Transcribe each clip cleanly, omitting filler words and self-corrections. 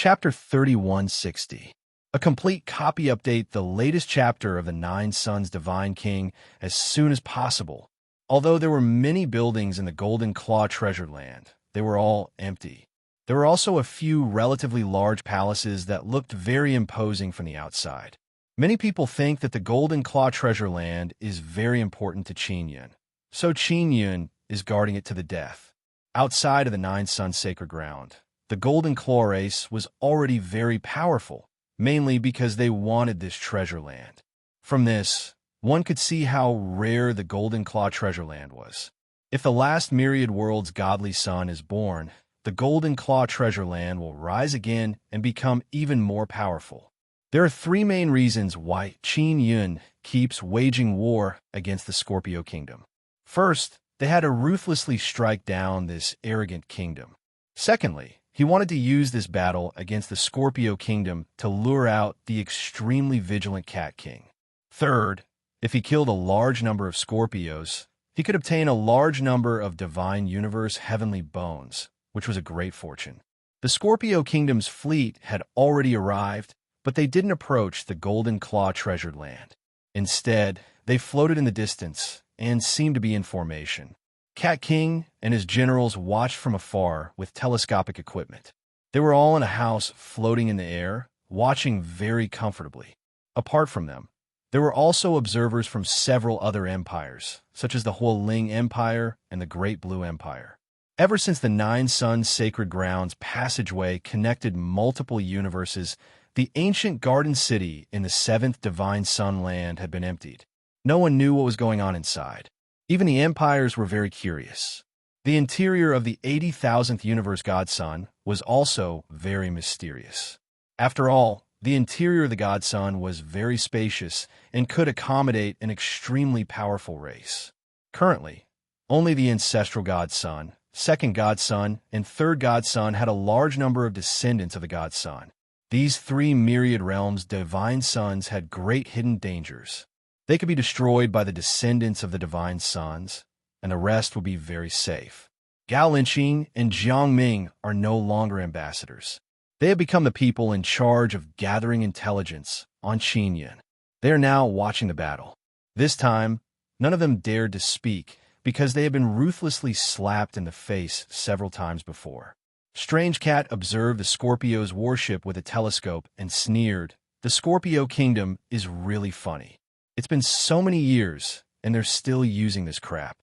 Chapter 3160. A complete copy update the latest chapter of the Nine Sons Divine King as soon as possible. Although there were many buildings in the Golden Claw Treasure Land, they were all empty. There were also a few relatively large palaces that looked very imposing from the outside. Many people think that the Golden Claw Treasure Land is very important to Qin Yun, so Qin Yun is guarding it to the death. Outside of the Nine Sons Sacred Ground, the Golden Claw race was already very powerful, mainly because they wanted this treasure land. From this, one could see how rare the Golden Claw Treasure Land was. If the last myriad world's godly son is born, the Golden Claw Treasure Land will rise again and become even more powerful. There are three main reasons why Qin Yun keeps waging war against the Scorpio Kingdom. First, they had to ruthlessly strike down this arrogant kingdom. Secondly, he wanted to use this battle against the Scorpio Kingdom to lure out the extremely vigilant Cat King. Third, if he killed a large number of Scorpios, he could obtain a large number of Divine Universe heavenly bones, which was a great fortune. The Scorpio Kingdom's fleet had already arrived, but they didn't approach the Golden Claw Treasured Land. Instead, they floated in the distance and seemed to be in formation. Cat King and his generals watched from afar with telescopic equipment. They were all in a house floating in the air, watching very comfortably. Apart from them, there were also observers from several other empires, such as the Huoling Empire and the Great Blue Empire. Ever since the Nine Sons Sacred Grounds passageway connected multiple universes, the ancient garden city in the seventh Divine Sun Land had been emptied. No one knew what was going on inside. Even the empires were very curious. The interior of the 80,000th universe godson was also very mysterious. After all, the interior of the godson was very spacious and could accommodate an extremely powerful race. Currently, only the ancestral godson, second godson, and third godson had a large number of descendants of the godson. These three myriad realms' divine sons had great hidden dangers. They could be destroyed by the descendants of the divine sons, and the rest would be very safe. Gao Linqing and Jiang Ming are no longer ambassadors. They have become the people in charge of gathering intelligence on Qin Yun. They are now watching the battle. This time, none of them dared to speak because they had been ruthlessly slapped in the face several times before. Strange Cat observed the Scorpio's warship with a telescope and sneered, "The Scorpio Kingdom is really funny. It's been so many years, and they're still using this crap.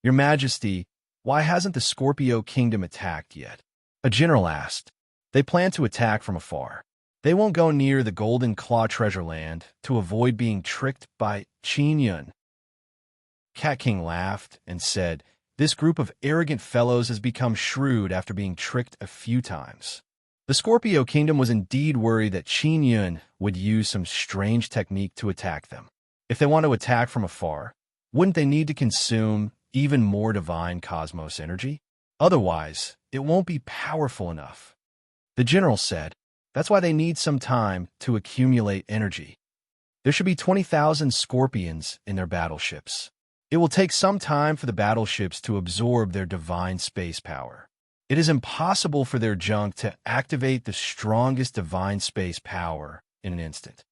Your Majesty, why hasn't the Scorpio Kingdom attacked yet?" A general asked. "They plan to attack from afar. They won't go near the Golden Claw Treasure Land to avoid being tricked by Qin Yun." Cat King laughed and said, "This group of arrogant fellows has become shrewd after being tricked a few times." The Scorpio Kingdom was indeed worried that Qin Yun would use some strange technique to attack them. If they want to attack from afar, wouldn't they need to consume even more divine cosmos energy? Otherwise, it won't be powerful enough. The general said, "That's why they need some time to accumulate energy. There should be 20,000 scorpions in their battleships. It will take some time for the battleships to absorb their divine space power. It is impossible for their junk to activate the strongest divine space power in an instant."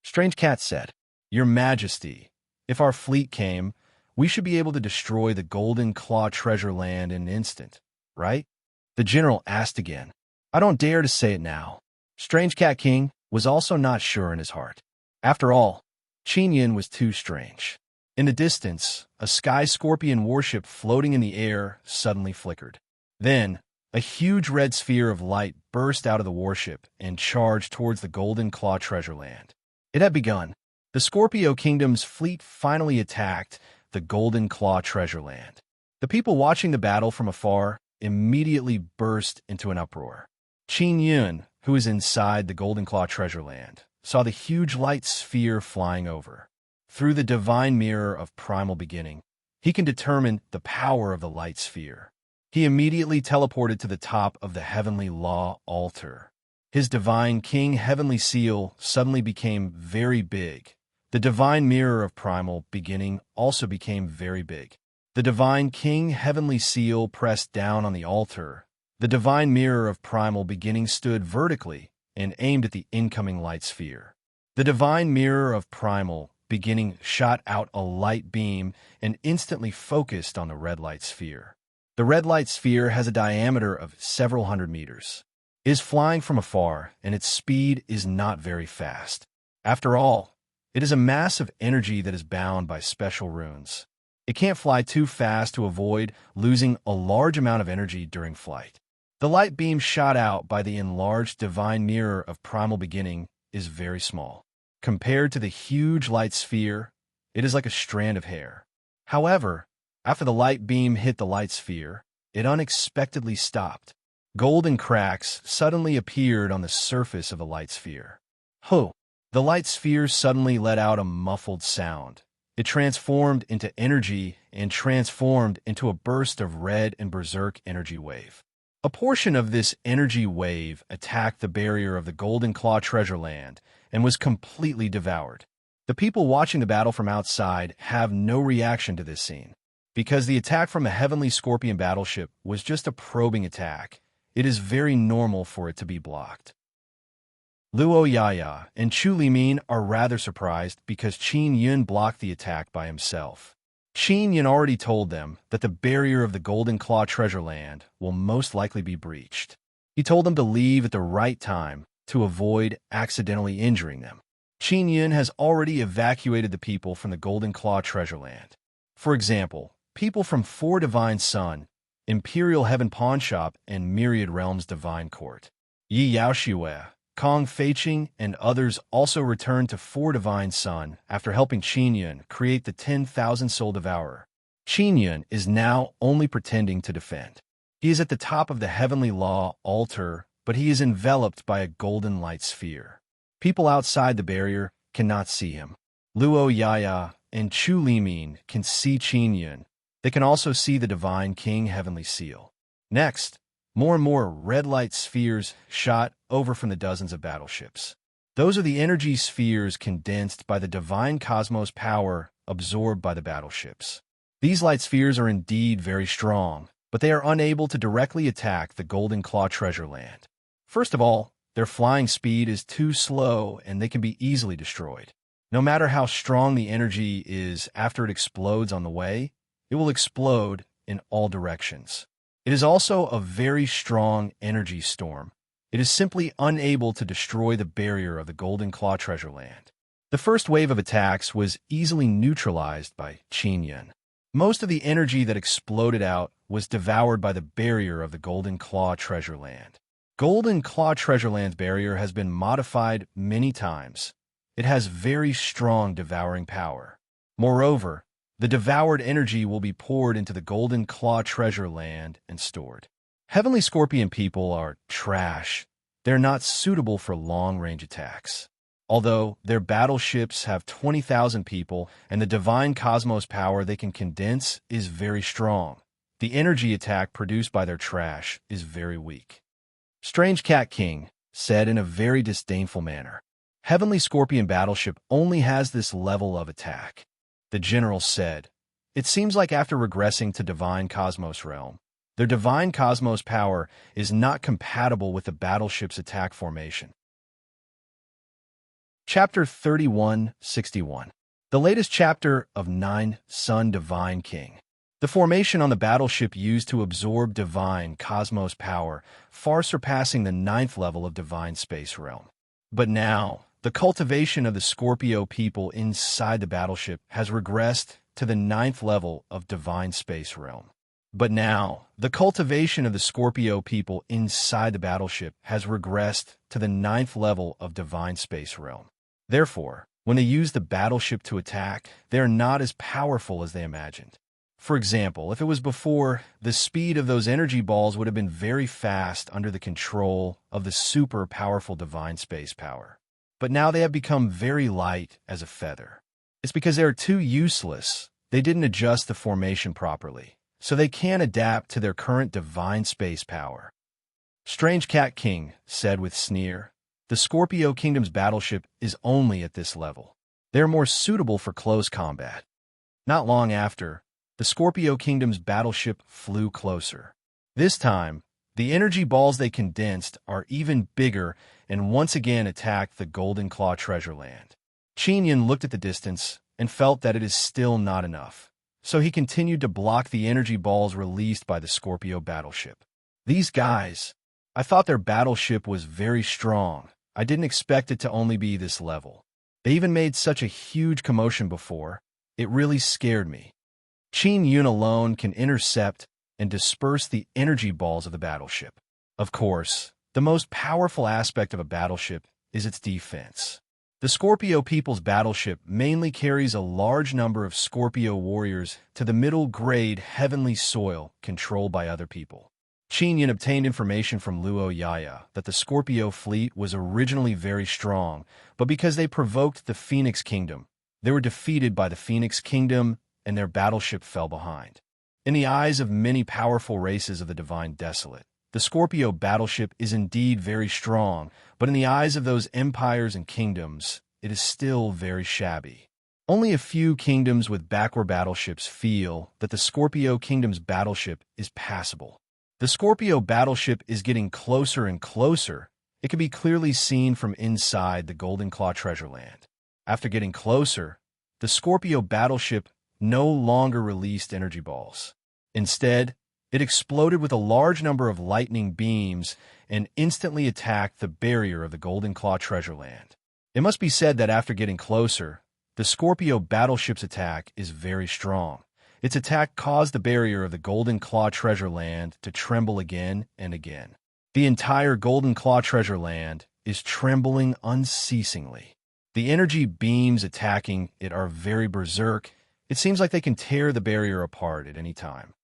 Strange Cat said, "Your Majesty, if our fleet came, we should be able to destroy the Golden Claw Treasure Land in an instant, right?" The general asked again. "I don't dare to say it now." Strange Cat King was also not sure in his heart. After all, Qin Yun was too strange. In the distance, a sky scorpion warship floating in the air suddenly flickered. Then, a huge red sphere of light burst out of the warship and charged towards the Golden Claw Treasure Land. It had begun. The Scorpio Kingdom's fleet finally attacked the Golden Claw Treasure Land. The people watching the battle from afar immediately burst into an uproar. Qin Yun, who was inside the Golden Claw Treasure Land, saw the huge light sphere flying over. Through the divine mirror of primal beginning, he can determine the power of the light sphere. He immediately teleported to the top of the heavenly law altar. His divine king heavenly seal suddenly became very big. The divine mirror of primal beginning also became very big. The divine king heavenly seal pressed down on the altar, The divine mirror of primal beginning stood vertically and aimed at the incoming light sphere. The divine mirror of primal beginning shot out a light beam and instantly focused on the red light sphere. The red light sphere has a diameter of several hundred meters. It is flying from afar, and its speed is not very fast. After all, it is a mass of energy that is bound by special runes. It can't fly too fast to avoid losing a large amount of energy during flight. The light beam shot out by the enlarged divine mirror of primal beginning is very small. Compared to the huge light sphere, it is like a strand of hair. However, after the light beam hit the light sphere, it unexpectedly stopped. Golden cracks suddenly appeared on the surface of the light sphere. Ho! The light sphere suddenly let out a muffled sound. It transformed into energy and transformed into a burst of red and berserk energy wave. A portion of this energy wave attacked the barrier of the Golden Claw treasure land and was completely devoured. The people watching the battle from outside have no reaction to this scene. Because the attack from the Heavenly Scorpion battleship was just a probing attack, it is very normal for it to be blocked. Luo Yaya and Chu Limin are rather surprised because Qin Yun blocked the attack by himself. Qin Yun already told them that the barrier of the Golden Claw treasure land will most likely be breached. He told them to leave at the right time to avoid accidentally injuring them. Qin Yun has already evacuated the people from the Golden Claw treasure land. For example, people from Four Divine Sun, Imperial Heaven Pawn Shop, and Myriad Realms Divine Court. Yi Yaoshue, Kong Feiqing, and others also returned to Four Divine Sun after helping Qin Yun create the 10,000 Soul Devourer. Qin Yun is now only pretending to defend. He is at the top of the Heavenly Law altar, but he is enveloped by a golden light sphere. People outside the barrier cannot see him. Luo Yaya and Chu Limin can see Qin Yun. They can also see the Divine King Heavenly Seal. Next, more and more red light spheres shot over from the dozens of battleships. Those are the energy spheres condensed by the divine cosmos power absorbed by the battleships. These light spheres are indeed very strong, but they are unable to directly attack the Golden Claw treasure land. First of all, their flying speed is too slow and they can be easily destroyed. No matter how strong the energy is after it explodes on the way, it will explode in all directions. It is also a very strong energy storm. It is simply unable to destroy the barrier of the Golden Claw treasure land. The first wave of attacks was easily neutralized by Qin Yun. Most of the energy that exploded out was devoured by the barrier of the Golden Claw treasure land. Golden Claw treasure land's barrier has been modified many times. It has very strong devouring power. Moreover, the devoured energy will be poured into the Golden Claw treasure land and stored. Heavenly Scorpion people are trash. They're not suitable for long-range attacks. Although their battleships have 20,000 people and the divine cosmos power they can condense is very strong, the energy attack produced by their trash is very weak. Strange Cat King said in a very disdainful manner, Heavenly Scorpion battleship only has this level of attack. The general said, it seems like after regressing to Divine Cosmos realm, their Divine Cosmos power is not compatible with the battleship's attack formation. Chapter 3161. The latest chapter of 9 Sun Divine King. The formation on the battleship used to absorb Divine Cosmos power, far surpassing the 9th level of Divine Space Realm. But now, the cultivation of the Scorpio people inside the battleship has regressed to the 9th level of Divine Space Realm. But now, the cultivation of the Scorpio people inside the battleship has regressed to the 9th level of Divine Space Realm. Therefore, when they use the battleship to attack, they are not as powerful as they imagined. For example, if it was before, the speed of those energy balls would have been very fast under the control of the super powerful Divine Space power. But now they have become very light as a feather. It's because they are too useless. They didn't adjust the formation properly, so they can't adapt to their current Divine Space power. Strange Cat King said with sneer, the Scorpio Kingdom's battleship is only at this level. They are more suitable for close combat. Not long after, the Scorpio Kingdom's battleship flew closer. This time, The energy balls they condensed are even bigger and once again attacked the Golden Claw treasure land. Qin Yun looked at the distance and felt that it is still not enough, so he continued to block the energy balls released by the Scorpio battleship. These guys, I thought their battleship was very strong. I didn't expect it to only be this level. They even made such a huge commotion before. It really scared me. Qin Yun alone can intercept and disperse the energy balls of the battleship. Of course, the most powerful aspect of a battleship is its defense. The Scorpio people's battleship mainly carries a large number of Scorpio warriors to the middle-grade heavenly soil controlled by other people. Qin Yun obtained information from Luo Yaya that the Scorpio fleet was originally very strong, but because they provoked the Phoenix Kingdom, they were defeated by the Phoenix Kingdom and their battleship fell behind. In the eyes of many powerful races of the Divine Desolate, the Scorpio battleship is indeed very strong, but in the eyes of those empires and kingdoms, it is still very shabby. Only a few kingdoms with backward battleships feel that the Scorpio Kingdom's battleship is passable. The Scorpio battleship is getting closer and closer. It can be clearly seen from inside the Golden Claw treasure land. After getting closer, the Scorpio battleship no longer released energy balls. Instead, it exploded with a large number of lightning beams and instantly attacked the barrier of the Golden Claw treasure land. It must be said that after getting closer, the Scorpio battleship's attack is very strong. Its attack caused the barrier of the Golden Claw treasure land to tremble again and again. The entire Golden Claw treasure land is trembling unceasingly. The energy beams attacking it are very berserk. It seems like they can tear the barrier apart at any time.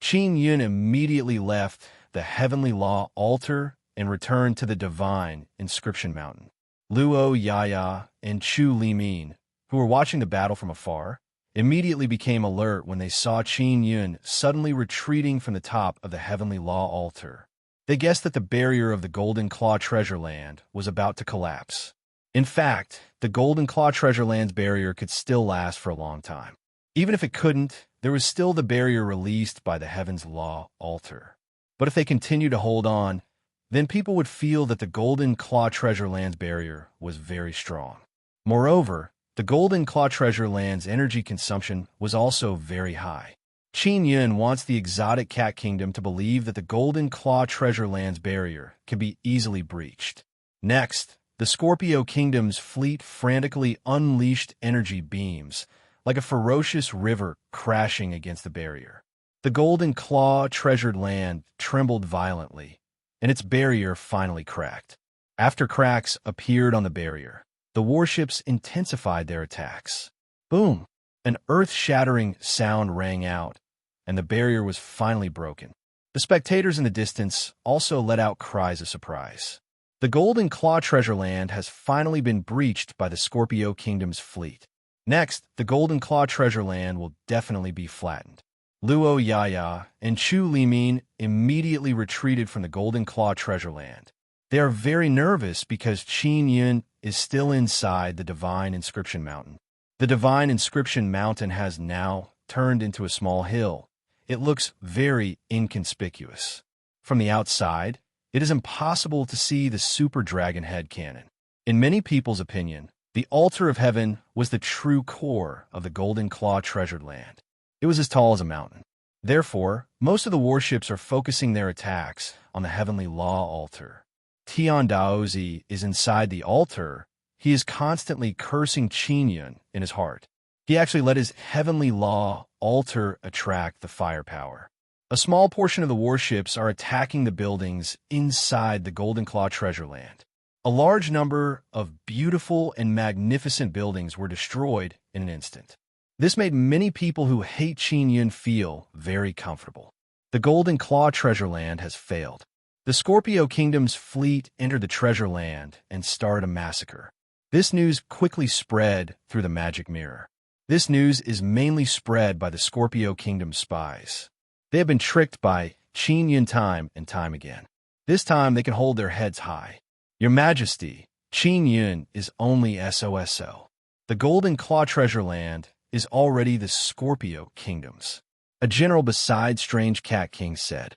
Qin Yun immediately left the Heavenly Law altar and returned to the Divine Inscription Mountain. Luo Yaya and Chu Limin, who were watching the battle from afar, immediately became alert when they saw Qin Yun suddenly retreating from the top of the Heavenly Law altar. They guessed that the barrier of the Golden Claw treasure land was about to collapse. In fact, the Golden Claw treasure land's barrier could still last for a long time. Even if it couldn't, there was still the barrier released by the Heaven's Law altar. But if they continued to hold on, then people would feel that the Golden Claw treasure land's barrier was very strong. Moreover, the Golden Claw treasure land's energy consumption was also very high. Qin Yun wants the exotic cat kingdom to believe that the Golden Claw treasure land's barrier can be easily breached. Next, the Scorpio Kingdom's fleet frantically unleashed energy beams, like a ferocious river crashing against the barrier. The Golden Claw treasured land trembled violently, and its barrier finally cracked. After cracks appeared on the barrier, the warships intensified their attacks. Boom! An earth-shattering sound rang out, and the barrier was finally broken. The spectators in the distance also let out cries of surprise. The Golden Claw treasure land has finally been breached by the Scorpio Kingdom's fleet. Next, the Golden Claw treasure land will definitely be flattened. Luo Yaya and Chu Limin immediately retreated from the Golden Claw treasure land. They are very nervous because Qin Yun is still inside the Divine Inscription Mountain. The Divine Inscription Mountain has now turned into a small hill. It looks very inconspicuous. From the outside, it is impossible to see the Super Dragon head cannon. In many people's opinion, the Altar of Heaven was the true core of the Golden Claw treasured land. It was as tall as a mountain. Therefore, most of the warships are focusing their attacks on the Heavenly Law altar. Tian Daozi is inside the altar. He is constantly cursing Qin Yun in his heart. He actually let his Heavenly Law altar attract the firepower. A small portion of the warships are attacking the buildings inside the Golden Claw treasure land. A large number of beautiful and magnificent buildings were destroyed in an instant. This made many people who hate Qin Yun feel very comfortable. The Golden Claw treasure land has failed. The Scorpio Kingdom's fleet entered the treasure land and started a massacre. This news quickly spread through the magic mirror. This news is mainly spread by the Scorpio Kingdom spies. They have been tricked by Qin Yun time and time again. This time they can hold their heads high. Your Majesty, Qin Yun is only SOSO. The Golden Claw treasure land is already the Scorpio Kingdom's. A general beside Strange Cat King said.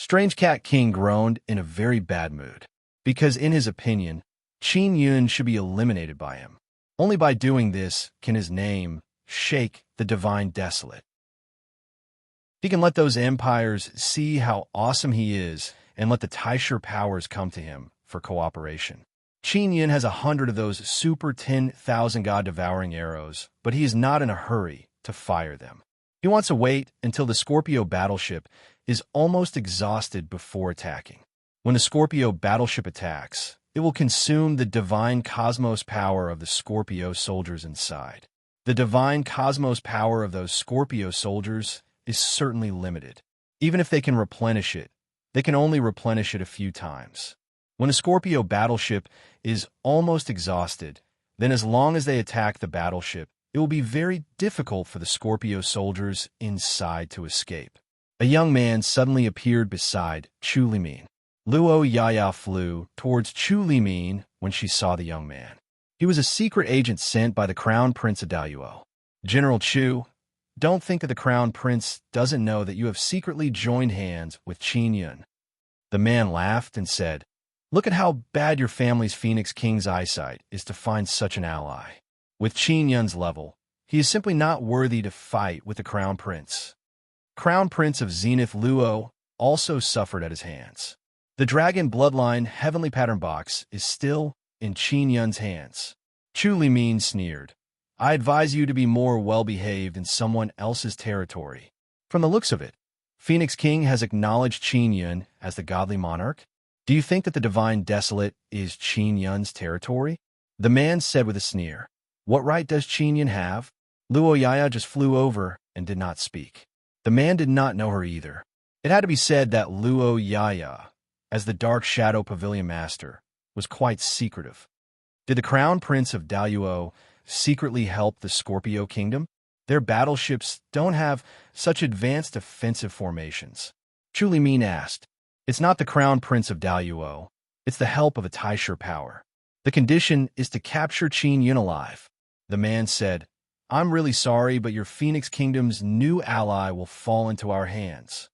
Strange Cat King groaned in a very bad mood, because in his opinion, Qin Yun should be eliminated by him. Only by doing this can his name shake the divine desolate. He can let those empires see how awesome he is and let the Taisher powers come to him for cooperation. Qin Yun has 100 of those super 10,000 god-devouring arrows, but he is not in a hurry to fire them. He wants to wait until the Scorpio battleship is almost exhausted before attacking. When the Scorpio battleship attacks, it will consume the divine cosmos power of the Scorpio soldiers inside. The divine cosmos power of those Scorpio soldiers is certainly limited. Even if they can replenish it, they can only replenish it a few times. When a Scorpio battleship is almost exhausted, then as long as they attack the battleship, it will be very difficult for the Scorpio soldiers inside to escape. A young man suddenly appeared beside Chu Limin. Luo Yaya flew towards Chu Limin when she saw the young man. He was a secret agent sent by the Crown Prince of Daluo. General Chu, don't think that the Crown Prince doesn't know that you have secretly joined hands with Qin Yun. The man laughed and said, "Look at how bad your family's Phoenix King's eyesight is to find such an ally. With Qin Yun's level, he is simply not worthy to fight with the Crown Prince." Crown Prince of Zenith Luo also suffered at his hands. The Dragon Bloodline Heavenly Pattern Box is still in Qin Yun's hands. Chu Limin sneered, "I advise you to be more well-behaved in someone else's territory." From the looks of it, Phoenix King has acknowledged Qin Yun as the godly monarch. Do you think that the divine desolate is Qin Yun's territory? The man said with a sneer, "What right does Qin Yun have?" Luo Yaya just flew over and did not speak. The man did not know her either. It had to be said that Luo Yaya, as the Dark Shadow Pavilion Master, was quite secretive. Did the Crown Prince of Daluo secretly help the Scorpio Kingdom? Their battleships don't have such advanced defensive formations. Chu Limin asked, "It's not the Crown Prince of Daluo. It's the help of a Taisher power. The condition is to capture Qin Yun alive." The man said, "I'm really sorry, but your Phoenix Kingdom's new ally will fall into our hands."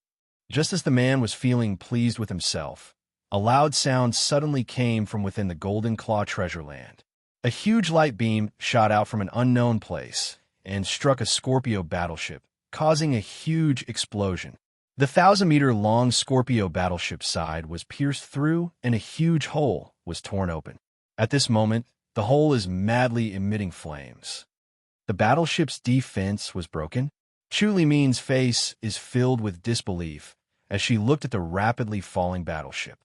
Just as the man was feeling pleased with himself, a loud sound suddenly came from within the Golden Claw treasure land. A huge light beam shot out from an unknown place and struck a Scorpio battleship, causing a huge explosion. The 1,000-meter-long Scorpio battleship side was pierced through and a huge hole was torn open. At this moment, the hole is madly emitting flames. The battleship's defense was broken. Chu Limin's face is filled with disbelief as she looked at the rapidly falling battleship.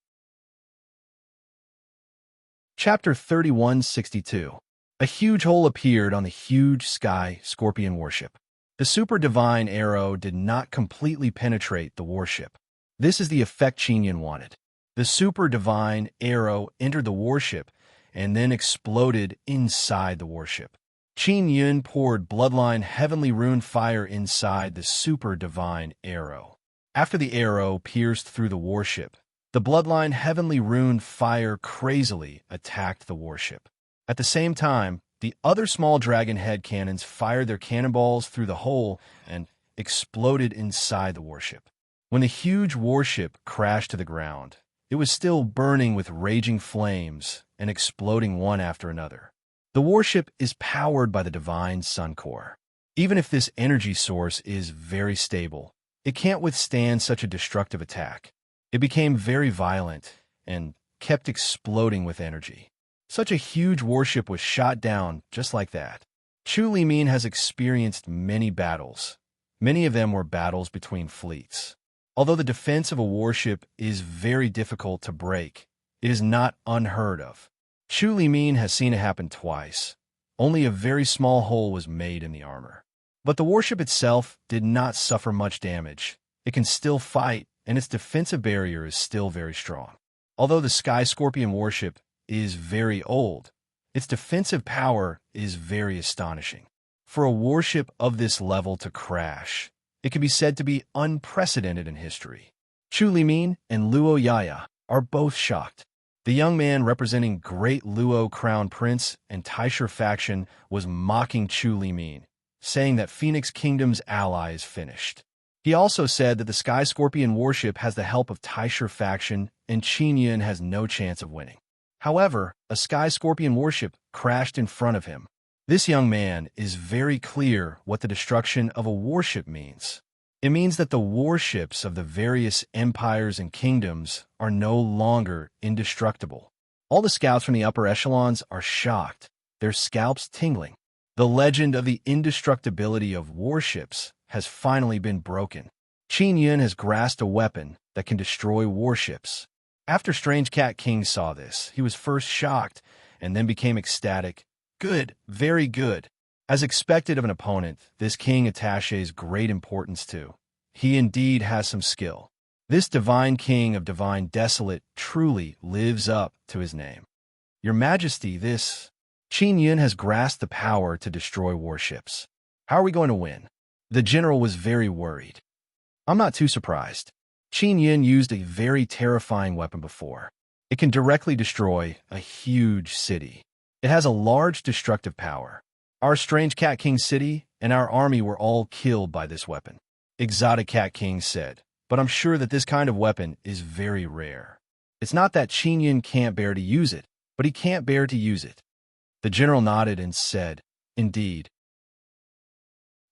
Chapter 3162. A huge hole appeared on the huge sky Scorpion warship. The super divine arrow did not completely penetrate the warship. This is the effect Qin Yun wanted. The super divine arrow entered the warship and then exploded inside the warship. Qin Yun poured bloodline heavenly rune fire inside the super divine arrow. After the arrow pierced through the warship, the bloodline heavenly rune fire crazily attacked the warship. At the same time, the other small dragon head cannons fired their cannonballs through the hole and exploded inside the warship. When the huge warship crashed to the ground, it was still burning with raging flames and exploding one after another. The warship is powered by the divine sun core. Even if this energy source is very stable, it can't withstand such a destructive attack. It became very violent and kept exploding with energy. Such a huge warship was shot down just like that. Chu Limin has experienced many battles. Many of them were battles between fleets. Although the defense of a warship is very difficult to break, it is not unheard of. Chu Limin has seen it happen twice. Only a very small hole was made in the armor. But the warship itself did not suffer much damage. It can still fight, and its defensive barrier is still very strong. Although the Sky Scorpion warship is very old, its defensive power is very astonishing. For a warship of this level to crash, it can be said to be unprecedented in history. Chu Limin and Luo Yaya are both shocked. The young man representing Great Luo Crown Prince and Taisher faction was mocking Chu Limin, saying that Phoenix Kingdom's ally is finished. He also said that the Sky Scorpion warship has the help of Taisher faction and Qin Yun has no chance of winning. However, a Sky Scorpion warship crashed in front of him. This young man is very clear what the destruction of a warship means. It means that the warships of the various empires and kingdoms are no longer indestructible. All the scouts from the upper echelons are shocked, their scalps tingling. The legend of the indestructibility of warships has finally been broken. Qin Yun has grasped a weapon that can destroy warships. After Strange Cat King saw this, he was first shocked and then became ecstatic. Good, very good. As expected of an opponent, this king attaches great importance to. He indeed has some skill. This divine king of divine desolate truly lives up to his name. Your Majesty, this Qin Yun has grasped the power to destroy warships. How are we going to win? The general was very worried. I'm not too surprised. Qin Yun used a very terrifying weapon before. It can directly destroy a huge city. It has a large destructive power. Our Strange Cat King city and our army were all killed by this weapon. Exotic Cat King said, but I'm sure that this kind of weapon is very rare. It's not that Qin Yun can't bear to use it, but he can't bear to use it. The general nodded and said, indeed.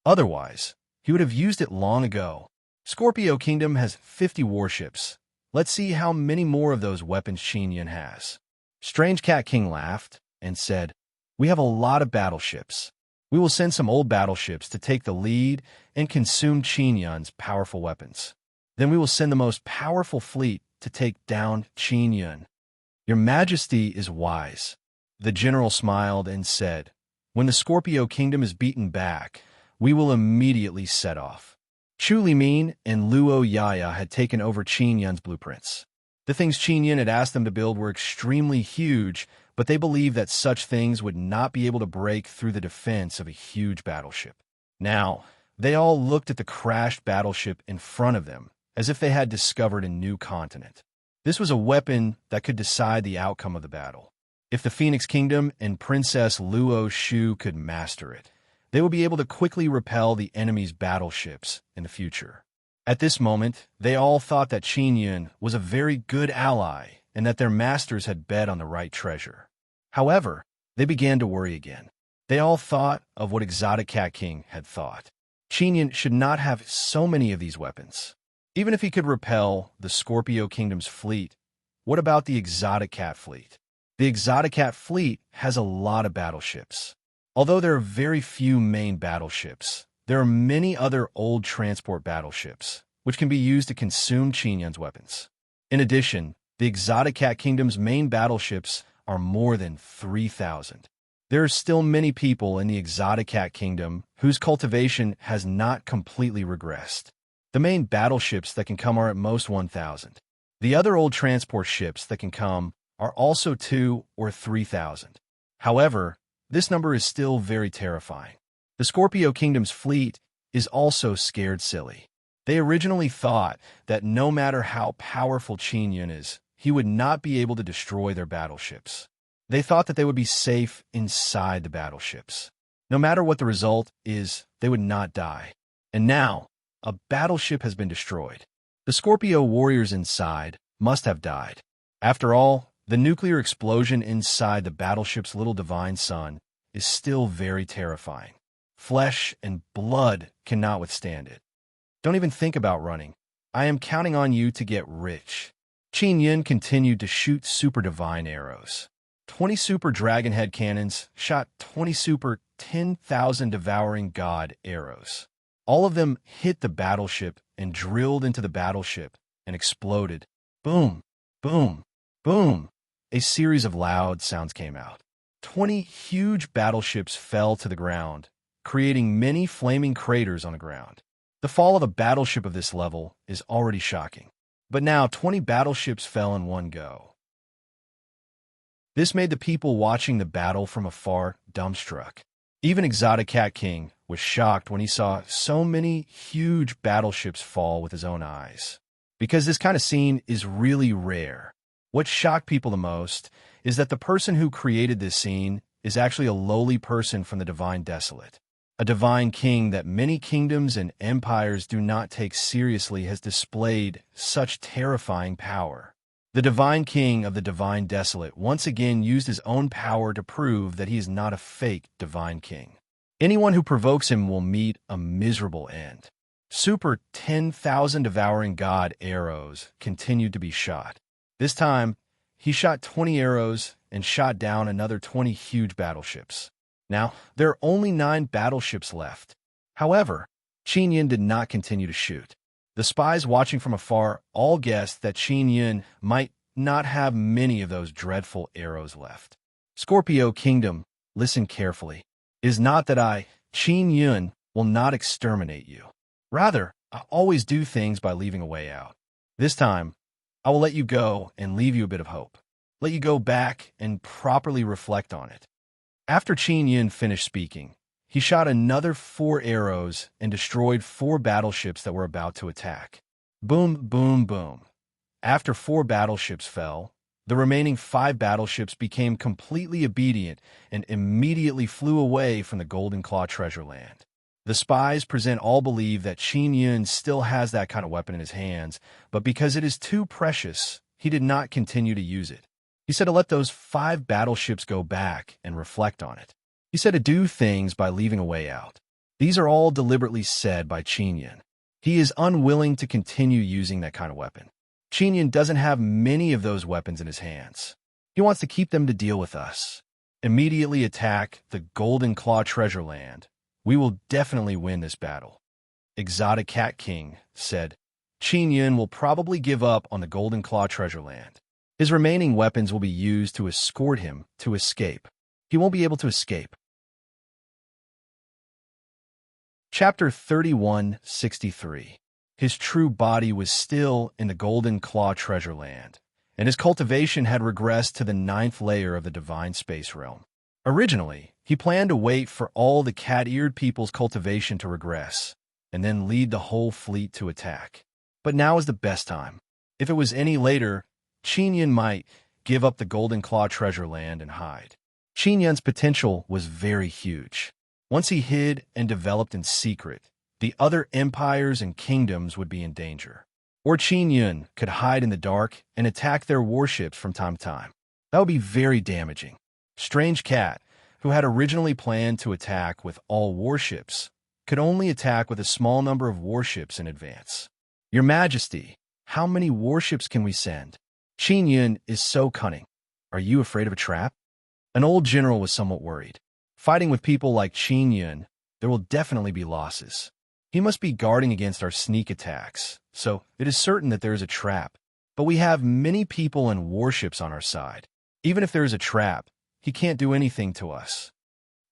Otherwise, he would have used it long ago. Scorpio Kingdom has 50 warships. Let's see how many more of those weapons Qin Yun has. Strange Cat King laughed and said, we have a lot of battleships. We will send some old battleships to take the lead and consume Qin Yun's powerful weapons. Then we will send the most powerful fleet to take down Qin Yun. Your Majesty is wise. The general smiled and said, when the Scorpio Kingdom is beaten back, we will immediately set off. Chu Limin and Luo Yaya had taken over Qin Yun's blueprints. The things Qin Yun had asked them to build were extremely huge, but they believed that such things would not be able to break through the defense of a huge battleship. Now, they all looked at the crashed battleship in front of them, as if they had discovered a new continent. This was a weapon that could decide the outcome of the battle. If the Phoenix Kingdom and Princess Luo Shu could master it, they would be able to quickly repel the enemy's battleships in the future. At this moment, they all thought that Qin Yun was a very good ally and that their masters had bet on the right treasure. However, they began to worry again. They all thought of what Exotic Cat King had thought. Qin Yun should not have so many of these weapons. Even if he could repel the Scorpio Kingdom's fleet, what about the Exotic Cat fleet? The Exotic Cat fleet has a lot of battleships. Although there are very few main battleships, there are many other old transport battleships, which can be used to consume Qin Yun's weapons. In addition, the Exotic Cat Kingdom's main battleships are more than 3,000. There are still many people in the Exotic Cat Kingdom whose cultivation has not completely regressed. The main battleships that can come are at most 1,000. The other old transport ships that can come are also 2,000 or 3,000. However, this number is still very terrifying. The Scorpio Kingdom's fleet is also scared silly. They originally thought that no matter how powerful Qin Yun is, he would not be able to destroy their battleships. They thought that they would be safe inside the battleships. No matter what the result is, they would not die. And now, a battleship has been destroyed. The Scorpio warriors inside must have died. After all, the nuclear explosion inside the battleship's little divine son is still very terrifying. Flesh and blood cannot withstand it. Don't even think about running. I am counting on you to get rich. Qin Yun continued to shoot super divine arrows. 20 super dragon head cannons shot 20 super 10,000 devouring god arrows. All of them hit the battleship and drilled into the battleship and exploded. Boom, boom, boom. A series of loud sounds came out. 20 huge battleships fell to the ground, creating many flaming craters on the ground. The fall of a battleship of this level is already shocking. But now 20 battleships fell in one go. This made the people watching the battle from afar dumbstruck. Even Exotic Cat King was shocked when he saw so many huge battleships fall with his own eyes. Because this kind of scene is really rare. What shocked people the most is that the person who created this scene is actually a lowly person from the Divine Desolate. A divine king that many kingdoms and empires do not take seriously has displayed such terrifying power. The divine king of the divine desolate once again used his own power to prove that he is not a fake divine king. Anyone who provokes him will meet a miserable end. Super 10,000 devouring god arrows continued to be shot. This time, he shot 20 arrows and shot down another 20 huge battleships. Now, there are only 9 battleships left. However, Qin Yin did not continue to shoot. The spies watching from afar all guessed that Qin Yin might not have many of those dreadful arrows left. Scorpio Kingdom, listen carefully. It is not that I, Qin Yin, will not exterminate you. Rather, I always do things by leaving a way out. This time, I will let you go and leave you a bit of hope. Let you go back and properly reflect on it. After Qin Yin finished speaking, he shot another 4 arrows and destroyed 4 battleships that were about to attack. Boom, boom, boom. After 4 battleships fell, the remaining 5 battleships became completely obedient and immediately flew away from the Golden Claw treasure land. The spies present all believe that Qin Yin still has that kind of weapon in his hands, but because it is too precious, he did not continue to use it. He said to let those 5 battleships go back and reflect on it. He said to do things by leaving a way out. These are all deliberately said by Qin Yin. He is unwilling to continue using that kind of weapon. Qin Yin doesn't have many of those weapons in his hands. He wants to keep them to deal with us. Immediately attack the Golden Claw treasure land. We will definitely win this battle. Exotic Cat King said, Qin Yin will probably give up on the Golden Claw treasure land. His remaining weapons will be used to escort him to escape. He won't be able to escape. Chapter 3163. His true body was still in the Golden Claw treasure land, and his cultivation had regressed to the 9th layer of the divine space realm. Originally, he planned to wait for all the cat-eared people's cultivation to regress, and then lead the whole fleet to attack. But now is the best time. If it was any later, Qin Yin might give up the Golden Claw treasure land and hide. Qin Yin's potential was very huge. Once he hid and developed in secret, the other empires and kingdoms would be in danger. Or Qin Yin could hide in the dark and attack their warships from time to time. That would be very damaging. Strange Cat, who had originally planned to attack with all warships, could only attack with a small number of warships in advance. Your Majesty, how many warships can we send? Qin Yin is so cunning. Are you afraid of a trap? An old general was somewhat worried. Fighting with people like Qin Yin, there will definitely be losses. He must be guarding against our sneak attacks, so it is certain that there is a trap. But we have many people and warships on our side. Even if there is a trap, he can't do anything to us.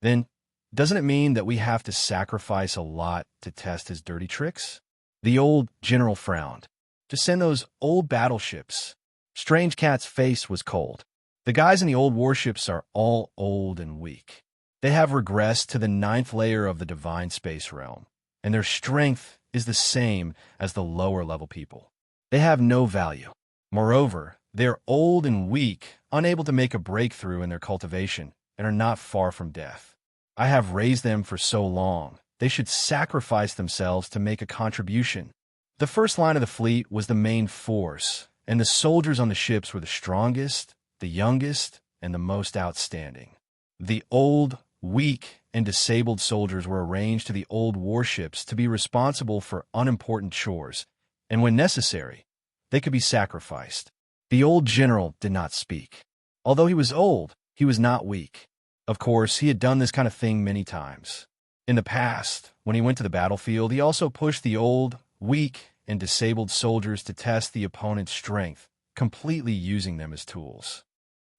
Then, doesn't it mean that we have to sacrifice a lot to test his dirty tricks? The old general frowned. To send those old battleships. Strange Cat's face was cold. The guys in the old warships are all old and weak. They have regressed to the 9th layer of the divine space realm, and their strength is the same as the lower level people. They have no value. Moreover, they are old and weak, unable to make a breakthrough in their cultivation, and are not far from death. I have raised them for so long, they should sacrifice themselves to make a contribution. The first line of the fleet was the main force, and the soldiers on the ships were the strongest, the youngest, and the most outstanding. The old, weak, and disabled soldiers were arranged to the old warships to be responsible for unimportant chores, and when necessary, they could be sacrificed. The old general did not speak. Although he was old, he was not weak. Of course, he had done this kind of thing many times. In the past, when he went to the battlefield, he also pushed the old, weak, and disabled soldiers to test the opponent's strength, completely using them as tools.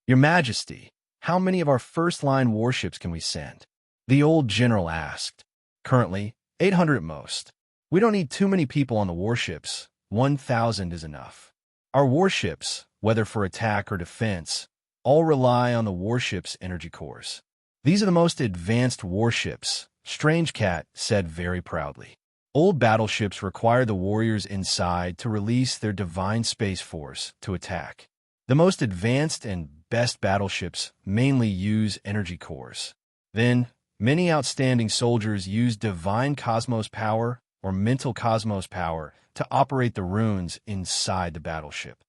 Your Majesty, how many of our first-line warships can we send? The old general asked. Currently, 800 at most. We don't need too many people on the warships. 1,000 is enough. Our warships, whether for attack or defense, all rely on the warship's energy cores. These are the most advanced warships, Strange Cat said very proudly. Old battleships require the warriors inside to release their divine space force to attack. The most advanced and best battleships mainly use energy cores. Then, Many outstanding soldiers used divine cosmos power or mental cosmos power to operate the runes inside the battleship.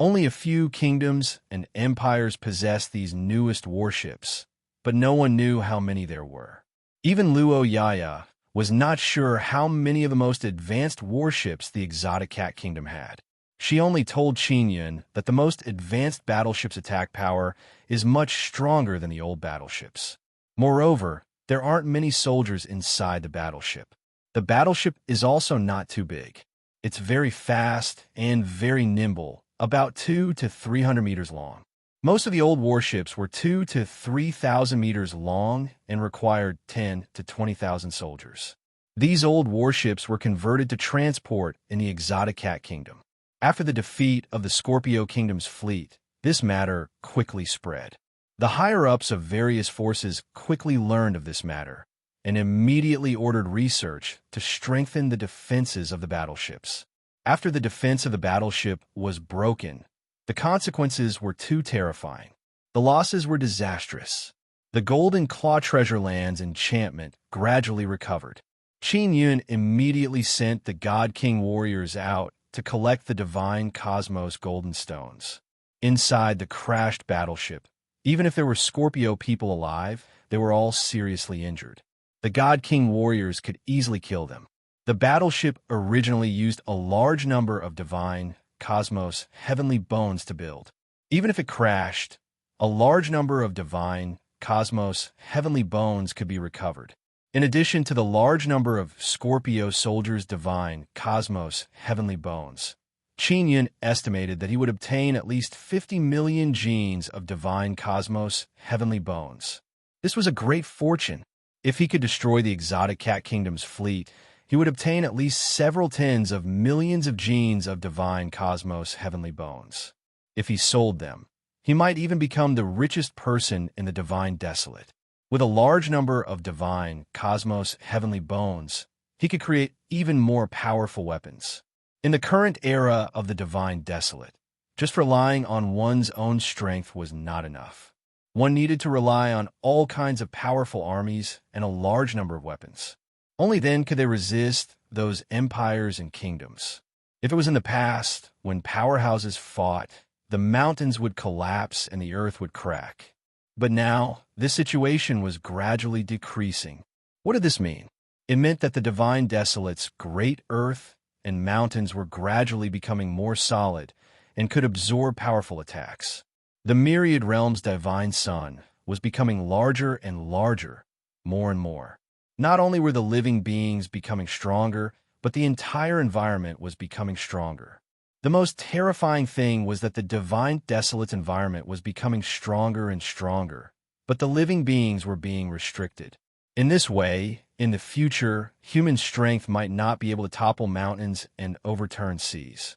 Only a few kingdoms and empires possessed these newest warships, but no one knew how many there were. Even Luo Yaya was not sure how many of the most advanced warships the exotic cat kingdom had. She only told Qin Yun that the most advanced battleship's attack power is much stronger than the old battleships. Moreover, there aren't many soldiers inside the battleship. The battleship is also not too big. It's very fast and very nimble, about 200 to 300 meters long. Most of the old warships were 2,000 to 3,000 meters long and required 10,000 to 20,000 soldiers. These old warships were converted to transport in the exotic cat kingdom. After the defeat of the Scorpio Kingdom's fleet, this matter quickly spread. The higher-ups of various forces quickly learned of this matter and immediately ordered research to strengthen the defenses of the battleships. After the defense of the battleship was broken, the consequences were too terrifying. The losses were disastrous. The Golden Claw treasure land's enchantment gradually recovered. Qin Yun immediately sent the God King warriors out to collect the divine cosmos golden stones. Inside the crashed battleship, even if there were Scorpio people alive, they were all seriously injured. The God King warriors could easily kill them. The battleship originally used a large number of divine cosmos heavenly bones to build. Even if it crashed, a large number of divine cosmos heavenly bones could be recovered. In addition to the large number of Scorpio soldiers' divine cosmos heavenly bones, Qin Yun estimated that he would obtain at least 50 million genes of divine cosmos heavenly bones. This was a great fortune. If he could destroy the exotic cat kingdom's fleet, he would obtain at least several tens of millions of genes of divine cosmos heavenly bones. If he sold them, he might even become the richest person in the divine desolate. With a large number of divine cosmos heavenly bones, he could create even more powerful weapons. In the current era of the divine desolate, just relying on one's own strength was not enough. One needed to rely on all kinds of powerful armies and a large number of weapons. Only then could they resist those empires and kingdoms. If it was in the past, when powerhouses fought, the mountains would collapse and the earth would crack. But now, this situation was gradually decreasing. What did this mean? It meant that the divine desolate's great earth and mountains were gradually becoming more solid and could absorb powerful attacks. The myriad realm's divine sun was becoming larger and larger, more and more. Not only were the living beings becoming stronger, but the entire environment was becoming stronger. The most terrifying thing was that the divine desolate's environment was becoming stronger and stronger, but the living beings were being restricted. In this way, in the future, human strength might not be able to topple mountains and overturn seas.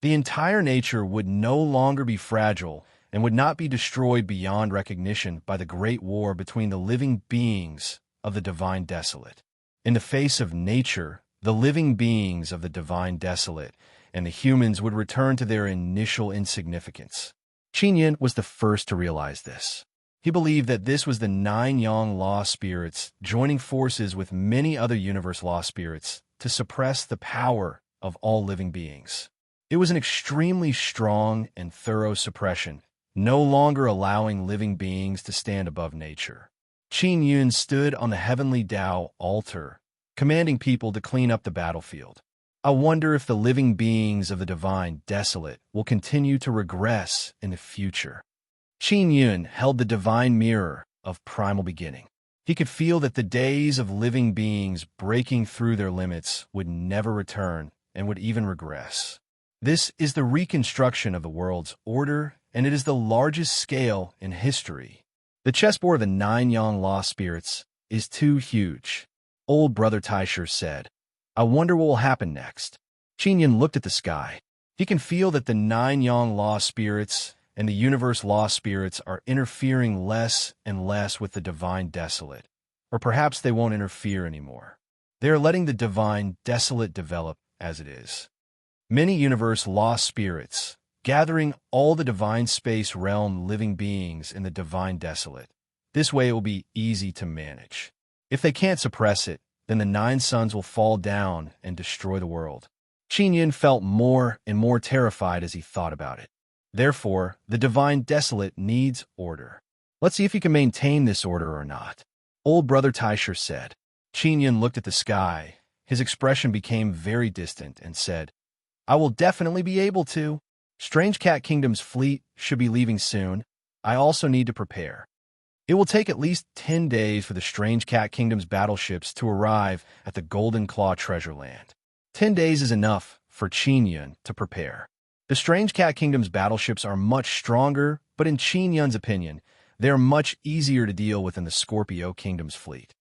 The entire nature would no longer be fragile and would not be destroyed beyond recognition by the great war between the living beings of the divine desolate. In the face of nature, the living beings of the divine desolate and the humans would return to their initial insignificance. Qin Yun was the first to realize this. He believed that this was the 9 Yang law spirits joining forces with many other universe law spirits to suppress the power of all living beings. It was an extremely strong and thorough suppression, no longer allowing living beings to stand above nature. Qin Yun stood on the heavenly Tao altar, commanding people to clean up the battlefield. I wonder if the living beings of the divine desolate will continue to regress in the future. Qin Yun held the divine mirror of primal beginning. He could feel that the days of living beings breaking through their limits would never return and would even regress. This is the reconstruction of the world's order, and it is the largest scale in history. The chessboard of the 9 Yang law spirits is too huge. Old Brother Taisher said, I wonder what will happen next. Qin Yun looked at the sky. He can feel that the 9 Yang law spirits and the universe law spirits are interfering less and less with the divine desolate. Or perhaps they won't interfere anymore. They are letting the divine desolate develop as it is. Many universe law spirits gathering all the divine space realm living beings in the divine desolate. This way it will be easy to manage. If they can't suppress it, then the 9 suns will fall down and destroy the world. Qin Yin felt more and more terrified as he thought about it. Therefore, the divine desolate needs order. Let's see if he can maintain this order or not. Old Brother Taisher said. Qin Yin looked at the sky. His expression became very distant and said, I will definitely be able to. Strange Cat Kingdom's fleet should be leaving soon. I also need to prepare. It will take at least 10 days for the Strange Cat Kingdom's battleships to arrive at the Golden Claw Treasure Land. 10 days is enough for Qin Yin to prepare. The Strange Cat Kingdom's battleships are much stronger, but in Qin Yin's opinion, they are much easier to deal with than the Scorpio Kingdom's fleet.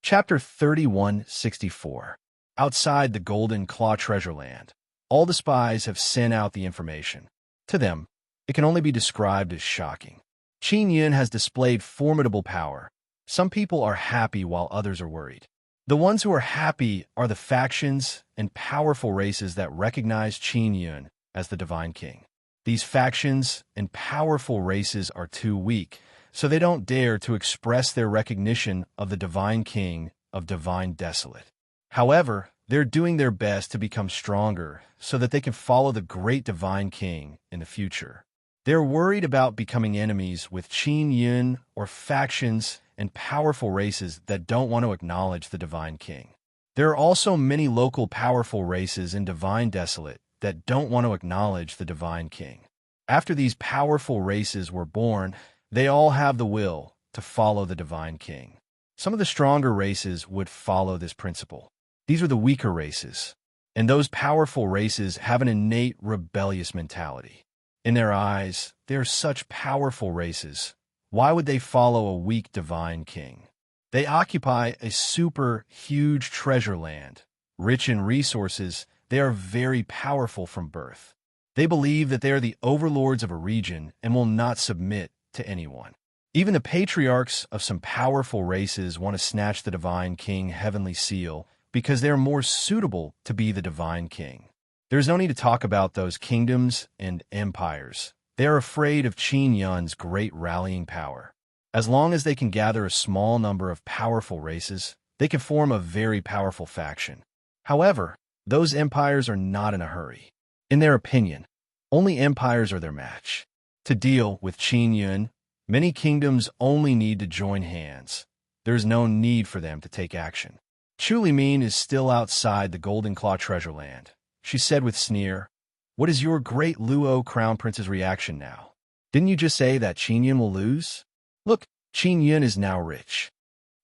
Chapter 3164. Outside the Golden Claw Treasure Land, all the spies have sent out the information. To them, it can only be described as shocking. Qin Yin has displayed formidable power. Some people are happy while others are worried. The ones who are happy are the factions and powerful races that recognize Qin Yin as the Divine King. These factions and powerful races are too weak, so they don't dare to express their recognition of the Divine King of Divine Desolate. However, they're doing their best to become stronger so that they can follow the great Divine King in the future. They're worried about becoming enemies with Qin Yin or factions and powerful races that don't want to acknowledge the Divine King. There are also many local powerful races in Divine Desolate that don't want to acknowledge the Divine King. After these powerful races were born, they all have the will to follow the Divine King. Some of the stronger races would follow this principle. These are the weaker races, and those powerful races have an innate rebellious mentality. In their eyes, they are such powerful races. Why would they follow a weak Divine King? They occupy a super huge treasure land. Rich in resources, they are very powerful from birth. They believe that they are the overlords of a region and will not submit to anyone. Even the patriarchs of some powerful races want to snatch the Divine King Heavenly Seal because they are more suitable to be the Divine King. There's no need to talk about those kingdoms and empires. They are afraid of Qin Yun's great rallying power. As long as they can gather a small number of powerful races, they can form a very powerful faction. However, those empires are not in a hurry. In their opinion, only empires are their match. To deal with Qin Yun, many kingdoms only need to join hands. There is no need for them to take action. Chu Limin is still outside the Golden Claw Treasure Land. She said with sneer, What is your great Luo Crown Prince's reaction now? Didn't you just say that Qin Yun will lose? Look, Qin Yun is now rich.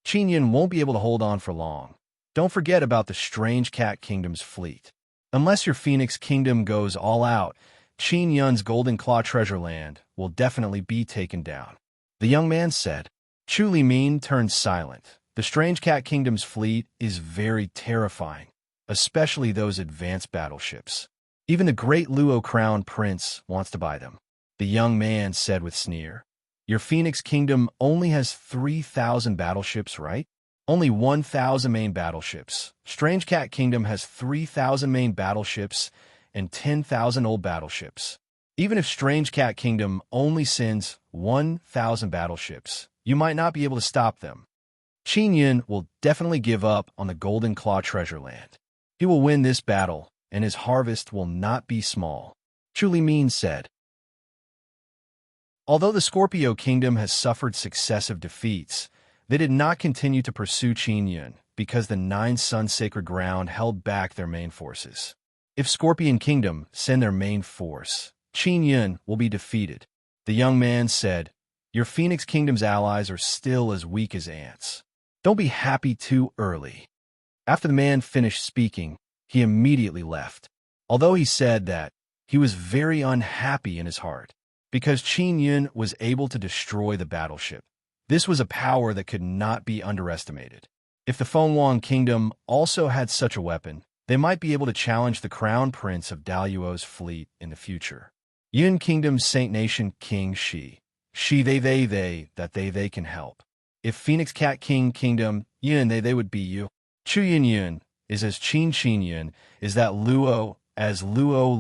Qin Yun won't be able to hold on for long. Don't forget about the Strange Cat Kingdom's fleet. Unless your Phoenix Kingdom goes all out, Qin Yun's Golden Claw Treasure Land will definitely be taken down. The young man said. Chu Limin turned silent. The Strange Cat Kingdom's fleet is very terrifying, especially those advanced battleships. Even the great Luo Crown Prince wants to buy them. The young man said with sneer, Your Phoenix Kingdom only has 3,000 battleships, right? Only 1,000 main battleships. Strange Cat Kingdom has 3,000 main battleships and 10,000 old battleships. Even if Strange Cat Kingdom only sends 1,000 battleships, you might not be able to stop them. Qin Yun will definitely give up on the Golden Claw Treasure Land. He will win this battle, and his harvest will not be small. Chu Limin said. Although the Scorpio Kingdom has suffered successive defeats, they did not continue to pursue Qin Yun because the 9 Sun Sacred Ground held back their main forces. If Scorpion Kingdom send their main force, Qin Yun will be defeated. The young man said, Your Phoenix Kingdom's allies are still as weak as ants. Don't be happy too early. After the man finished speaking, he immediately left. Although he said that, he was very unhappy in his heart, because Qin Yun was able to destroy the battleship. This was a power that could not be underestimated. If the Fenghuang Kingdom also had such a weapon, they might be able to challenge the Crown Prince of Daluo's fleet in the future. Yun Kingdom's Saint Nation King Shi. Shi they can help. If Phoenix Cat King Kingdom, Yun they would be you. Chu Yun Yun, is as Qin Yun, is that Luo, as Luo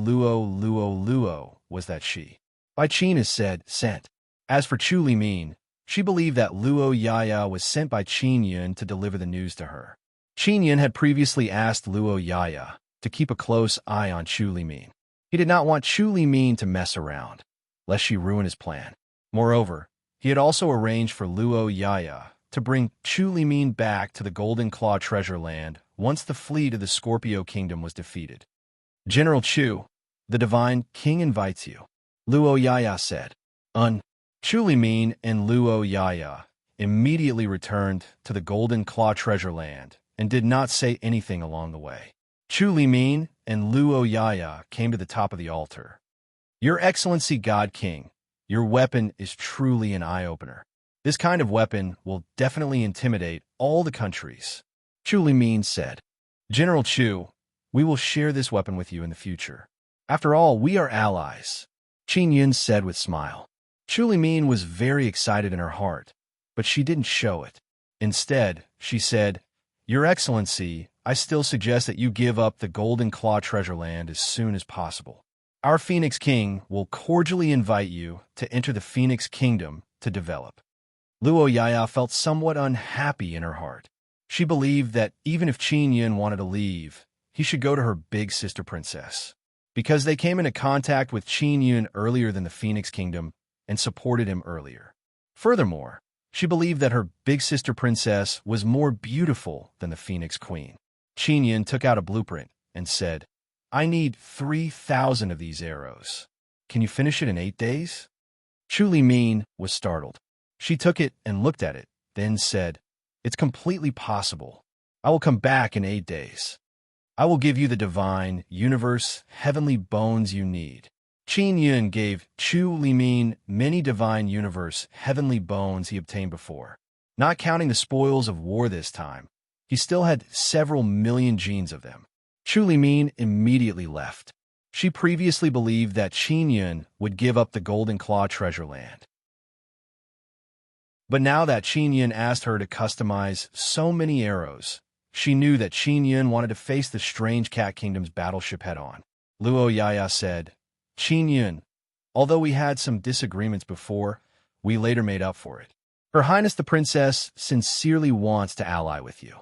was that she. By Qin is said, sent. As for Chu Limin, she believed that Luo Yaya was sent by Qin Yun to deliver the news to her. Qin Yun had previously asked Luo Yaya to keep a close eye on Chu Limin. He did not want Chu Limin to mess around, lest she ruin his plan. Moreover, he had also arranged for Luo Yaya to bring Chu Limin back to the Golden Claw treasure land once the fleet of the Scorpio Kingdom was defeated. General Chu, the Divine King invites you, Luo Yaya said. Chu Limin and Luo Yaya immediately returned to the Golden Claw treasure land and did not say anything along the way. Chu Limin and Luo Yaya came to the top of the altar. Your Excellency God King, your weapon is truly an eye-opener. This kind of weapon will definitely intimidate all the countries. Chu Limin said. General Chu, we will share this weapon with you in the future. After all, we are allies, Qin Yun said with a smile. Chu Limin was very excited in her heart, but she didn't show it. Instead, she said, Your Excellency, I still suggest that you give up the Golden Claw treasure land as soon as possible. Our Phoenix King will cordially invite you to enter the Phoenix Kingdom to develop. Luo Yaya felt somewhat unhappy in her heart. She believed that even if Qin Yun wanted to leave, he should go to her big sister princess. Because they came into contact with Qin Yun earlier than the Phoenix Kingdom and supported him earlier. Furthermore, she believed that her big sister princess was more beautiful than the Phoenix Queen. Qin Yun took out a blueprint and said, I need 3,000 of these arrows. Can you finish it in 8 days? Chu Limin was startled. She took it and looked at it, then said, It's completely possible. I will come back in 8 days. I will give you the divine, universe, heavenly bones you need. Qin Yun gave Chu Limin many divine universe, heavenly bones he obtained before. Not counting the spoils of war this time, he still had several million genes of them. Chu Limin immediately left. She previously believed that Qin Yun would give up the Golden Claw treasure land. But now that Qin Yun asked her to customize so many arrows, she knew that Qin Yun wanted to face the Strange Cat Kingdom's battleship head-on. Luo Yaya said, Qin Yun, although we had some disagreements before, we later made up for it. Her Highness the Princess sincerely wants to ally with you.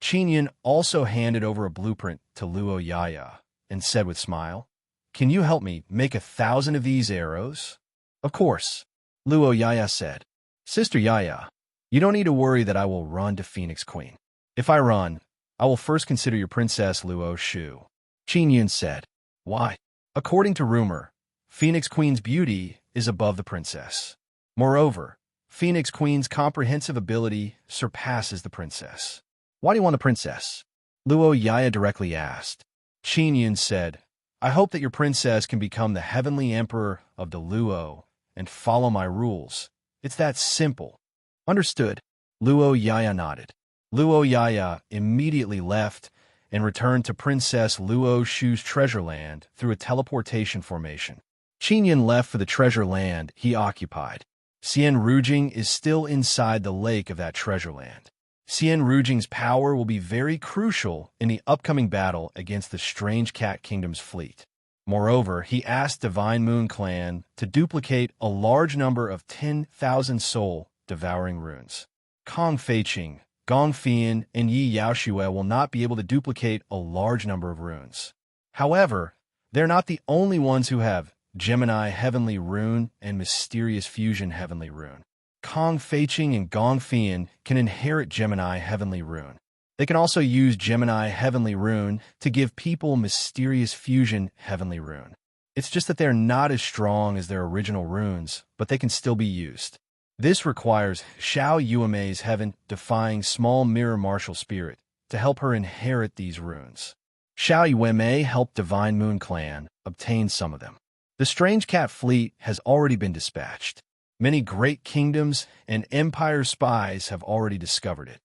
Qin Yun also handed over a blueprint to Luo Yaya and said with a smile, Can you help me make 1,000 of these arrows? Of course, Luo Yaya said. Sister Yaya, you don't need to worry that I will run to Phoenix Queen. If I run, I will first consider your Princess Luo Shu. Qin Yun said. Why? According to rumor, Phoenix Queen's beauty is above the princess. Moreover, Phoenix Queen's comprehensive ability surpasses the princess. Why do you want the princess? Luo Yaya directly asked. Qin Yun said, I hope that your princess can become the heavenly emperor of the Luo and follow my rules. It's that simple. Understood. Luo Yaya nodded. Luo Yaya immediately left and returned to Princess Luo Shu's treasure land through a teleportation formation. Qin Yun left for the treasure land he occupied. Xian Rujing is still inside the lake of that treasure land. Xian Rujing's power will be very crucial in the upcoming battle against the Strange Cat Kingdom's fleet. Moreover, he asked Divine Moon Clan to duplicate a large number of 10,000 soul-devouring runes. Kong Feiqing, Gong Fian, and Yi Yaoxue will not be able to duplicate a large number of runes. However, they're not the only ones who have Gemini Heavenly Rune and Mysterious Fusion Heavenly Rune. Kong Feiqing and Gong Fian can inherit Gemini Heavenly Rune. They can also use Gemini Heavenly Rune to give people Mysterious Fusion Heavenly Rune. It's just that they're not as strong as their original runes, but they can still be used. This requires Xiao Yuamei's heaven-defying small mirror martial spirit to help her inherit these runes. Xiao Yuamei helped Divine Moon Clan obtain some of them. The Strange Cat fleet has already been dispatched. Many great kingdoms and empire spies have already discovered it.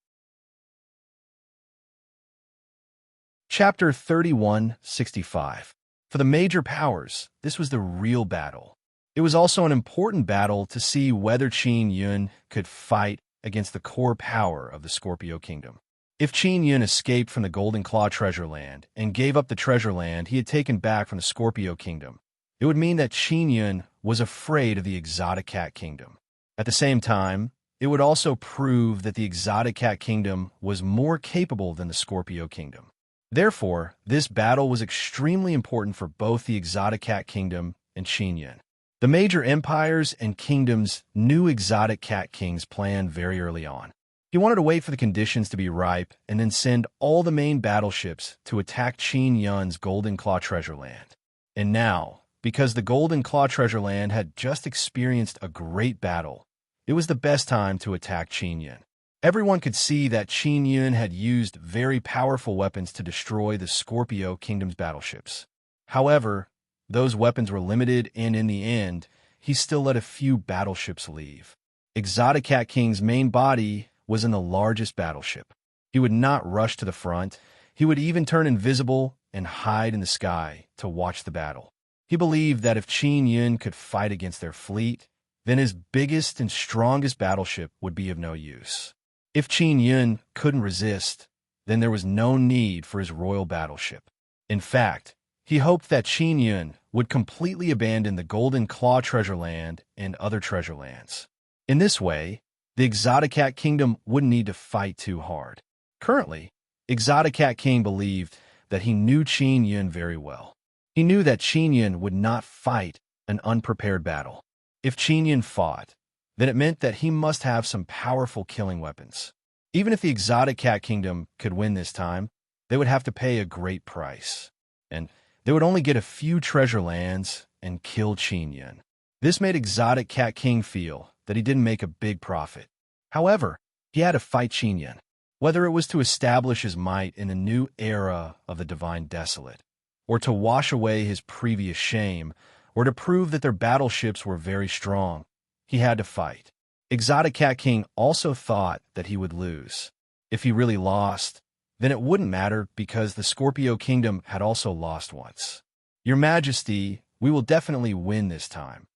Chapter 3165. For the major powers, this was the real battle. It was also an important battle to see whether Qin Yun could fight against the core power of the Scorpio Kingdom. If Qin Yun escaped from the Golden Claw treasure land and gave up the treasure land he had taken back from the Scorpio Kingdom, it would mean that Qin Yun was afraid of the Exotic Cat Kingdom. At the same time, it would also prove that the Exotic Cat Kingdom was more capable than the Scorpio Kingdom. Therefore, this battle was extremely important for both the Exotic Cat Kingdom and Qin Yun. The major empires and kingdoms knew Exotic Cat King's plan very early on. He wanted to wait for the conditions to be ripe and then send all the main battleships to attack Qin Yun's Golden Claw treasure land. And now, because the Golden Claw treasure land had just experienced a great battle, it was the best time to attack Qin Yun. Everyone could see that Qin Yun had used very powerful weapons to destroy the Scorpio Kingdom's battleships. However, those weapons were limited, and in the end, he still let a few battleships leave. Exotic Cat King's main body was in the largest battleship. He would not rush to the front. He would even turn invisible and hide in the sky to watch the battle. He believed that if Qin Yun could fight against their fleet, then his biggest and strongest battleship would be of no use. If Qin Yun couldn't resist, then there was no need for his royal battleship. In fact, he hoped that Qin Yun would completely abandon the Golden Claw treasure land and other treasure lands. In this way, the Exotic Cat Kingdom wouldn't need to fight too hard. Currently, Exotic Cat King believed that he knew Qin Yun very well. He knew that Qin Yun would not fight an unprepared battle. If Qin Yun fought, then it meant that he must have some powerful killing weapons. Even if the Exotic Cat Kingdom could win this time, they would have to pay a great price. And they would only get a few treasure lands and kill Qin Yun. This made Exotic Cat King feel that he didn't make a big profit. However, he had to fight Qin Yun, whether it was to establish his might in a new era of the Divine Desolate, or to wash away his previous shame, or to prove that their battleships were very strong. He had to fight. Exotic Cat King also thought that he would lose. If he really lost, then it wouldn't matter because the Scorpio Kingdom had also lost once. "Your Majesty, we will definitely win this time,"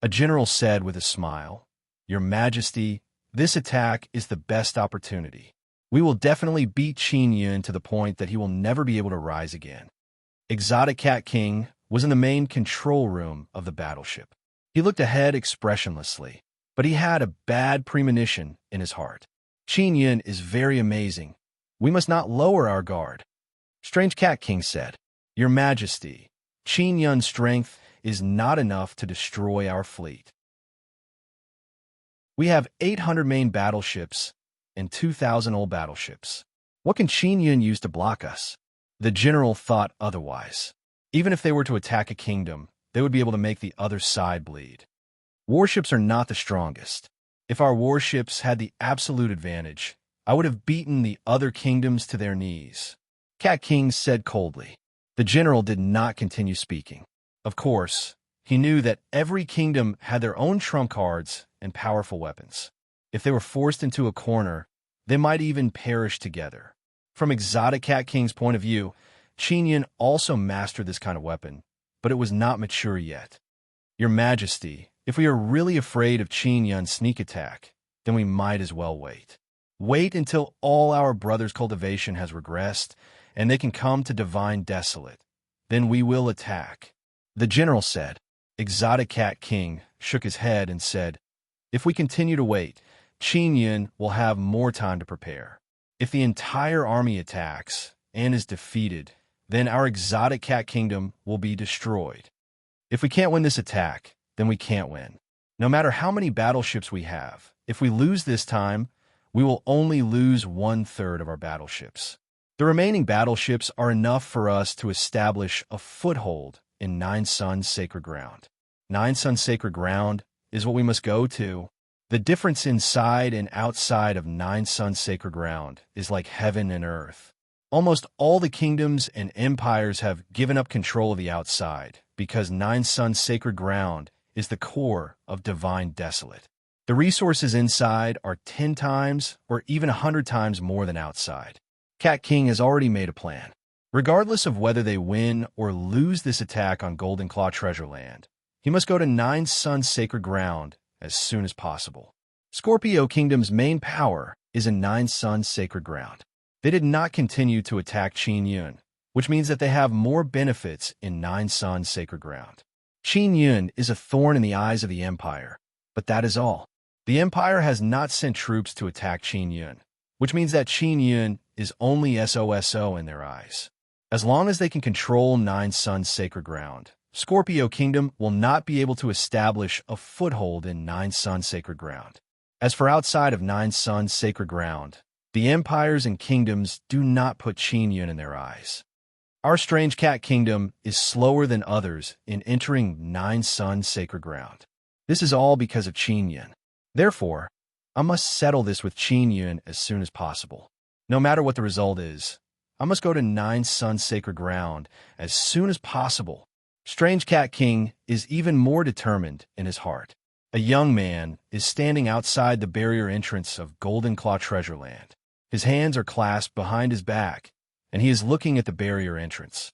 a general said with a smile. "Your Majesty, this attack is the best opportunity. We will definitely beat Qin Yun to the point that he will never be able to rise again." Exotic Cat King was in the main control room of the battleship. He looked ahead expressionlessly, but he had a bad premonition in his heart. "Qin Yun is very amazing. We must not lower our guard." Strange Cat King said, "Your Majesty, Qin Yun's strength is not enough to destroy our fleet. We have 800 main battleships and 2,000 old battleships. What can Qin Yun use to block us?" The general thought otherwise. Even if they were to attack a kingdom, they would be able to make the other side bleed. Warships are not the strongest. If our warships had the absolute advantage, I would have beaten the other kingdoms to their knees, Cat King said coldly. The general did not continue speaking. Of course, he knew that every kingdom had their own trump cards and powerful weapons. If they were forced into a corner, they might even perish together. From Exotic Cat King's point of view, Qin Yun also mastered this kind of weapon, but it was not mature yet. "Your Majesty, if we are really afraid of Qin Yun's sneak attack, then we might as well wait. Wait until all our brothers' cultivation has regressed, and they can come to Divine Desolate. Then we will attack," the general said. Exotic Cat King shook his head and said, "If we continue to wait, Qin Yun will have more time to prepare. If the entire army attacks and is defeated, then our Exotic Cat Kingdom will be destroyed. If we can't win this attack, then we can't win. No matter how many battleships we have, if we lose this time, we will only lose 1/3 of our battleships. The remaining battleships are enough for us to establish a foothold in Nine Suns Sacred Ground. Nine Suns Sacred Ground is what we must go to. The difference inside and outside of Nine Suns Sacred Ground is like heaven and earth. Almost all the kingdoms and empires have given up control of the outside because Nine Suns Sacred Ground is the core of Divine Desolate. The resources inside are 10 times or even 100 times more than outside. Cat King has already made a plan. Regardless of whether they win or lose this attack on Golden Claw Treasure Land, he must go to Nine Suns Sacred Ground as soon as possible. Scorpio Kingdom's main power is in Nine Suns Sacred Ground. They did not continue to attack Qin Yun, which means that they have more benefits in Nine Suns Sacred Ground. Qin Yun is a thorn in the eyes of the Empire, but that is all. The Empire has not sent troops to attack Qin Yun, which means that Qin Yun is only SOSO in their eyes. As long as they can control Nine Suns Sacred Ground, Scorpio Kingdom will not be able to establish a foothold in Nine Suns Sacred Ground. As for outside of Nine Suns Sacred Ground, the empires and kingdoms do not put Qin Yun in their eyes. Our Strange Cat Kingdom is slower than others in entering Nine Suns Sacred Ground. This is all because of Qin Yun. Therefore, I must settle this with Qin Yun as soon as possible. No matter what the result is, I must go to Nine Suns Sacred Ground as soon as possible. Strange Cat King is even more determined in his heart. A young man is standing outside the barrier entrance of Golden Claw Treasure Land. His hands are clasped behind his back, and he is looking at the barrier entrance.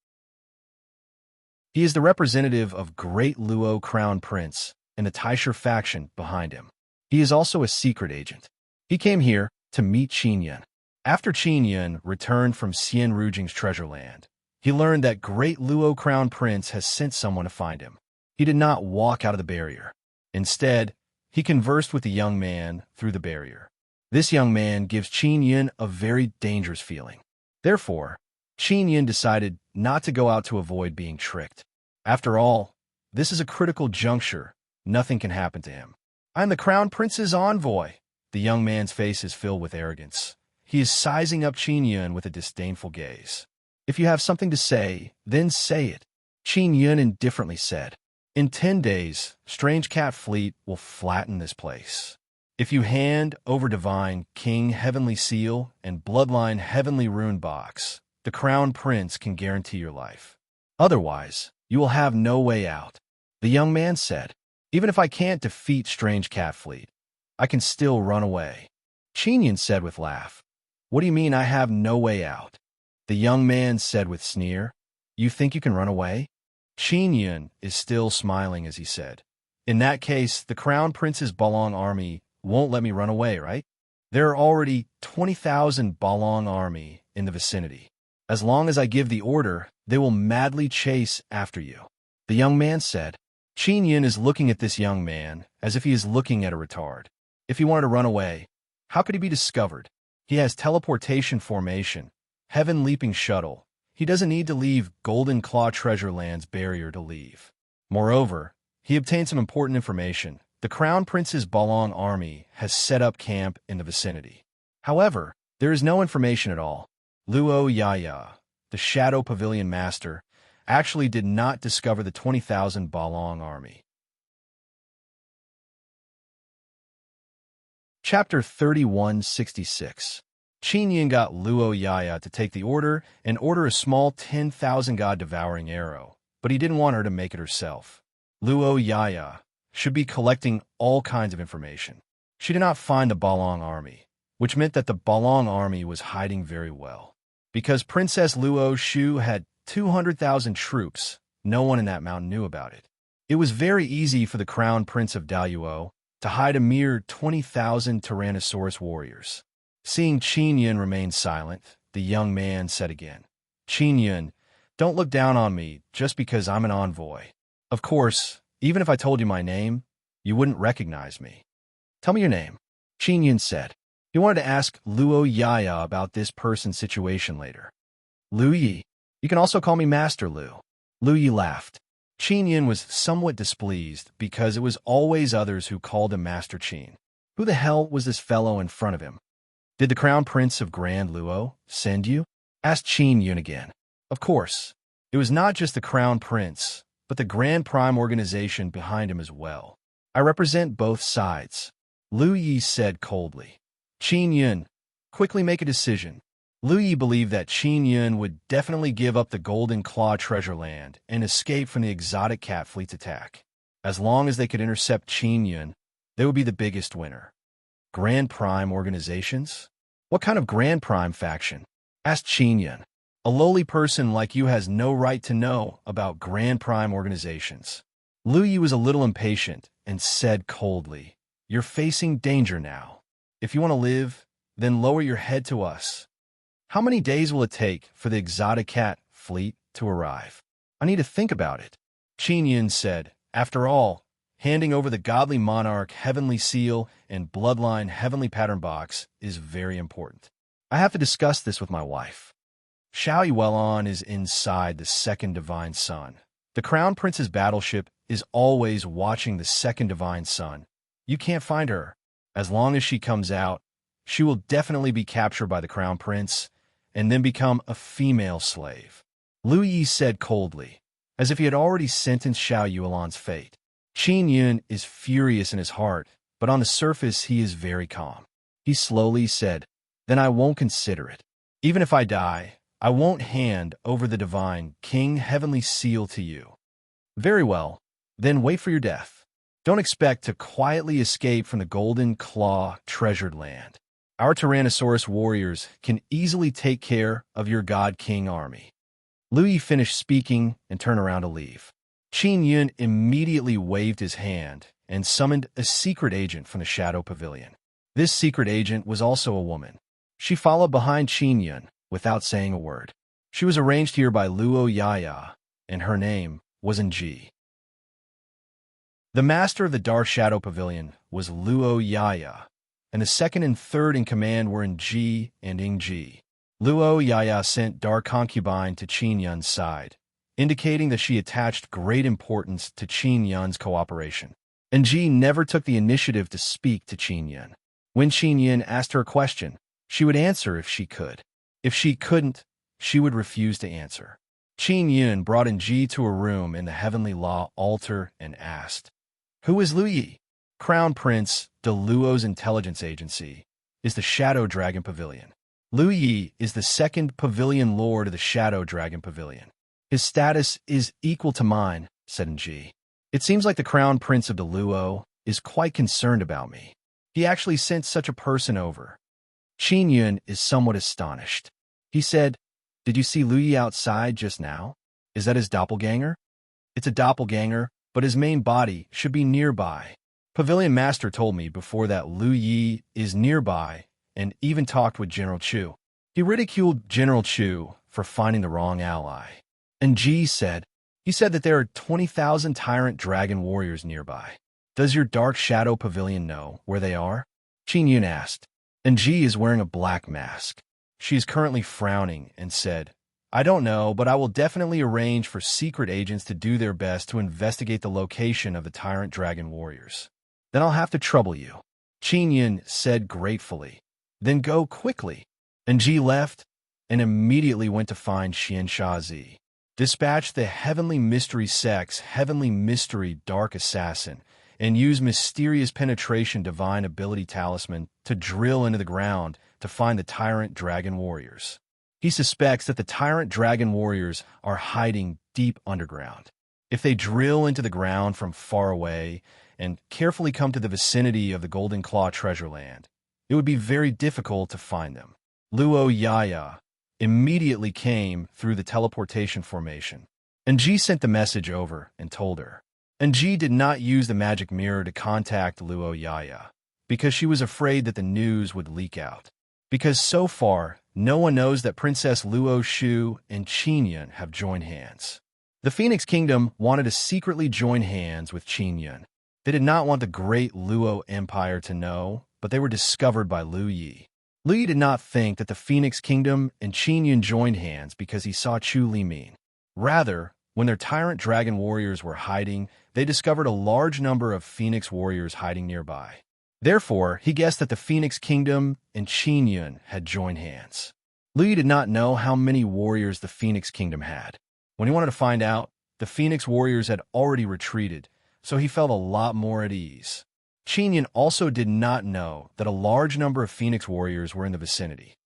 He is the representative of Great Luo Crown Prince and the Taisher faction behind him. He is also a secret agent. He came here to meet Qin Yun. After Qin Yun returned from Xian Rujing's treasure land, he learned that Great Luo Crown Prince has sent someone to find him. He did not walk out of the barrier. Instead, he conversed with the young man through the barrier. This young man gives Qin Yun a very dangerous feeling. Therefore, Qin Yun decided not to go out to avoid being tricked. After all, this is a critical juncture. Nothing can happen to him. I am the Crown Prince's envoy. The young man's face is filled with arrogance. He is sizing up Qin Yun with a disdainful gaze. If you have something to say, then say it. Qin Yun indifferently said. In 10 days, Strange Cat Fleet will flatten this place. If you hand over Divine King Heavenly Seal and Bloodline Heavenly Rune Box, the Crown Prince can guarantee your life. Otherwise, you will have no way out. The young man said, even if I can't defeat Strange Cat Fleet, I can still run away. Qin Yun said with laugh, what do you mean I have no way out? The young man said with sneer, you think you can run away? Qin Yun is still smiling as he said, in that case, the Crown Prince's Balong army won't let me run away, right? There are already 20,000 Balong army in the vicinity. As long as I give the order, they will madly chase after you. The young man said. Qin Yun is looking at this young man as if he is looking at a retard. If he wanted to run away, how could he be discovered? He has teleportation formation, heaven leaping shuttle. He doesn't need to leave Golden Claw Treasure Land's barrier to leave. Moreover, he obtained some important information. The Crown Prince's Balong army has set up camp in the vicinity. However, there is no information at all. Luo Yaya, the Shadow Pavilion Master, actually did not discover the 20,000 Balong army. Chapter 3166. Qin Yun got Luo Yaya to take the order and order a small 10,000 god devouring arrow, but he didn't want her to make it herself. Luo Yaya should be collecting all kinds of information. She did not find the Balong army, which meant that the Balong army was hiding very well. Because Princess Luo Shu had 200,000 troops, no one in that mountain knew about it. It was very easy for the Crown Prince of Daluo to hide a mere 20,000 Tyrannosaurus warriors. Seeing Qin Yun remain silent, the young man said again, Qin Yun, don't look down on me just because I'm an envoy. Of course, even if I told you my name, you wouldn't recognize me. Tell me your name. Qin Yun said. He wanted to ask Luo Yaya about this person's situation later. Lu Yi. You can also call me Master Lu. Lu Yi laughed. Qin Yun was somewhat displeased because it was always others who called him Master Qin. Who the hell was this fellow in front of him? Did the Crown Prince of Grand Luo send you? Asked Qin Yun again. Of course. It was not just the Crown Prince, but the Grand Prime organization behind him as well. I represent both sides. Lu Yi said coldly. Qin Yun, quickly make a decision. Lu Yi believed that Qin Yun would definitely give up the Golden Claw Treasure Land and escape from the exotic cat fleet's attack. As long as they could intercept Qin Yun, they would be the biggest winner. Grand Prime organizations? What kind of Grand Prime faction? Asked Qin Yun. A lowly person like you has no right to know about Grand Prime organizations. Lu Yi was a little impatient and said coldly, You're facing danger now. If you want to live, then lower your head to us. How many days will it take for the exotic cat fleet to arrive? I need to think about it. Qin Yun said, after all, handing over the godly monarch heavenly seal and bloodline heavenly pattern box is very important. I have to discuss this with my wife. Xiao Yuelon is inside the second divine sun. The Crown Prince's battleship is always watching the second divine sun. You can't find her. As long as she comes out, she will definitely be captured by the Crown Prince and then become a female slave. Lu Yi said coldly, as if he had already sentenced Xiao Yuelon's fate. Qin Yun is furious in his heart, but on the surface he is very calm. He slowly said, then I won't consider it. Even if I die, I won't hand over the divine king heavenly seal to you. Very well, then wait for your death. Don't expect to quietly escape from the golden claw treasured land. Our Tyrannosaurus warriors can easily take care of your god-king army. Lu Yi finished speaking and turned around to leave. Qin Yun immediately waved his hand and summoned a secret agent from the Shadow Pavilion. This secret agent was also a woman. She followed behind Qin Yun without saying a word. She was arranged here by Luo Yaya, and her name was Ji. The master of the Dark Shadow Pavilion was Luo Yaya, and the second and third in command were Ji and Ji. Luo Yaya sent Dark Concubine to Qin Yun's side, indicating that she attached great importance to Qin Yun's cooperation. Ji never took the initiative to speak to Qin Yun. When Qin Yun asked her a question, she would answer if she could. If she couldn't, she would refuse to answer. Qin Yun brought Ji to a room in the Heavenly Law altar and asked, "Who is Lu Yi?" Crown Prince de Luo's intelligence agency is the Shadow Dragon Pavilion. Lu Yi is the second pavilion lord of the Shadow Dragon Pavilion. His status is equal to mine, said Ji. It seems like the Crown Prince of de Luo is quite concerned about me. He actually sent such a person over. Qin Yun is somewhat astonished. He said, "Did you see Lu Yi outside just now? Is that his doppelganger?" "It's a doppelganger, but his main body should be nearby. Pavilion Master told me before that Lu Yi is nearby and even talked with General Chu. He ridiculed General Chu for finding the wrong ally." And Ji said, "He said that there are 20,000 tyrant dragon warriors nearby. Does your Dark Shadow Pavilion know where they are?" Qin Yun asked. And Ji is wearing a black mask. She is currently frowning and said, "I don't know, but I will definitely arrange for secret agents to do their best to investigate the location of the tyrant dragon warriors. Then I'll have to trouble you." Qin Yun said gratefully, "Then go quickly." And Ji left and immediately went to find Xian Shazi. Dispatch the Heavenly Mystery Sex, Heavenly Mystery Dark Assassin, and use Mysterious Penetration Divine Ability Talisman to drill into the ground to find the Tyrant Dragon Warriors. He suspects that the Tyrant Dragon Warriors are hiding deep underground. If they drill into the ground from far away and carefully come to the vicinity of the Golden Claw Treasure Land, it would be very difficult to find them. Luo Yaya immediately came through the teleportation formation. And Ji sent the message over and told her. And Ji did not use the magic mirror to contact Luo Yaya because she was afraid that the news would leak out. Because so far, no one knows that Princess Luo Shu and Qin Yun have joined hands. The Phoenix Kingdom wanted to secretly join hands with Qin Yun. They did not want the great Luo Empire to know, but they were discovered by Lu Yi. Lu Yi did not think that the Phoenix Kingdom and Qin Yun joined hands because he saw Chu Li Min. Rather, when their tyrant dragon warriors were hiding, they discovered a large number of Phoenix warriors hiding nearby. Therefore, he guessed that the Phoenix Kingdom and Qin Yun had joined hands. Lu Yi did not know how many warriors the Phoenix Kingdom had. When he wanted to find out, the Phoenix warriors had already retreated, so he felt a lot more at ease. Qin Yun also did not know that a large number of Phoenix warriors were in the vicinity.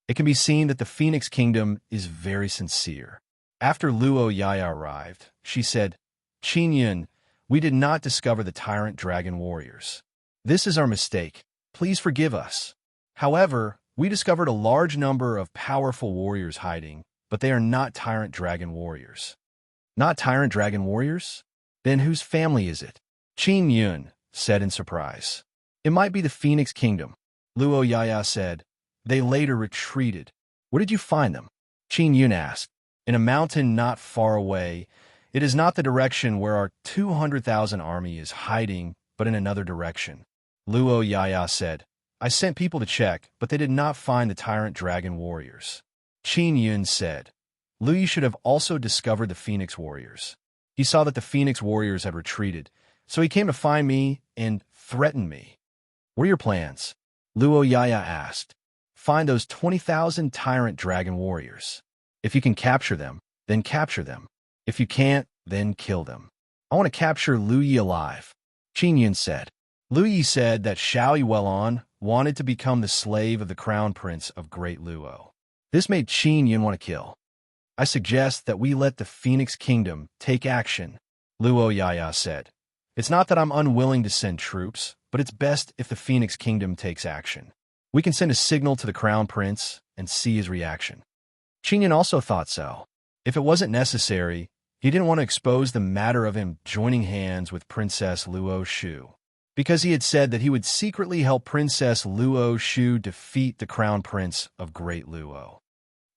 It can be seen that the Phoenix Kingdom is very sincere. After Luo Yaya arrived, she said, "Qin Yun, we did not discover the Tyrant Dragon Warriors. This is our mistake. Please forgive us. However, we discovered a large number of powerful warriors hiding, but they are not Tyrant Dragon Warriors." "Not Tyrant Dragon Warriors? Then whose family is it?" Qin Yun said in surprise. "It might be the Phoenix Kingdom." Luo Yaya said, They later retreated. Where did you find them? Qin Yun asked. In a mountain not far away. It is not the direction where our 200,000 army is hiding, but in another direction. Luo Yaya said. I sent people to check, but they did not find the tyrant dragon warriors. Qin Yun said. Lu Yi should have also discovered the Phoenix warriors. He saw that the Phoenix warriors had retreated, so he came to find me and threatened me. What are your plans? Luo Yaya asked. Find those 20,000 tyrant dragon warriors. If you can capture them, then capture them. If you can't, then kill them. I want to capture Lu Yi alive, Qin Yun said. Lu Yi said that Xiao Yuelon wanted to become the slave of the crown prince of Great Luo. This made Qin Yun want to kill. I suggest that we let the Phoenix Kingdom take action, Luo Yaya said. It's not that I'm unwilling to send troops, but it's best if the Phoenix Kingdom takes action. We can send a signal to the crown prince and see his reaction. Qin Yun also thought so. If it wasn't necessary, he didn't want to expose the matter of him joining hands with Princess Luo Shu, because he had said that he would secretly help Princess Luo Shu defeat the crown prince of Great Luo.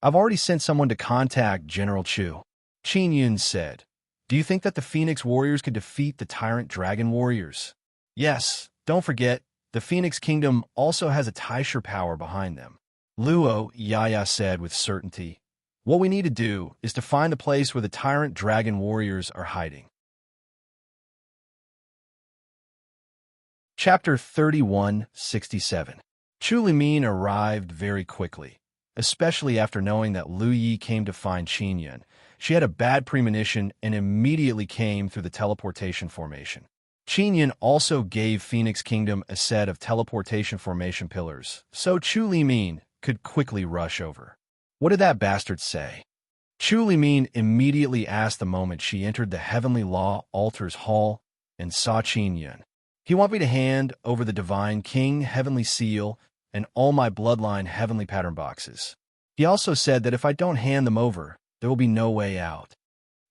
I've already sent someone to contact General Chu, Qin Yun said. Do you think that the Phoenix warriors could defeat the tyrant dragon warriors? Yes, don't forget, the Phoenix Kingdom also has a Taisher power behind them. Luo Yaya said with certainty. What we need to do is to find the place where the tyrant dragon warriors are hiding. Chapter 31:67. Chu Limin arrived very quickly, especially after knowing that Lu Yi came to find Qin Yun. She had a bad premonition and immediately came through the teleportation formation. Qin Yun also gave Phoenix Kingdom a set of teleportation formation pillars, so Chu Limin could quickly rush over. What did that bastard say? Chu Limin immediately asked the moment she entered the Heavenly Law Altar's hall and saw Qin Yun. He wanted me to hand over the Divine King Heavenly Seal and all my bloodline Heavenly Pattern boxes. He also said that if I don't hand them over, there will be no way out.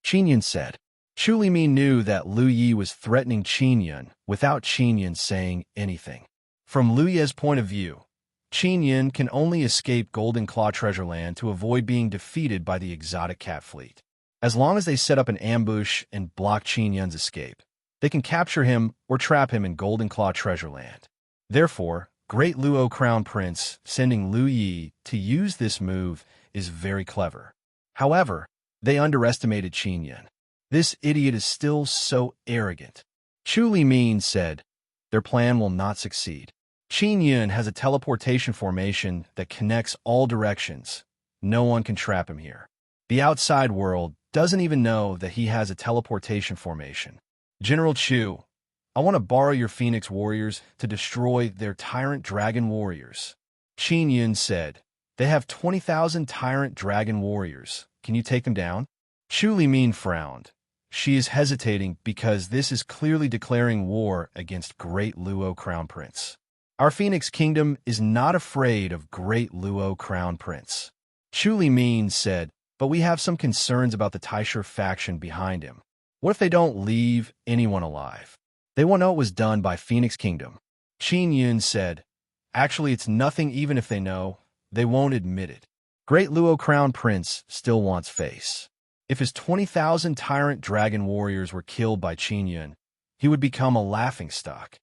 Qin Yun said. Chu Limin knew that Lu Yi was threatening Qin Yun without Qin Yun saying anything. From Lu Yi's point of view, Qin Yun can only escape Golden Claw Treasure Land to avoid being defeated by the exotic cat fleet. As long as they set up an ambush and block Qin Yun's escape, they can capture him or trap him in Golden Claw Treasure Land. Therefore, Great Luo Crown Prince sending Lu Yi to use this move is very clever. However, they underestimated Qin Yun. This idiot is still so arrogant. Chu Limin said, their plan will not succeed. Qin Yun has a teleportation formation that connects all directions. No one can trap him here. The outside world doesn't even know that he has a teleportation formation. General Chu, I want to borrow your Phoenix warriors to destroy their tyrant dragon warriors. Qin Yun said, they have 20,000 tyrant dragon warriors. Can you take them down? Chu Limin frowned. She is hesitating because this is clearly declaring war against Great Luo Crown Prince. Our Phoenix Kingdom is not afraid of Great Luo Crown Prince. Chu Limin said, but we have some concerns about the Taisher faction behind him. What if they don't leave anyone alive? They won't know it was done by Phoenix Kingdom. Qin Yun said, actually it's nothing even if they know. They won't admit it. Great Luo Crown Prince still wants face. If his 20,000 tyrant dragon warriors were killed by Qin Yun, he would become a laughingstock.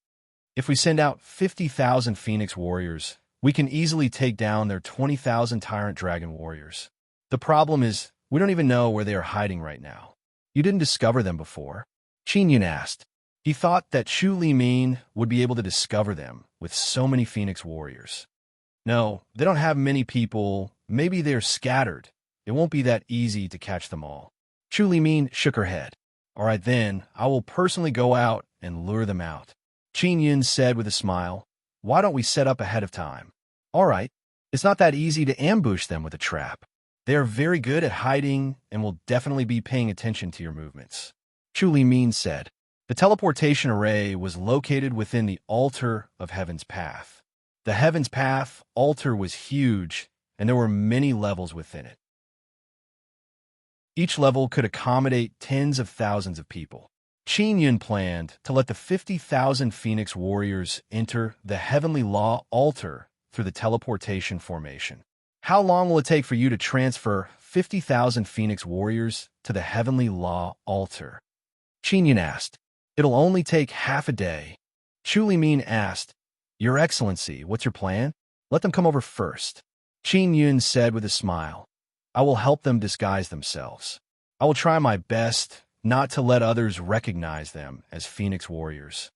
If we send out 50,000 Phoenix warriors, we can easily take down their 20,000 tyrant dragon warriors. The problem is, we don't even know where they are hiding right now. You didn't discover them before? Qin Yun asked. He thought that Chu Limin would be able to discover them with so many Phoenix warriors. No, they don't have many people. Maybe they're scattered. It won't be that easy to catch them all. Chu Limin shook her head. All right then, I will personally go out and lure them out. Qin Yun said with a smile, why don't we set up ahead of time? All right, it's not that easy to ambush them with a trap. They are very good at hiding and will definitely be paying attention to your movements. Chu Limin said. The teleportation array was located within the Altar of Heaven's Path. The Heaven's Path altar was huge, and there were many levels within it. Each level could accommodate tens of thousands of people. Qin Yun planned to let the 50,000 Phoenix warriors enter the Heavenly Law altar through the teleportation formation. How long will it take for you to transfer 50,000 Phoenix warriors to the Heavenly Law altar? Qin Yun asked. It'll only take half a day. Chu Limin asked, Your Excellency, what's your plan? Let them come over first. Qin Yun said with a smile, I will help them disguise themselves. I will try my best not to let others recognize them as Phoenix warriors.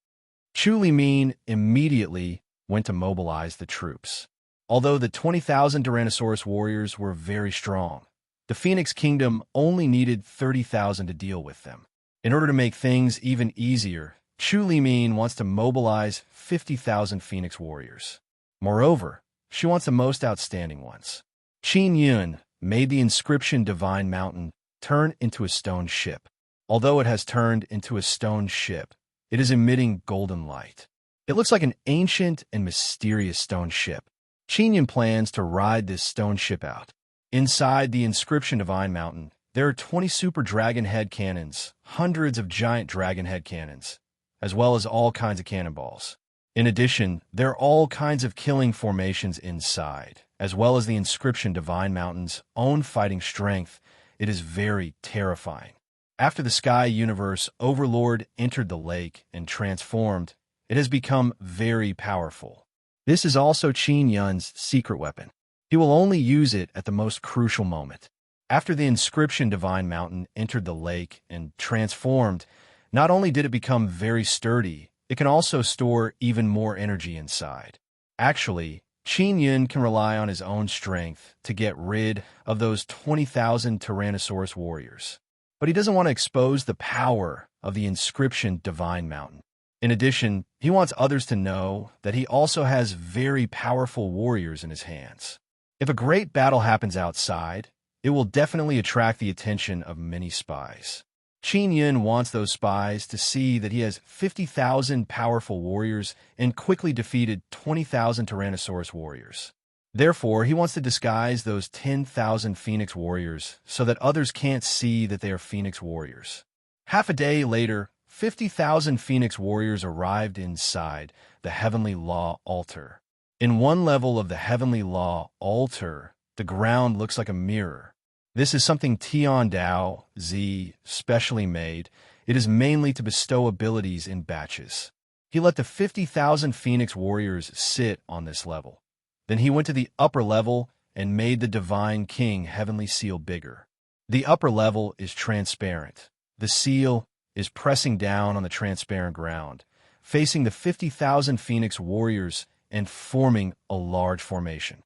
Chu Limin immediately went to mobilize the troops. Although the 20,000 Tyrannosaurus warriors were very strong, the Phoenix Kingdom only needed 30,000 to deal with them. In order to make things even easier, Chu Limin wants to mobilize 50,000 Phoenix warriors. Moreover, she wants the most outstanding ones. Qin Yun made the inscription Divine Mountain turn into a stone ship. Although it has turned into a stone ship, it is emitting golden light. It looks like an ancient and mysterious stone ship. Qin Yun plans to ride this stone ship out. Inside the inscription Divine Mountain, there are 20 super dragon head cannons, hundreds of giant dragon head cannons, as well as all kinds of cannonballs. In addition, there are all kinds of killing formations inside, as well as the inscription Divine Mountain's own fighting strength. It is very terrifying. After the Sky Universe Overlord entered the lake and transformed, it has become very powerful. This is also Qin Yun's secret weapon. He will only use it at the most crucial moment. After the inscription Divine Mountain entered the lake and transformed, not only did it become very sturdy, it can also store even more energy inside. Actually, Qin Yun can rely on his own strength to get rid of those 20,000 Tyrannosaurus warriors. But he doesn't want to expose the power of the inscription Divine Mountain. In addition, he wants others to know that he also has very powerful warriors in his hands. If a great battle happens outside, it will definitely attract the attention of many spies. Qin Yun wants those spies to see that he has 50,000 powerful warriors and quickly defeated 20,000 Tyrannosaurus warriors. Therefore, he wants to disguise those 10,000 Phoenix warriors so that others can't see that they are Phoenix warriors. Half a day later, 50,000 Phoenix warriors arrived inside the Heavenly Law altar. In one level of the Heavenly Law altar, the ground looks like a mirror. This is something Tian Dao Z specially made. It is mainly to bestow abilities in batches. He let the 50,000 Phoenix warriors sit on this level. Then he went to the upper level and made the Divine King Heavenly Seal bigger. The upper level is transparent. The seal is pressing down on the transparent ground, facing the 50,000 Phoenix warriors and forming a large formation.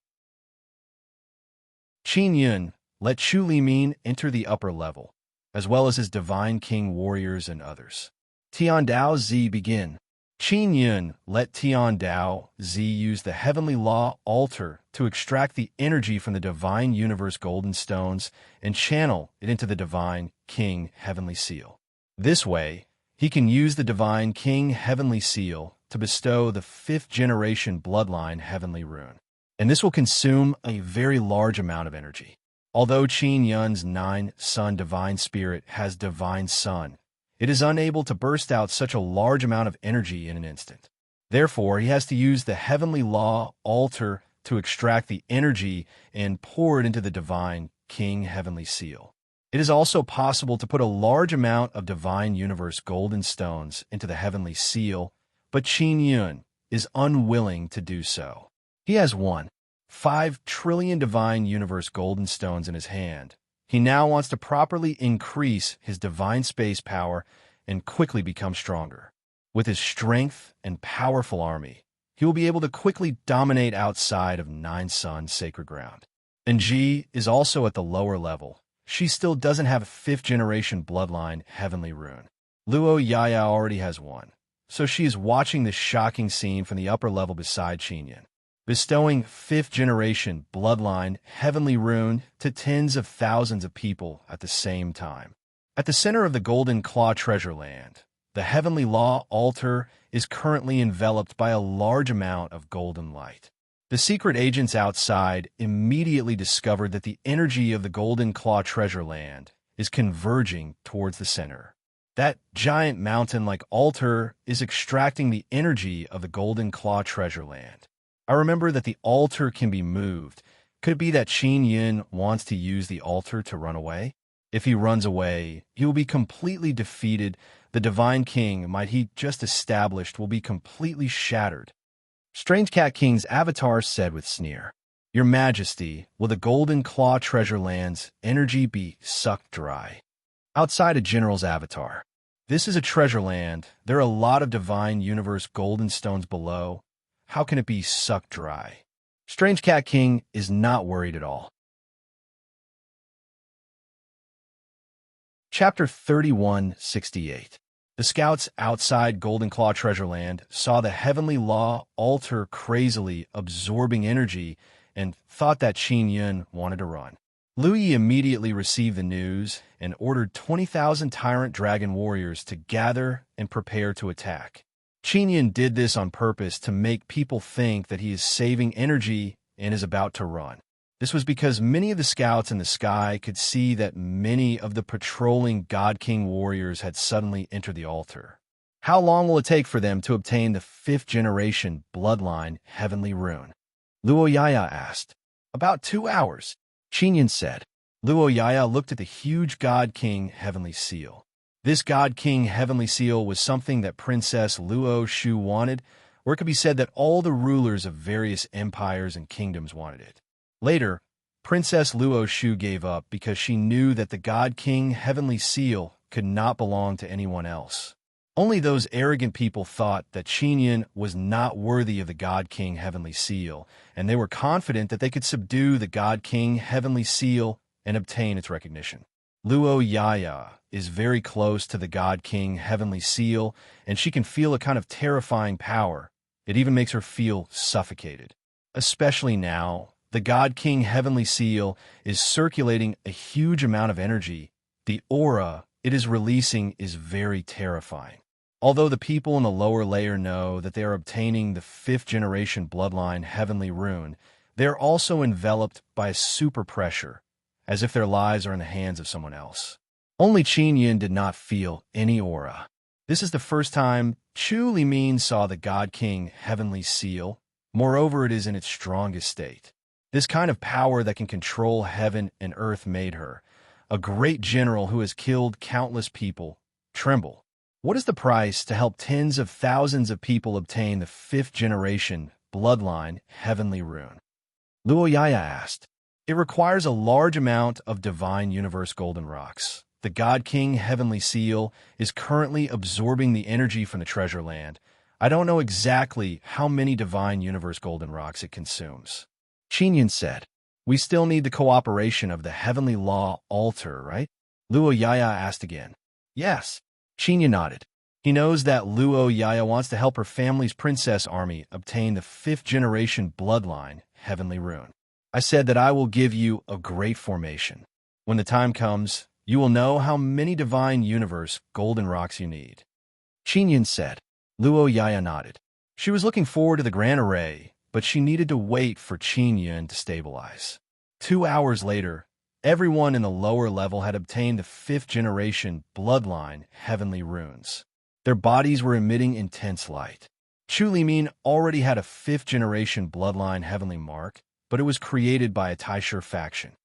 Qin Yun let Chu Limin enter the upper level, as well as his Divine King warriors and others. Tian Dao Z begin. Qin Yun let Tian Dao Z use the Heavenly Law altar to extract the energy from the Divine Universe Golden Stones and channel it into the Divine King Heavenly Seal. This way, he can use the Divine King Heavenly Seal to bestow the 5th generation Bloodline Heavenly Rune. And this will consume a very large amount of energy. Although Qin Yun's 9-Sun Divine Spirit has Divine Sun, it is unable to burst out such a large amount of energy in an instant. Therefore, he has to use the Heavenly Law altar to extract the energy and pour it into the Divine King Heavenly Seal. It is also possible to put a large amount of Divine Universe Golden Stones into the Heavenly Seal, but Qin Yun is unwilling to do so. He has 5 trillion Divine Universe Golden Stones in his hand. He now wants to properly increase his divine space power and quickly become stronger. With his strength and powerful army, he will be able to quickly dominate outside of 9-Sun Sacred Ground. And Ji is also at the lower level. She still doesn't have a 5th generation Bloodline Heavenly Rune. Luo Yaya already has one, so she is watching this shocking scene from the upper level beside Qin Yun, bestowing 5th generation Bloodline Heavenly Rune to tens of thousands of people at the same time. At the center of the Golden Claw Treasure Land, the Heavenly Law altar is currently enveloped by a large amount of golden light. The secret agents outside immediately discovered that the energy of the Golden Claw Treasure Land is converging towards the center. That giant mountain-like altar is extracting the energy of the Golden Claw Treasure Land. I remember that the altar can be moved. Could it be that Qin Yin wants to use the altar to run away? If he runs away, he will be completely defeated. The Divine King, might he just established, will be completely shattered. Strange Cat King's avatar said with sneer, "Your Majesty, will the Golden Claw treasure land's energy be sucked dry?" Outside a general's avatar. This is a treasure land. There are a lot of divine universe golden stones below. How can it be sucked dry? Strange Cat King is not worried at all. Chapter 3168. The scouts outside Golden Claw Treasure Land saw the heavenly law altar crazily absorbing energy and thought that Qin Yun wanted to run. Lu Yi immediately received the news and ordered 20,000 tyrant dragon warriors to gather and prepare to attack. Qin Yun did this on purpose to make people think that he is saving energy and is about to run. This was because many of the scouts in the sky could see that many of the patrolling God King warriors had suddenly entered the altar. How long will it take for them to obtain the 5th generation bloodline heavenly rune? Luo Yaya asked. About 2 hours, Qin Yun said. Luo Yaya looked at the huge God King heavenly seal. This God King heavenly seal was something that Princess Luo Shu wanted, or it could be said that all the rulers of various empires and kingdoms wanted it. Later, Princess Luo Shu gave up because she knew that the God King heavenly seal could not belong to anyone else. Only those arrogant people thought that Qin Yun was not worthy of the God King heavenly seal, and they were confident that they could subdue the God King heavenly seal and obtain its recognition. Luo Yaya is very close to the God King heavenly seal, and she can feel a kind of terrifying power. It even makes her feel suffocated. Especially now, the God King heavenly seal is circulating a huge amount of energy. The aura it is releasing is very terrifying. Although the people in the lower layer know that they are obtaining the 5th generation bloodline heavenly rune, they are also enveloped by a super pressure, as if their lives are in the hands of someone else. Only Qin Yun did not feel any aura. This is the first time Chu Limin saw the God King heavenly seal. Moreover, it is in its strongest state. This kind of power that can control heaven and earth made her, a great general who has killed countless people, tremble. What is the price to help tens of thousands of people obtain the 5th generation bloodline heavenly rune? Luo Yaya asked. It requires a large amount of divine universe golden rocks. The God King heavenly seal is currently absorbing the energy from the treasure land. I don't know exactly how many divine universe golden rocks it consumes. Qin Yun said, "We still need the cooperation of the heavenly law altar, right?" Luo Yaya asked again. Yes. Qin Yun nodded. He knows that Luo Yaya wants to help her family's princess army obtain the 5th generation bloodline heavenly rune. I said that I will give you a great formation. When the time comes, you will know how many divine universe golden rocks you need. Qin Yun said. Luo Yaya nodded. She was looking forward to the grand array, but she needed to wait for Qin Yun to stabilize. 2 hours later, everyone in the lower level had obtained the 5th generation bloodline heavenly runes. Their bodies were emitting intense light. Chu Limin already had a 5th generation bloodline heavenly mark, but it was created by a Taisher faction.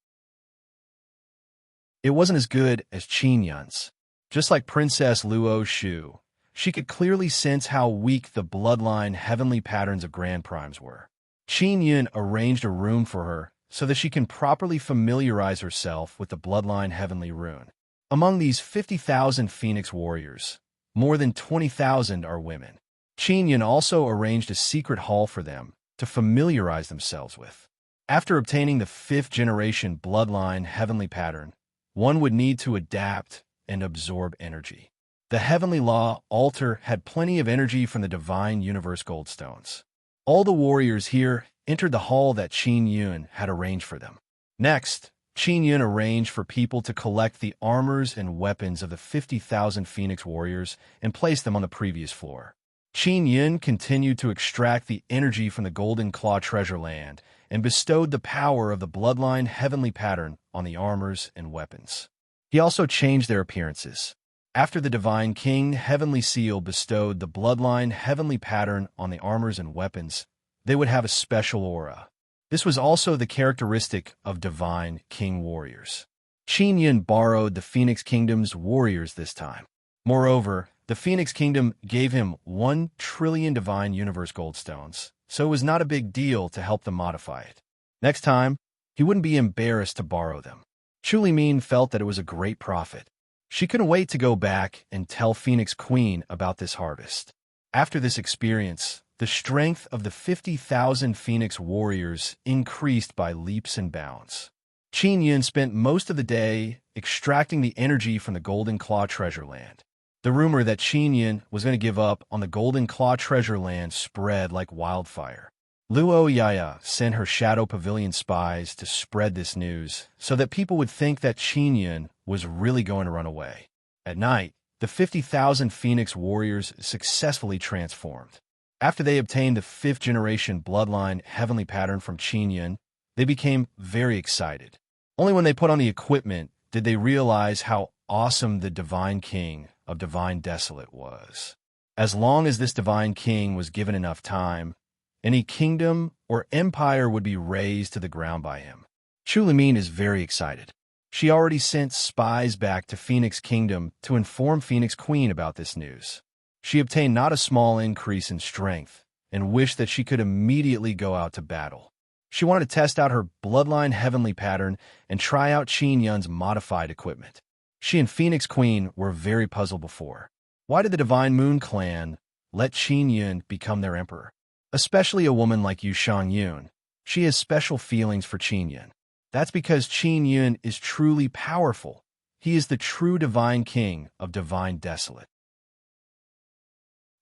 It wasn't as good as Qin Yun's. Just like Princess Luo Shu, she could clearly sense how weak the bloodline heavenly patterns of Grand Primes were. Qin Yun arranged a room for her so that she can properly familiarize herself with the bloodline heavenly rune. Among these 50,000 Phoenix warriors, more than 20,000 are women. Qin Yun also arranged a secret hall for them to familiarize themselves with. After obtaining the 5th generation bloodline heavenly pattern, one would need to adapt and absorb energy. The heavenly law altar had plenty of energy from the divine universe goldstones. All the warriors here entered the hall that Qin Yun had arranged for them. Next, Qin Yun arranged for people to collect the armors and weapons of the 50,000 Phoenix warriors and place them on the previous floor. Qin Yun continued to extract the energy from the Golden Claw treasure land and bestowed the power of the bloodline heavenly pattern on the armors and weapons. He also changed their appearances. After the Divine King heavenly seal bestowed the bloodline heavenly pattern on the armors and weapons, they would have a special aura. This was also the characteristic of divine king warriors. Qin Yun borrowed the Phoenix Kingdom's warriors this time. Moreover, the Phoenix Kingdom gave him 1 trillion divine universe goldstones, so it was not a big deal to help them modify it. Next time, he wouldn't be embarrassed to borrow them. Chu Limin felt that it was a great profit. She couldn't wait to go back and tell Phoenix Queen about this harvest. After this experience, the strength of the 50,000 Phoenix warriors increased by leaps and bounds. Qin Yun spent most of the day extracting the energy from the Golden Claw treasure land. The rumor that Qin Yun was going to give up on the Golden Claw treasure land spread like wildfire. Luo Yaya sent her Shadow Pavilion spies to spread this news so that people would think that Qin Yun was really going to run away. At night, the 50,000 Phoenix warriors successfully transformed. After they obtained the 5th-generation bloodline heavenly pattern from Qin Yun, they became very excited. Only when they put on the equipment did they realize how awesome the Divine King of Divine Desolate was. As long as this Divine King was given enough time, any kingdom or empire would be razed to the ground by him. Chu Limin is very excited. She already sent spies back to Phoenix Kingdom to inform Phoenix Queen about this news. She obtained not a small increase in strength and wished that she could immediately go out to battle. She wanted to test out her bloodline heavenly pattern and try out Qin Yun's modified equipment. She and Phoenix Queen were very puzzled before. Why did the Divine Moon clan let Qin Yun become their emperor? Especially a woman like Yu Shangyun. She has special feelings for Qin Yun. That's because Qin Yun is truly powerful. He is the true Divine King of Divine Desolate.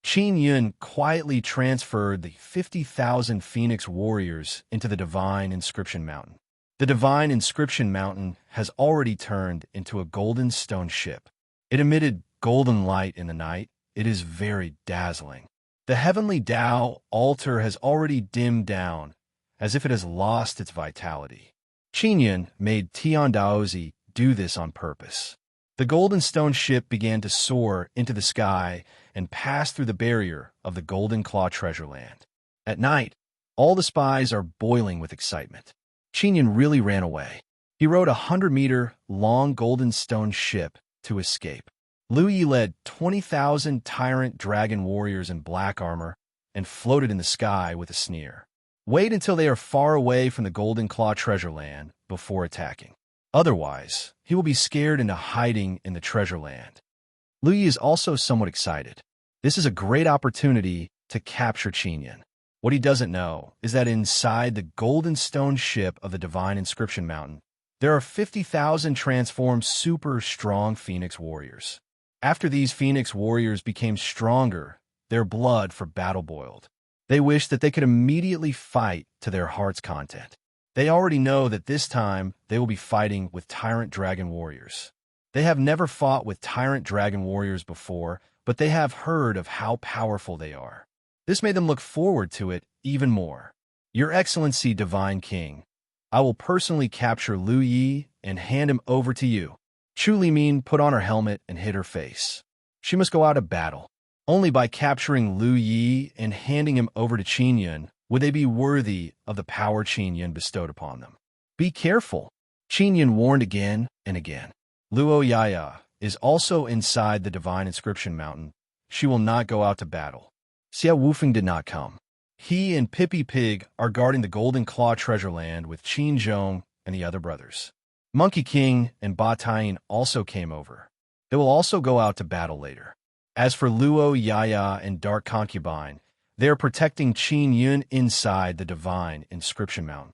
Qin Yun quietly transferred the 50,000 Phoenix warriors into the Divine Inscription Mountain. The Divine Inscription Mountain has already turned into a golden stone ship. It emitted golden light in the night. It is very dazzling. The heavenly Tao altar has already dimmed down, as if it has lost its vitality. Qin Yun made Tian Daozi do this on purpose. The golden stone ship began to soar into the sky and pass through the barrier of the Golden Claw treasure land. At night, all the spies are boiling with excitement. Qin Yun really ran away. He rode a 100-meter-long golden stone ship to escape. Lu Yi led 20,000 tyrant dragon warriors in black armor and floated in the sky with a sneer. Wait until they are far away from the Golden Claw treasure land before attacking. Otherwise, he will be scared into hiding in the treasure land. Lu Yi is also somewhat excited. This is a great opportunity to capture Qin Yun. What he doesn't know is that inside the golden stone ship of the Divine Inscription Mountain, there are 50,000 transformed super strong Phoenix warriors. After these Phoenix warriors became stronger, their blood for battle boiled. They wished that they could immediately fight to their heart's content. They already know that this time they will be fighting with Tyrant Dragon warriors. They have never fought with Tyrant Dragon warriors before, but they have heard of how powerful they are. This made them look forward to it even more. Your Excellency, Divine King, I will personally capture Lu Yi and hand him over to you. Chu Limin put on her helmet and hid her face. She must go out to battle. Only by capturing Lu Yi and handing him over to Qin Yun would they be worthy of the power Qin Yun bestowed upon them. Be careful, Qin Yun warned again and again. Luo Yaya is also inside the Divine Inscription Mountain. She will not go out to battle. Xia Wufeng did not come. He and Pippi Pig are guarding the Golden Claw treasure land with Qin Zhong and the other brothers. Monkey King and Ba Taiyin also came over. They will also go out to battle later. As for Luo Yaya and Dark Concubine, they are protecting Qin Yun inside the Divine Inscription Mountain.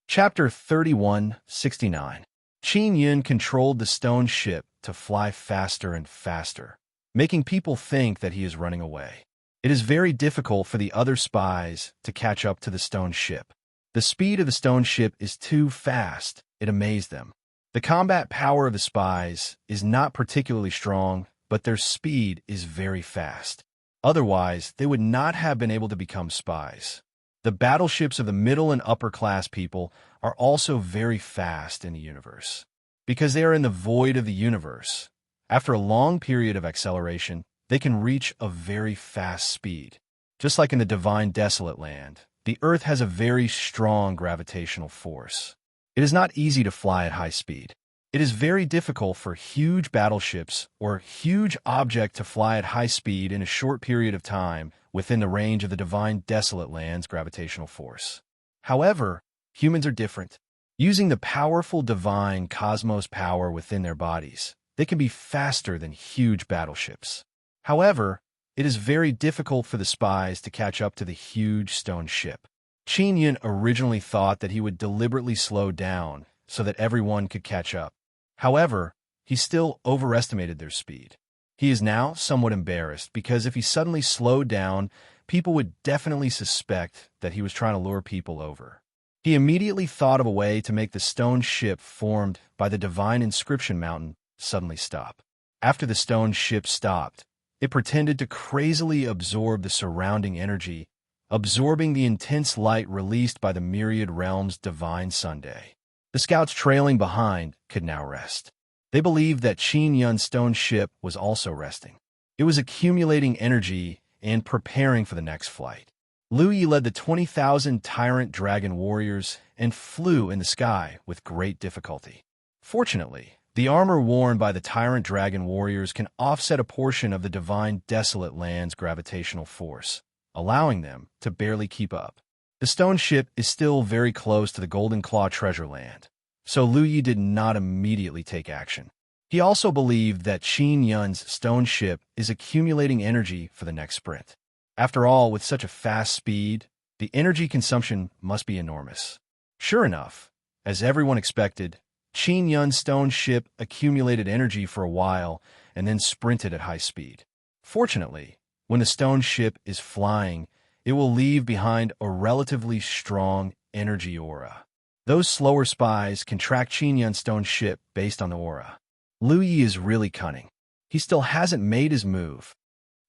Chapter 3169. Qin Yun controlled the stone ship to fly faster and faster, making people think that he is running away. It is very difficult for the other spies to catch up to the stone ship. The speed of the stone ship is too fast. It amazed them. The combat power of the spies is not particularly strong, but their speed is very fast. Otherwise, they would not have been able to become spies. The battleships of the middle and upper class people are also very fast in the universe. Because they are in the void of the universe, after a long period of acceleration, they can reach a very fast speed. Just like in the divine desolate land, the Earth has a very strong gravitational force. It is not easy to fly at high speed. It is very difficult for huge battleships or huge object to fly at high speed in a short period of time within the range of the divine desolate land's gravitational force. However, humans are different. Using the powerful divine cosmos power within their bodies, they can be faster than huge battleships. However, it is very difficult for the spies to catch up to the huge stone ship. Qin Yun originally thought that he would deliberately slow down so that everyone could catch up. However, he still overestimated their speed. He is now somewhat embarrassed because if he suddenly slowed down, people would definitely suspect that he was trying to lure people over. He immediately thought of a way to make the stone ship formed by the divine inscription mountain suddenly stop. After the stone ship stopped, it pretended to crazily absorb the surrounding energy, absorbing the intense light released by the myriad realms' divine Sunday. The scouts trailing behind could now rest. They believed that Qin Yun's stone ship was also resting. It was accumulating energy and preparing for the next flight. Lu Yi led the 20,000 tyrant dragon warriors and flew in the sky with great difficulty. Fortunately, the armor worn by the tyrant dragon warriors can offset a portion of the divine desolate land's gravitational force, allowing them to barely keep up. The stone ship is still very close to the Golden Claw treasure land, so Lu Yi did not immediately take action. He also believed that Qin Yun's stone ship is accumulating energy for the next sprint. After all, with such a fast speed, the energy consumption must be enormous. Sure enough, as everyone expected, Qin Yun's stone ship accumulated energy for a while and then sprinted at high speed. Fortunately, when the stone ship is flying, it will leave behind a relatively strong energy aura. Those slower spies can track Qin Yun's stone ship based on the aura. Lu Yi is really cunning. He still hasn't made his move.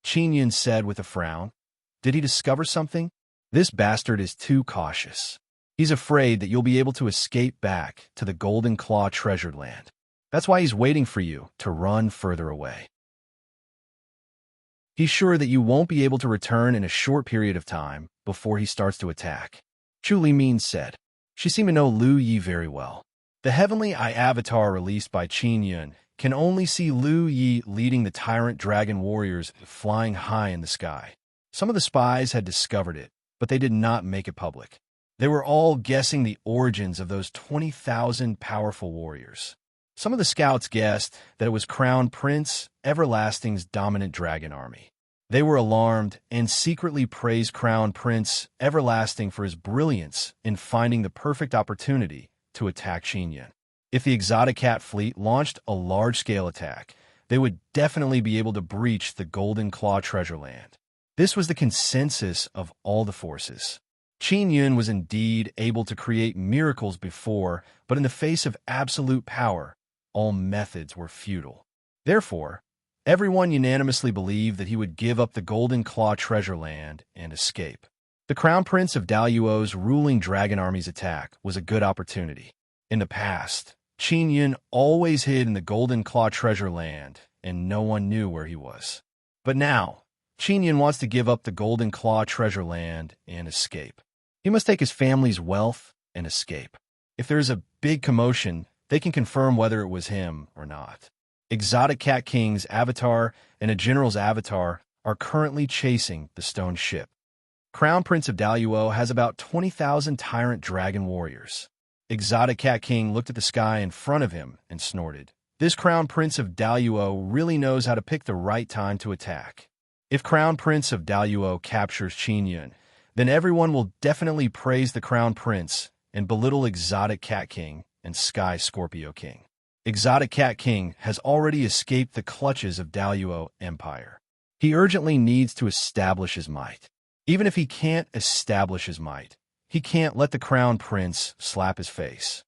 Qin Yun said with a frown. Did he discover something? This bastard is too cautious. He's afraid that you'll be able to escape back to the Golden Claw treasured land. That's why he's waiting for you to run further away. He's sure that you won't be able to return in a short period of time before he starts to attack. Chu Limin said. She seemed to know Lu Yi very well. The Heavenly Eye avatar released by Qin Yun can only see Lu Yi leading the tyrant dragon warriors flying high in the sky. Some of the spies had discovered it, but they did not make it public. They were all guessing the origins of those 20,000 powerful warriors. Some of the scouts guessed that it was Crown Prince Everlasting's dominant dragon army. They were alarmed and secretly praised Crown Prince Everlasting for his brilliance in finding the perfect opportunity to attack Qin Yun. If the Exotic Cat fleet launched a large-scale attack, they would definitely be able to breach the Golden Claw treasure land. This was the consensus of all the forces. Qin Yun was indeed able to create miracles before, but in the face of absolute power, all methods were futile. Therefore, everyone unanimously believed that he would give up the Golden Claw treasure land and escape. The Crown Prince of Daluo's ruling dragon army's attack was a good opportunity. In the past, Qin Yun always hid in the Golden Claw treasure land, and no one knew where he was. But now, Qin Yun wants to give up the Golden Claw treasure land and escape. He must take his family's wealth and escape. If there is a big commotion, they can confirm whether it was him or not. Exotic Cat King's avatar and a general's avatar are currently chasing the stone ship. Crown Prince of Daluo has about 20,000 tyrant dragon warriors. Exotic Cat King looked at the sky in front of him and snorted. This Crown Prince of Daluo really knows how to pick the right time to attack. If Crown Prince of Daluo captures Qin Yun, then everyone will definitely praise the Crown Prince and belittle Exotic Cat King and Sky Scorpio King. Exotic Cat King has already escaped the clutches of Daluo Empire. He urgently needs to establish his might. Even if he can't establish his might, he can't let the Crown Prince slap his face.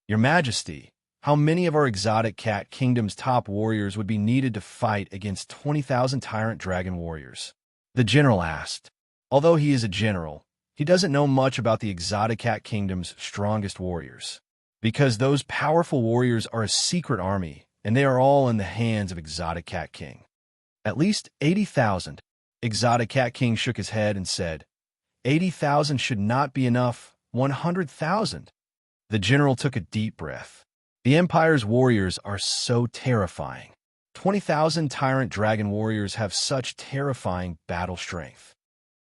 Your Majesty, how many of our Exotic Cat Kingdom's top warriors would be needed to fight against 20,000 tyrant dragon warriors? The general asked. Although he is a general, he doesn't know much about the Exotic Cat Kingdom's strongest warriors, because those powerful warriors are a secret army, and they are all in the hands of Exotic Cat King. At least 80,000. Exotic Cat King shook his head and said, 80,000 should not be enough. 100,000. The general took a deep breath. The Empire's warriors are so terrifying. 20,000 tyrant dragon warriors have such terrifying battle strength.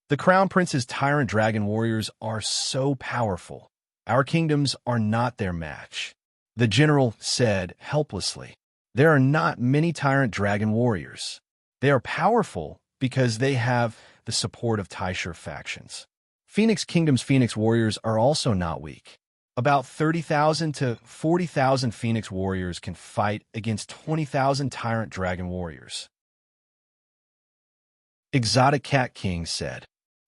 The Crown Prince's tyrant dragon warriors are so powerful. Our kingdoms are not their match. The general said helplessly. There are not many tyrant dragon warriors. They are powerful because they have the support of Taisher factions. Phoenix Kingdom's Phoenix warriors are also not weak. About 30,000 to 40,000 Phoenix warriors can fight against 20,000 tyrant dragon warriors. Exotic Cat King said,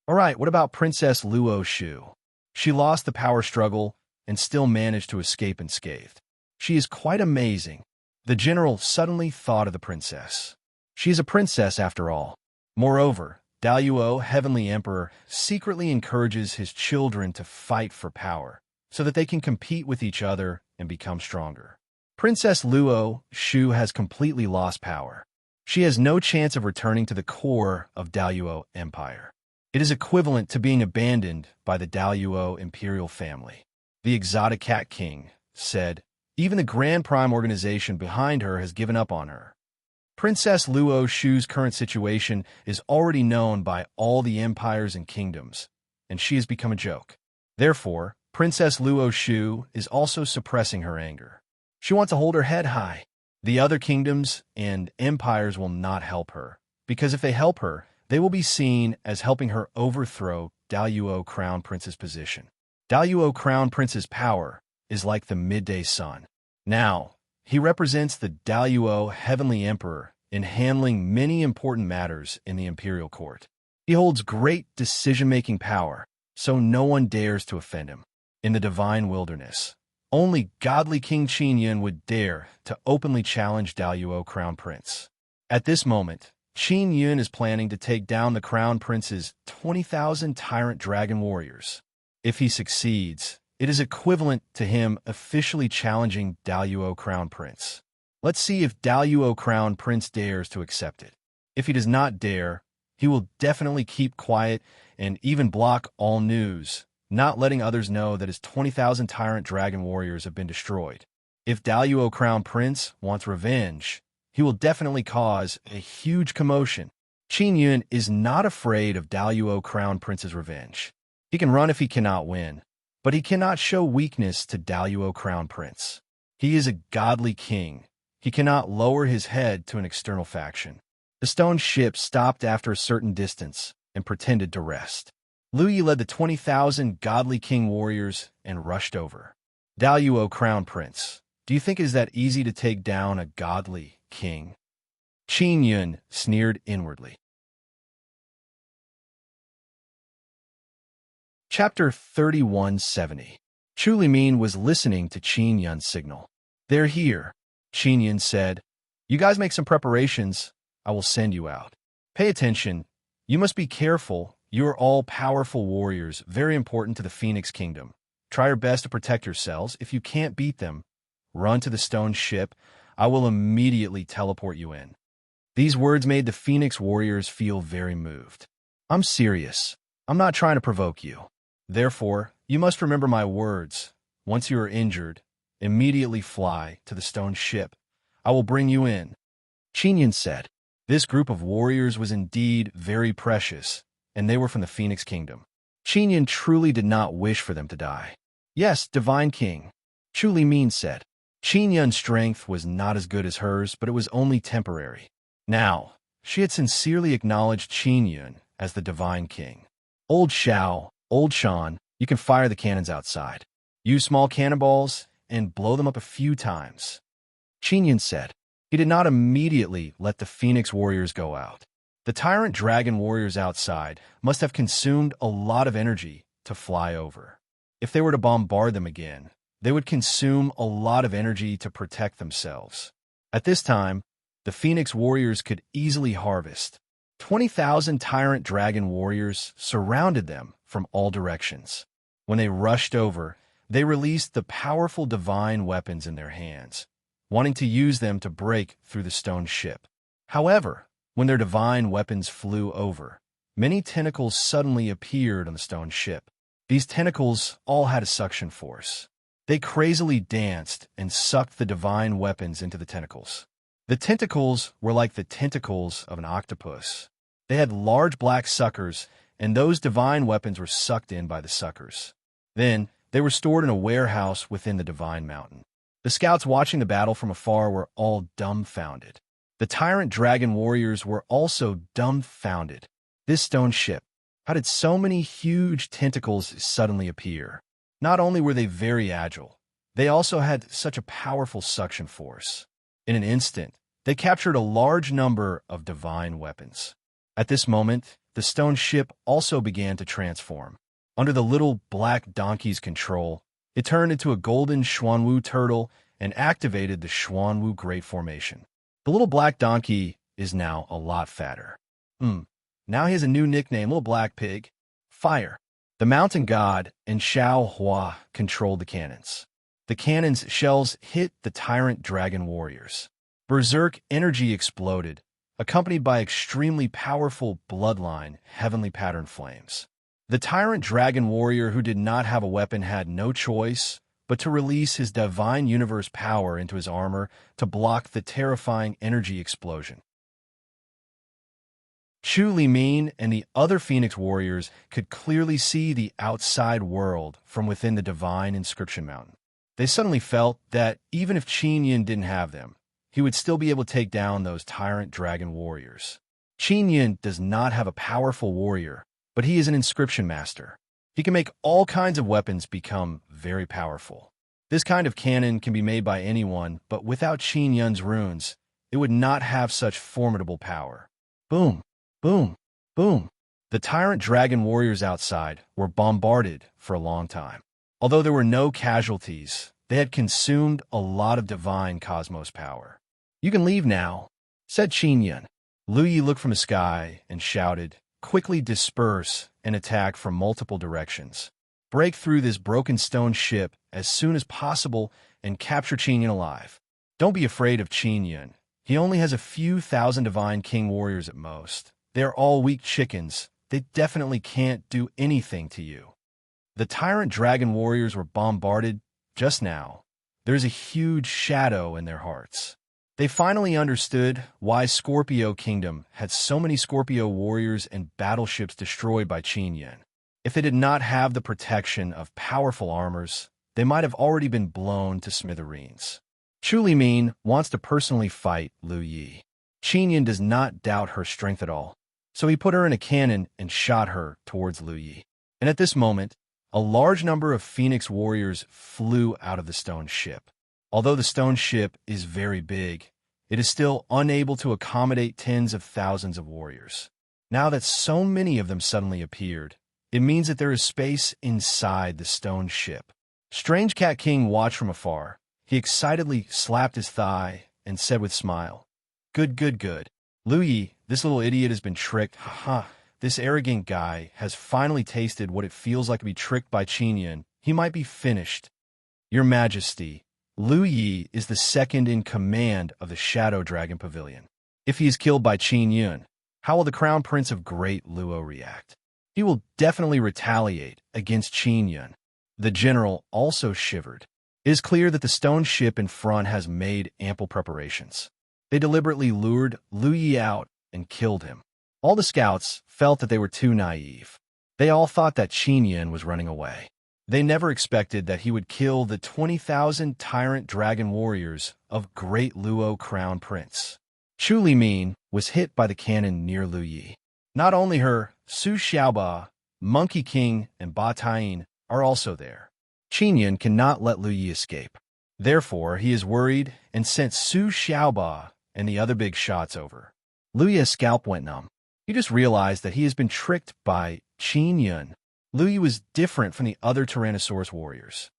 all right, what about Princess Luo Shu? She lost the power struggle and still managed to escape unscathed. She is quite amazing. The general suddenly thought of the princess. She is a princess after all. Moreover, Daluo, Heavenly Emperor, secretly encourages his children to fight for power, so that they can compete with each other and become stronger. Princess Luo Shu has completely lost power. She has no chance of returning to the core of Daluo Empire. It is equivalent to being abandoned by the Daluo imperial family. The Exotic Cat King said, even the Grand Prime organization behind her has given up on her. Princess Luo Shu's current situation is already known by all the empires and kingdoms, and she has become a joke. Therefore, Princess Luo Shu is also suppressing her anger. She wants to hold her head high. The other kingdoms and empires will not help her, because if they help her, they will be seen as helping her overthrow Daluo Crown Prince's position. Daluo Crown Prince's power is like the midday sun. Now, he represents the Daluo Heavenly Emperor in handling many important matters in the imperial court. He holds great decision-making power, so no one dares to offend him. In the divine wilderness, only godly King Qin Yun would dare to openly challenge Daluo Crown Prince. At this moment, Qin Yun is planning to take down the Crown Prince's 20,000 tyrant dragon warriors. If he succeeds, it is equivalent to him officially challenging Daluo Crown Prince. Let's see if Daluo Crown Prince dares to accept it. If he does not dare, he will definitely keep quiet and even block all news, not letting others know that his 20,000 tyrant dragon warriors have been destroyed. If Daluo Crown Prince wants revenge, he will definitely cause a huge commotion. Qin Yun is not afraid of Daluo Crown Prince's revenge. He can run if he cannot win, but he cannot show weakness to Daluo Crown Prince. He is a godly king. He cannot lower his head to an external faction. The stone ship stopped after a certain distance and pretended to rest. Lu Yi led the 20,000 godly king warriors and rushed over. Daluo Crown Prince, do you think it is that easy to take down a godly king? Qin Yun sneered inwardly. Chapter 3170. Chu Limin was listening to Qin Yun's signal. They're here, Qin Yun said. You guys make some preparations. I will send you out. Pay attention. You must be careful. You are all powerful warriors, very important to the Phoenix Kingdom. Try your best to protect yourselves. If you can't beat them, run to the stone ship. I will immediately teleport you in. These words made the Phoenix warriors feel very moved. I'm serious. I'm not trying to provoke you. Therefore, you must remember my words. Once you are injured, immediately fly to the stone ship. I will bring you in. Qin Yun said. This group of warriors was indeed very precious, and they were from the Phoenix Kingdom. Qin Yun truly did not wish for them to die. Yes, Divine King, Chu Limin said. Qin Yun's strength was not as good as hers, but it was only temporary. Now, she had sincerely acknowledged Qin Yun as the Divine King. Old Xiao, Old Shan, you can fire the cannons outside. Use small cannonballs and blow them up a few times. Qin Yun said. He did not immediately let the Phoenix warriors go out. The tyrant dragon warriors outside must have consumed a lot of energy to fly over. If they were to bombard them again, they would consume a lot of energy to protect themselves. At this time, the Phoenix warriors could easily harvest. 20,000 tyrant dragon warriors surrounded them from all directions. When they rushed over, they released the powerful divine weapons in their hands, wanting to use them to break through the stone ship. However, When their divine weapons flew over, many tentacles suddenly appeared on the stone ship. These tentacles all had a suction force. They crazily danced and sucked the divine weapons into the tentacles. The tentacles were like the tentacles of an octopus. They had large black suckers, and those divine weapons were sucked in by the suckers. Then, they were stored in a warehouse within the divine mountain. The scouts watching the battle from afar were all dumbfounded. The tyrant dragon warriors were also dumbfounded. This stone ship, how did so many huge tentacles suddenly appear? Not only were they very agile, they also had such a powerful suction force. In an instant, they captured a large number of divine weapons. At this moment, the stone ship also began to transform. Under the little black donkey's control, it turned into a golden Xuanwu turtle and activated the Xuanwu Great Formation. The little black donkey is now a lot fatter. Now he has a new nickname, Little Black Pig. Fire. The mountain god and Xiao Hua controlled the cannons. The cannon's shells hit the tyrant dragon warriors. Berserk energy exploded, accompanied by extremely powerful bloodline, heavenly pattern flames. The tyrant dragon warrior who did not have a weapon had no choice but to release his divine universe power into his armor to block the terrifying energy explosion. Chu Limin and the other Phoenix warriors could clearly see the outside world from within the divine inscription mountain. They suddenly felt that even if Qin Yin didn't have them, he would still be able to take down those tyrant dragon warriors. Qin Yin does not have a powerful warrior, but he is an inscription master. He can make all kinds of weapons become very powerful. This kind of cannon can be made by anyone, but without Qin Yun's runes, it would not have such formidable power. Boom, boom, boom. The tyrant dragon warriors outside were bombarded for a long time. Although there were no casualties, they had consumed a lot of divine cosmos power. "You can leave now," said Qin Yun. Lu Yi looked from the sky and shouted, "Quickly disperse and attack from multiple directions. Break through this broken stone ship as soon as possible and capture Qin Yun alive. Don't be afraid of Qin Yun. He only has a few thousand divine king warriors at most. They're all weak chickens. They definitely can't do anything to you." The tyrant dragon warriors were bombarded just now. There's a huge shadow in their hearts. They finally understood why Scorpio Kingdom had so many Scorpio warriors and battleships destroyed by Qin Yun. If they did not have the protection of powerful armors, they might have already been blown to smithereens. Chu Limin wants to personally fight Lu Yi. Qin Yun does not doubt her strength at all, so he put her in a cannon and shot her towards Lu Yi. And at this moment, a large number of Phoenix warriors flew out of the stone ship. Although the stone ship is very big, it is still unable to accommodate tens of thousands of warriors. Now that so many of them suddenly appeared, it means that there is space inside the stone ship. Strange Cat King watched from afar. He excitedly slapped his thigh and said with a smile, "Good, good, good. Lu Yi, this little idiot has been tricked. Ha! This arrogant guy has finally tasted what it feels like to be tricked by Qin Yun. He might be finished. Your Majesty, Lu Yi is the second in command of the Shadow Dragon Pavilion. If he is killed by Qin Yun, how will the Crown Prince of Great Luo react? He will definitely retaliate against Qin Yun." The general also shivered. It is clear that the stone ship in front has made ample preparations. They deliberately lured Lu Yi out and killed him. All the scouts felt that they were too naive. They all thought that Qin Yun was running away. They never expected that he would kill the 20,000 tyrant dragon warriors of Great Luo Crown Prince. Chu Limin was hit by the cannon near Lu Yi. Not only her, Su Xiaoba, Monkey King, and Ba Tain are also there. Qin Yun cannot let Lu Yi escape. Therefore, he is worried and sent Su Xiaoba and the other big shots over. Lu Yi's scalp went numb. He just realized that he has been tricked by Qin Yun. Lu Yi was different from the other Tyrannosaurus warriors.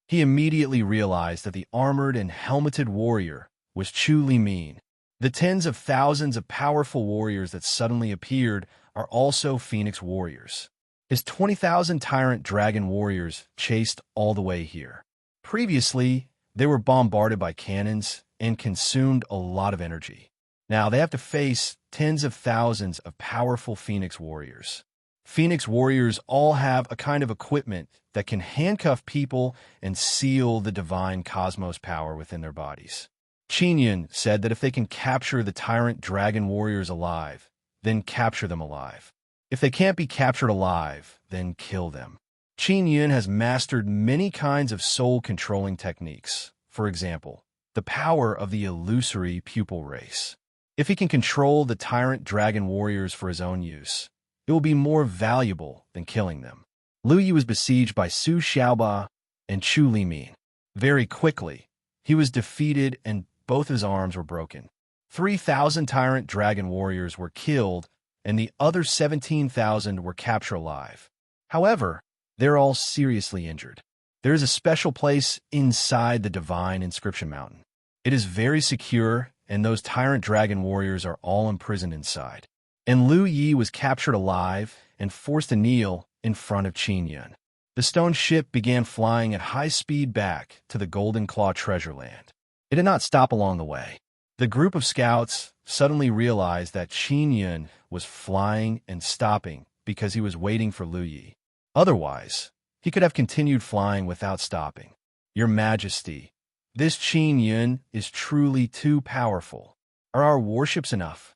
He immediately realized that the armored and helmeted warrior was Chu Limin. The tens of thousands of powerful warriors that suddenly appeared are also Phoenix warriors. His 20,000 tyrant dragon warriors chased all the way here. Previously, they were bombarded by cannons and consumed a lot of energy. Now, they have to face tens of thousands of powerful Phoenix warriors. Phoenix warriors all have a kind of equipment that can handcuff people and seal the divine cosmos power within their bodies. Qin Yun said that if they can capture the tyrant dragon warriors alive, then capture them alive. If they can't be captured alive, then kill them. Qin Yun has mastered many kinds of soul-controlling techniques. For example, the power of the illusory pupil race. If he can control the tyrant dragon warriors for his own use, it will be more valuable than killing them. Lu Yi was besieged by Su Xiaoba and Chu Limin. Very quickly, he was defeated and both his arms were broken. 3,000 tyrant dragon warriors were killed and the other 17,000 were captured alive. However, they're all seriously injured. There is a special place inside the divine inscription mountain. It is very secure, and those tyrant dragon warriors are all imprisoned inside. And Lu Yi was captured alive and forced to kneel in front of Qin Yun. The stone ship began flying at high speed back to the Golden Claw treasure land. It did not stop along the way. The group of scouts suddenly realized that Qin Yun was flying and stopping because he was waiting for Lu Yi. Otherwise, he could have continued flying without stopping. Your Majesty, this Qin Yun is truly too powerful. Are our warships enough?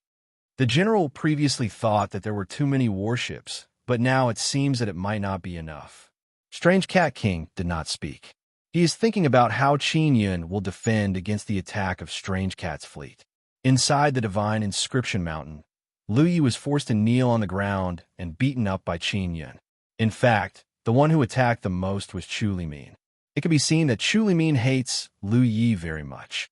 The general previously thought that there were too many warships, but now it seems that it might not be enough. Strange Cat King did not speak. He is thinking about how Qin Yun will defend against the attack of Strange Cat's fleet. Inside the divine inscription mountain, Lu Yi was forced to kneel on the ground and beaten up by Qin Yun. In fact, the one who attacked the most was Chu Limin. It can be seen that Chu Limin hates Lu Yi very much.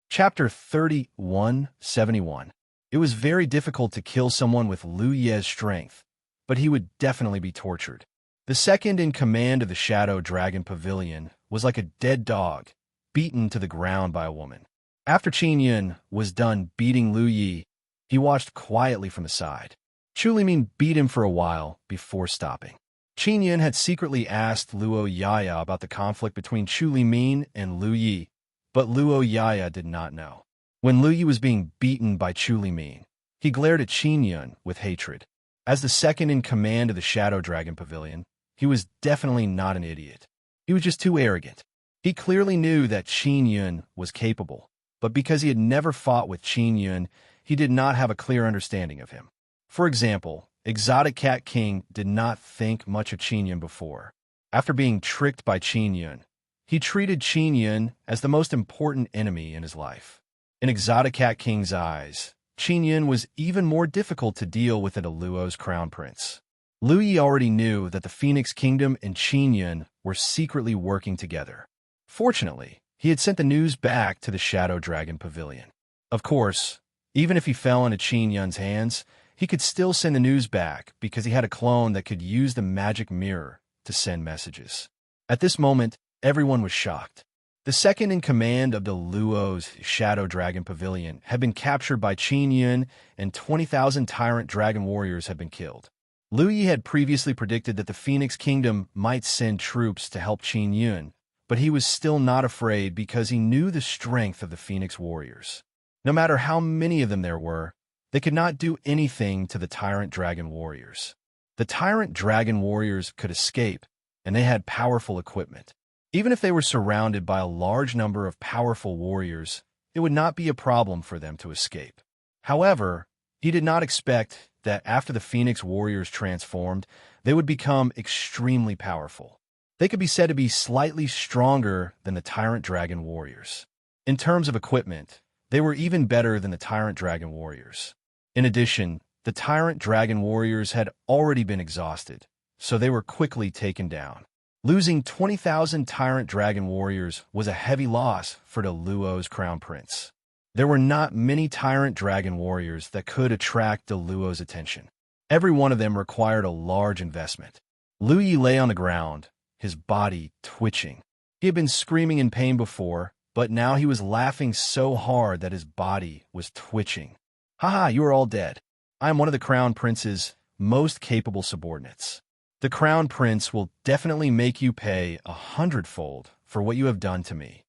Chapter 3171. It was very difficult to kill someone with Lu Yi's strength, but he would definitely be tortured. The second in command of the Shadow Dragon Pavilion was like a dead dog, beaten to the ground by a woman. After Qin Yun was done beating Lu Yi, he watched quietly from the side. Chu Limin beat him for a while before stopping. Qin Yun had secretly asked Luo Yaya about the conflict between Chu Limin and Lu Yi, but Luo Yaya did not know. When Lu Yi was being beaten by Chu Limin, he glared at Qin Yun with hatred. As the second in command of the Shadow Dragon Pavilion, he was definitely not an idiot. He was just too arrogant. He clearly knew that Qin Yun was capable, but because he had never fought with Qin Yun, he did not have a clear understanding of him. For example, Exotic Cat King did not think much of Qin Yun before. After being tricked by Qin Yun, he treated Qin Yun as the most important enemy in his life. In Exotic Cat King's eyes, Qin Yun was even more difficult to deal with than Luo's crown prince. Lu Yi already knew that the Phoenix Kingdom and Qin Yun were secretly working together. Fortunately, he had sent the news back to the Shadow Dragon Pavilion. Of course, even if he fell into Qin Yun's hands, he could still send the news back because he had a clone that could use the magic mirror to send messages. At this moment, everyone was shocked. The second in command of the Luo's Shadow Dragon Pavilion had been captured by Qin Yun, and 20,000 tyrant dragon warriors had been killed. Lu Yi had previously predicted that the Phoenix Kingdom might send troops to help Qin Yun, but he was still not afraid because he knew the strength of the Phoenix warriors. No matter how many of them there were, they could not do anything to the tyrant dragon warriors. The tyrant dragon warriors could escape, and they had powerful equipment. Even if they were surrounded by a large number of powerful warriors, it would not be a problem for them to escape. However, he did not expect that after the Phoenix warriors transformed, they would become extremely powerful. They could be said to be slightly stronger than the tyrant dragon warriors. In terms of equipment, they were even better than the tyrant dragon warriors. In addition, the tyrant dragon warriors had already been exhausted, so they were quickly taken down. Losing 20,000 tyrant dragon warriors was a heavy loss for the Luo's crown prince. There were not many tyrant dragon warriors that could attract the Luo's attention. Every one of them required a large investment. Lu Yi lay on the ground, his body twitching. He had been screaming in pain before, but now he was laughing so hard that his body was twitching. Haha, you are all dead. I am one of the crown prince's most capable subordinates. The crown prince will definitely make you pay 100-fold for what you have done to me.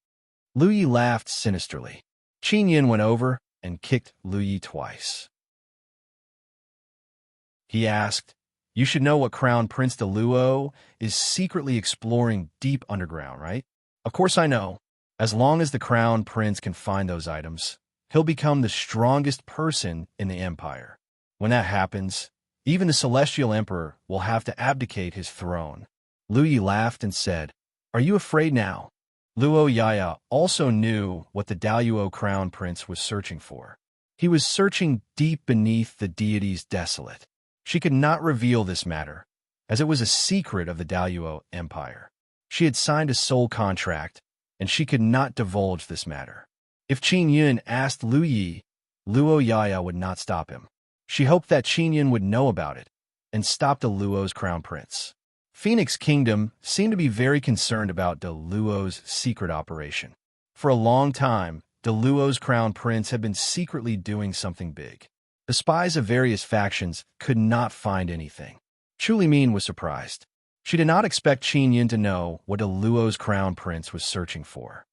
Lu Yi laughed sinisterly. Qin Yin went over and kicked Lu Yi twice. He asked, "You should know what Crown Prince DeLuo is secretly exploring deep underground, right?" "Of course I know. As long as the Crown Prince can find those items, he'll become the strongest person in the Empire. When that happens, even the Celestial Emperor will have to abdicate his throne." Lu Yi laughed and said, "Are you afraid now?" Luo Yaya also knew what the Daluo Crown Prince was searching for. He was searching deep beneath the deity's desolate. She could not reveal this matter, as it was a secret of the Daluo Empire. She had signed a soul contract, and she could not divulge this matter. If Qin Yun asked Lu Yi, Luo Yaya would not stop him. She hoped that Qin Yun would know about it and stop DeLuo's crown prince. Phoenix Kingdom seemed to be very concerned about DeLuo's secret operation. For a long time, DeLuo's crown prince had been secretly doing something big. The spies of various factions could not find anything. Chu Limin was surprised. She did not expect Qin Yin to know what DeLuo's crown prince was searching for.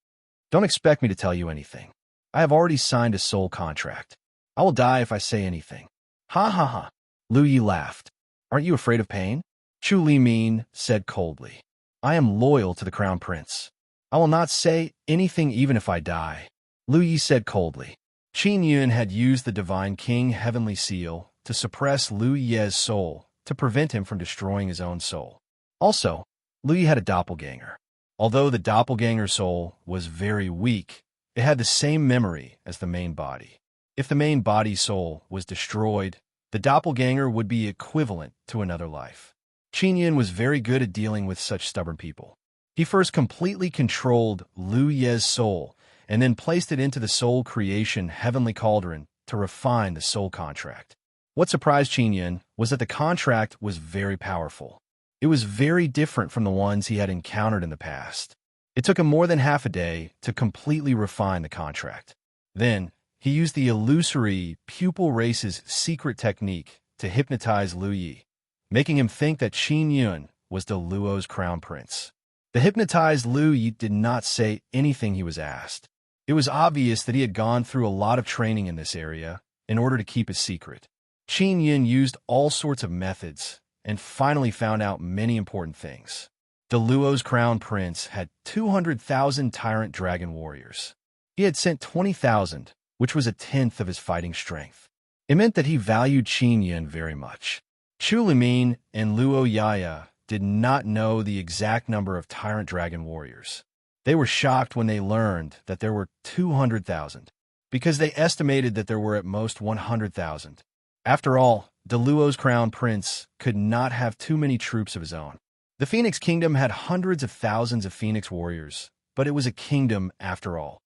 "Don't expect me to tell you anything. I have already signed a soul contract. I will die if I say anything." "Ha ha ha." Lu Yi laughed. "Aren't you afraid of pain?" Chu Limin said coldly. "I am loyal to the crown prince. I will not say anything even if I die." Lu Yi said coldly. Qin Yun had used the Divine King Heavenly Seal to suppress Lu Ye's soul to prevent him from destroying his own soul. Also, Lu Yi had a doppelganger. Although the doppelganger soul was very weak, it had the same memory as the main body. If the main body's soul was destroyed, the doppelganger would be equivalent to another life. Qin Yin was very good at dealing with such stubborn people. He first completely controlled Lu Ye's soul and then placed it into the soul creation heavenly cauldron to refine the soul contract. What surprised Qin Yin was that the contract was very powerful. It was very different from the ones he had encountered in the past. It took him more than half a day to completely refine the contract. Then, he used the illusory pupil race's secret technique to hypnotize Lu Yi, making him think that Qin Yun was DeLuo's crown prince. The hypnotized Lu Yi did not say anything he was asked. It was obvious that he had gone through a lot of training in this area in order to keep his secret. Qin Yin used all sorts of methods and finally found out many important things. DeLuo's crown prince had 200,000 tyrant dragon warriors. He had sent 20,000, which was a tenth of his fighting strength. It meant that he valued Qin Yin very much. Chu Limin and Luo Yaya did not know the exact number of tyrant dragon warriors. They were shocked when they learned that there were 200,000, because they estimated that there were at most 100,000. After all, DeLuo's crown prince could not have too many troops of his own. The Phoenix Kingdom had hundreds of thousands of Phoenix warriors, but it was a kingdom after all.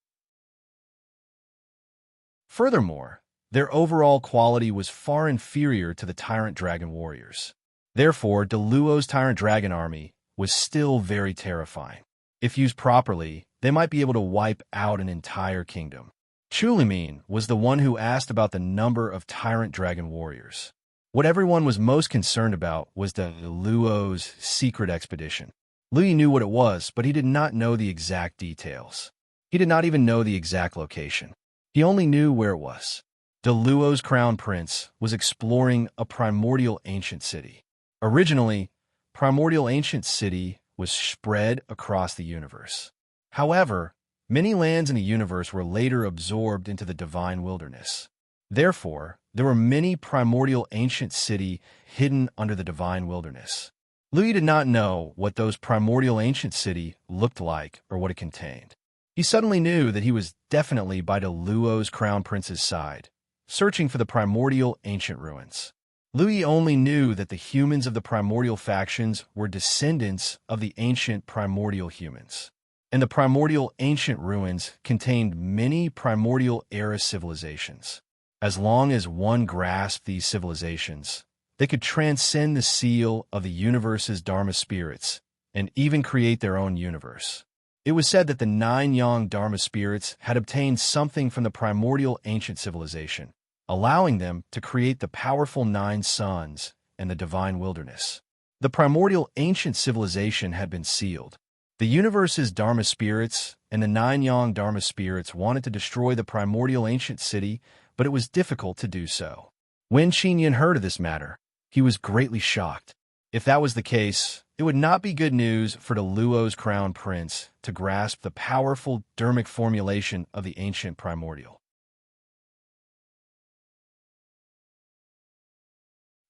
Furthermore, their overall quality was far inferior to the Tyrant Dragon warriors. Therefore, DeLuo's Tyrant Dragon army was still very terrifying. If used properly, they might be able to wipe out an entire kingdom. Chu Limin was the one who asked about the number of Tyrant Dragon warriors. What everyone was most concerned about was DeLuo's secret expedition. Lu Yi knew what it was, but he did not know the exact details. He did not even know the exact location. He only knew where it was. DeLuo's crown prince was exploring a primordial ancient city. Originally, primordial ancient city was spread across the universe. However, many lands in the universe were later absorbed into the divine wilderness. Therefore, there were many primordial ancient city hidden under the divine wilderness. Lu Yi did not know what those primordial ancient city looked like or what it contained. He suddenly knew that he was definitely by DeLuo's crown prince's side, searching for the primordial ancient ruins. Lu Yi only knew that the humans of the primordial factions were descendants of the ancient primordial humans, and the primordial ancient ruins contained many primordial era civilizations. As long as one grasped these civilizations, they could transcend the seal of the universe's Dharma spirits and even create their own universe. It was said that the 9 Yang Dharma spirits had obtained something from the primordial ancient civilization, allowing them to create the powerful 9 suns and the divine wilderness. The primordial ancient civilization had been sealed. The universe's Dharma spirits and the nine Yang Dharma spirits wanted to destroy the primordial ancient city, but it was difficult to do so. When Qin Yin heard of this matter, he was greatly shocked. If that was the case, it would not be good news for the Luo's crown prince to grasp the powerful dharmic formulation of the ancient primordial.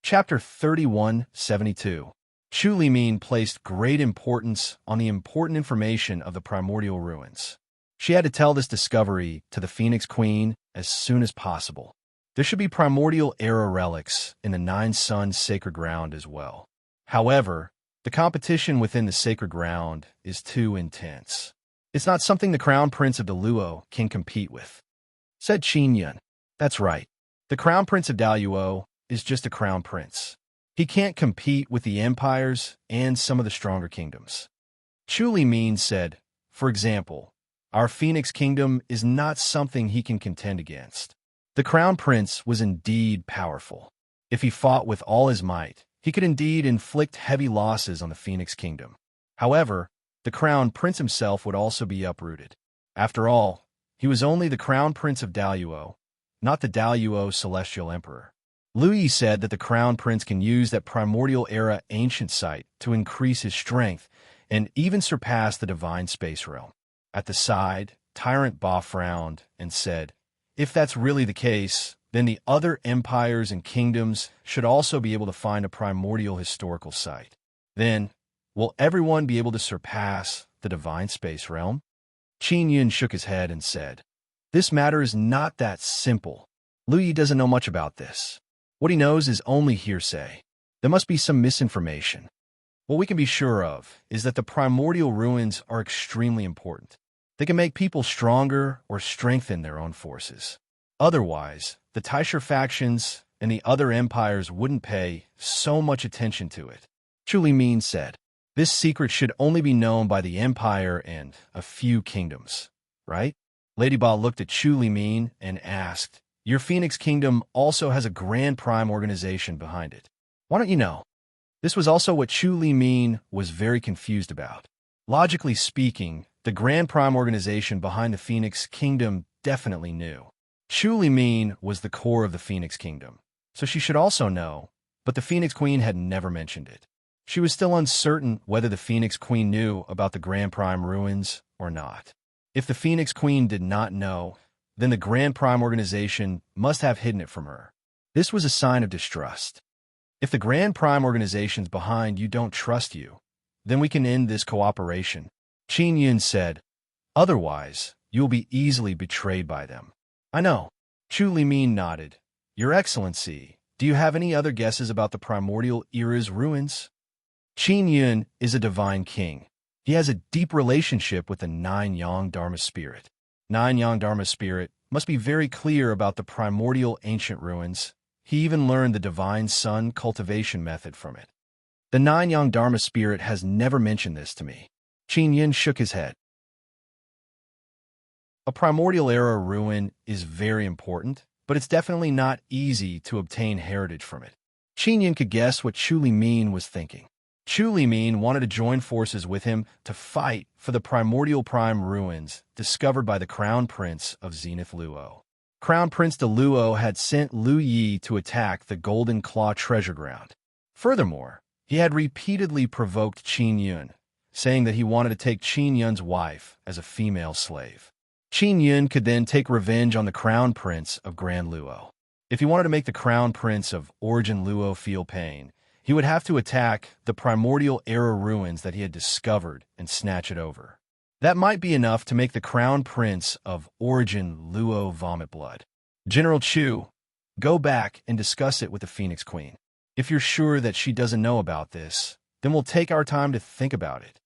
Chapter 3172. Chu Limin placed great importance on the important information of the primordial ruins. She had to tell this discovery to the Phoenix Queen as soon as possible. There should be primordial era relics in the Nine Suns sacred ground as well. However, the competition within the sacred ground is too intense. It's not something the Crown Prince of the Luo can compete with, said Qin Yun. That's right. The Crown Prince of Daluo is just a Crown Prince. He can't compete with the empires and some of the stronger kingdoms. Chu Limin said, for example, our Phoenix Kingdom is not something he can contend against. The Crown Prince was indeed powerful. If he fought with all his might, he could indeed inflict heavy losses on the Phoenix Kingdom. However, the Crown Prince himself would also be uprooted. After all, he was only the Crown Prince of Daluo, not the Daluo Celestial Emperor. Lu Yi said that the Crown Prince can use that primordial era ancient site to increase his strength and even surpass the divine space realm. At the side, Tyrant Ba frowned and said, if that's really the case, then the other empires and kingdoms should also be able to find a primordial historical site. Then, will everyone be able to surpass the divine space realm? Qin Yun shook his head and said, this matter is not that simple. Lu Yi doesn't know much about this. What he knows is only hearsay. There must be some misinformation. What we can be sure of is that the primordial ruins are extremely important. They can make people stronger or strengthen their own forces. Otherwise, the Taisher factions and the other empires wouldn't pay so much attention to it. Chu Limin said, this secret should only be known by the empire and a few kingdoms, right? Lady Ba looked at Chu Limin and asked, your Phoenix Kingdom also has a Grand Prime organization behind it. Why don't you know? This was also what Chu Limin was very confused about. Logically speaking, the Grand Prime organization behind the Phoenix Kingdom definitely knew. Chu Limin was the core of the Phoenix Kingdom, so she should also know, but the Phoenix Queen had never mentioned it. She was still uncertain whether the Phoenix Queen knew about the Grand Prime ruins or not. If the Phoenix Queen did not know, then the Grand Prime organization must have hidden it from her. This was a sign of distrust. If the Grand Prime organizations behind you don't trust you, then we can end this cooperation, Qin Yun said. Otherwise, you will be easily betrayed by them. I know. Chu Limin nodded. Your Excellency, do you have any other guesses about the primordial era's ruins? Qin Yun is a divine king. He has a deep relationship with the Nine Yang Dharma spirit. Nine Yang Dharma spirit must be very clear about the primordial ancient ruins. He even learned the divine sun cultivation method from it. The Nine Yang Dharma spirit has never mentioned this to me. Qin Yin shook his head. A primordial era ruin is very important, but it's definitely not easy to obtain heritage from it. Qin Yin could guess what Chu Limin was thinking. Chu Limin wanted to join forces with him to fight for the primordial prime ruins discovered by the Crown Prince of Zenith Luo. Crown Prince de Luo had sent Lu Yi to attack the Golden Claw treasure ground. Furthermore, he had repeatedly provoked Qin Yun, saying that he wanted to take Qin Yun's wife as a female slave. Qin Yun could then take revenge on the Crown Prince of Grand Luo. If he wanted to make the Crown Prince of Origin Luo feel pain, he would have to attack the primordial era ruins that he had discovered and snatch it over. That might be enough to make the Crown Prince of Origin Luo vomit blood. General Chu, go back and discuss it with the Phoenix Queen. If you're sure that she doesn't know about this, then we'll take our time to think about it,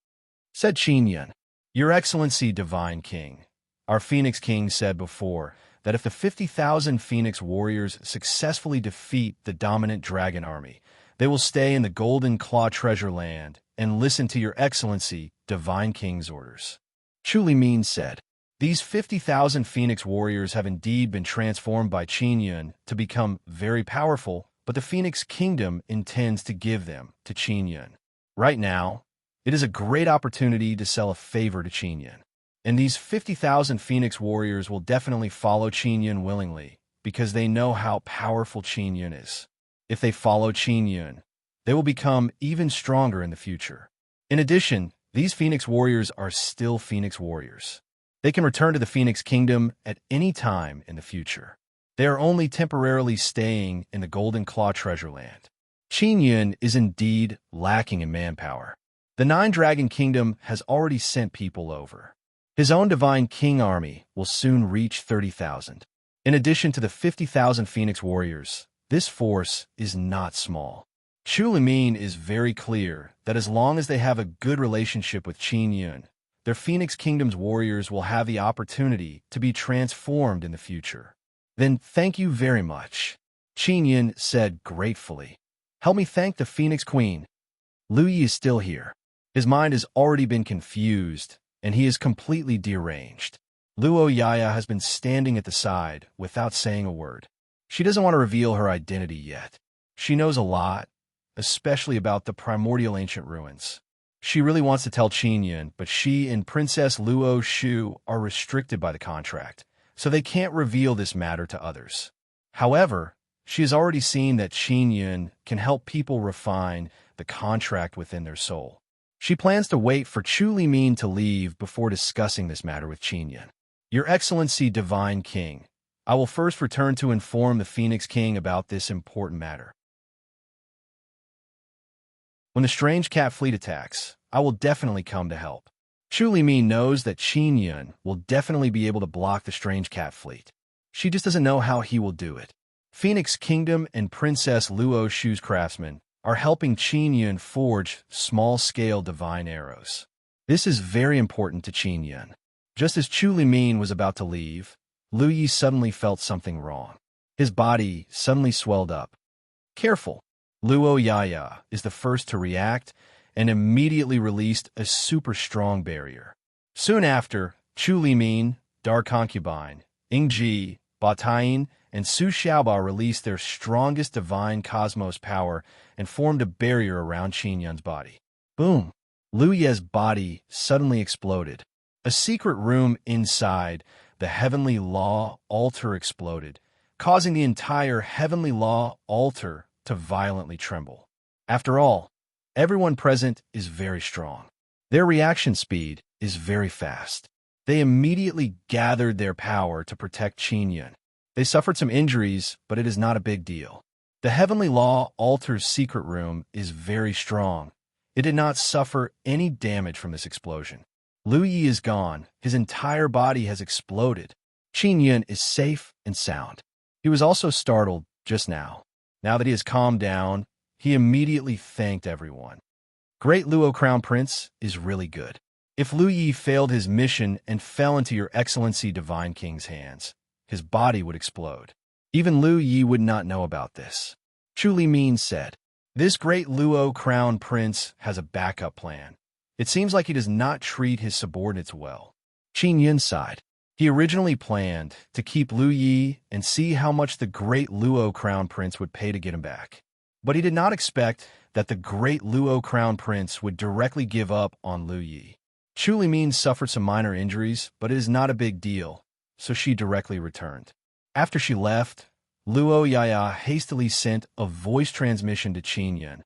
said Qin Yun. Your Excellency, Divine King, our Phoenix King said before that if the 50,000 Phoenix warriors successfully defeat the dominant dragon army, they will stay in the Golden Claw treasure land and listen to your Excellency, Divine King's orders. Chu Limin said, these 50,000 Phoenix warriors have indeed been transformed by Qin Yun to become very powerful, but the Phoenix Kingdom intends to give them to Qin Yun. Right now, It is a great opportunity to sell a favor to Qin Yun. And these 50,000 Phoenix warriors will definitely follow Qin Yun willingly, because they know how powerful Qin Yun is. If they follow Qin Yun, they will become even stronger in the future. In addition, these Phoenix warriors are still Phoenix warriors. They can return to the Phoenix Kingdom at any time in the future. They are only temporarily staying in the Golden Claw Treasure Land. Qin Yun is indeed lacking in manpower. The Nine Dragon Kingdom has already sent people over. His own Divine King army will soon reach 30,000. In addition to the 50,000 Phoenix warriors, this force is not small. Chu Limin is very clear that as long as they have a good relationship with Qin Yun, their Phoenix Kingdom's warriors will have the opportunity to be transformed in the future. Then thank you very much, Qin Yun said gratefully. Help me thank the Phoenix Queen. Lu Yi is still here. His mind has already been confused, and he is completely deranged. Luo Yaya has been standing at the side without saying a word. She doesn't want to reveal her identity yet. She knows a lot, especially about the primordial ancient ruins. She really wants to tell Qin Yun, but she and Princess Luo Shu are restricted by the contract, so they can't reveal this matter to others. However, she has already seen that Qin Yun can help people refine the contract within their soul. She plans to wait for Chu Limin to leave before discussing this matter with Qin Yun. Your Excellency, Divine King, I will first return to inform the Phoenix King about this important matter. When the strange cat fleet attacks, I will definitely come to help. Chu Limin knows that Qin Yun will definitely be able to block the strange cat fleet. She just doesn't know how he will do it. Phoenix Kingdom and Princess Luo Shu's craftsmen are helping Qin Yun forge small-scale divine arrows. This is very important to Qin Yun. Just as Chu Limin was about to leave, Lu Yi suddenly felt something wrong. His body suddenly swelled up. Careful! Luo Yaya is the first to react and immediately released a super strong barrier. Soon after, Chu Limin, Dark Concubine, Yingji, Batayin, and Su Xiaoba released their strongest divine cosmos power and formed a barrier around Qin Yun's body. Boom! Lu Ye's body suddenly exploded. A secret room inside the Heavenly Law altar exploded, causing the entire Heavenly Law altar to violently tremble. After all, everyone present is very strong. Their reaction speed is very fast. They immediately gathered their power to protect Qin Yun. They suffered some injuries, but it is not a big deal. The Heavenly Law altar's secret room is very strong. It did not suffer any damage from this explosion. Lu Yi is gone. His entire body has exploded. Qin Yun is safe and sound. He was also startled just now. Now that he has calmed down, he immediately thanked everyone. Great Luo Crown Prince is really good. If Lu Yi failed his mission and fell into Your Excellency Divine King's hands, his body would explode. Even Lu Yi would not know about this. Chu Limin said, This great Luo Crown Prince has a backup plan. It seems like he does not treat his subordinates well. Qin Yun sighed. He originally planned to keep Lu Yi and see how much the great Luo Crown Prince would pay to get him back. But he did not expect that the great Luo Crown Prince would directly give up on Lu Yi. Chu Limin suffered some minor injuries, but it is not a big deal, so she directly returned. After she left, Luo Yaya hastily sent a voice transmission to Qin Yun,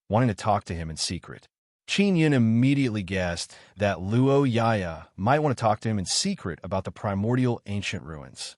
wanting to talk to him in secret. Qin Yun immediately guessed that Luo Yaya might want to talk to him in secret about the primordial ancient ruins.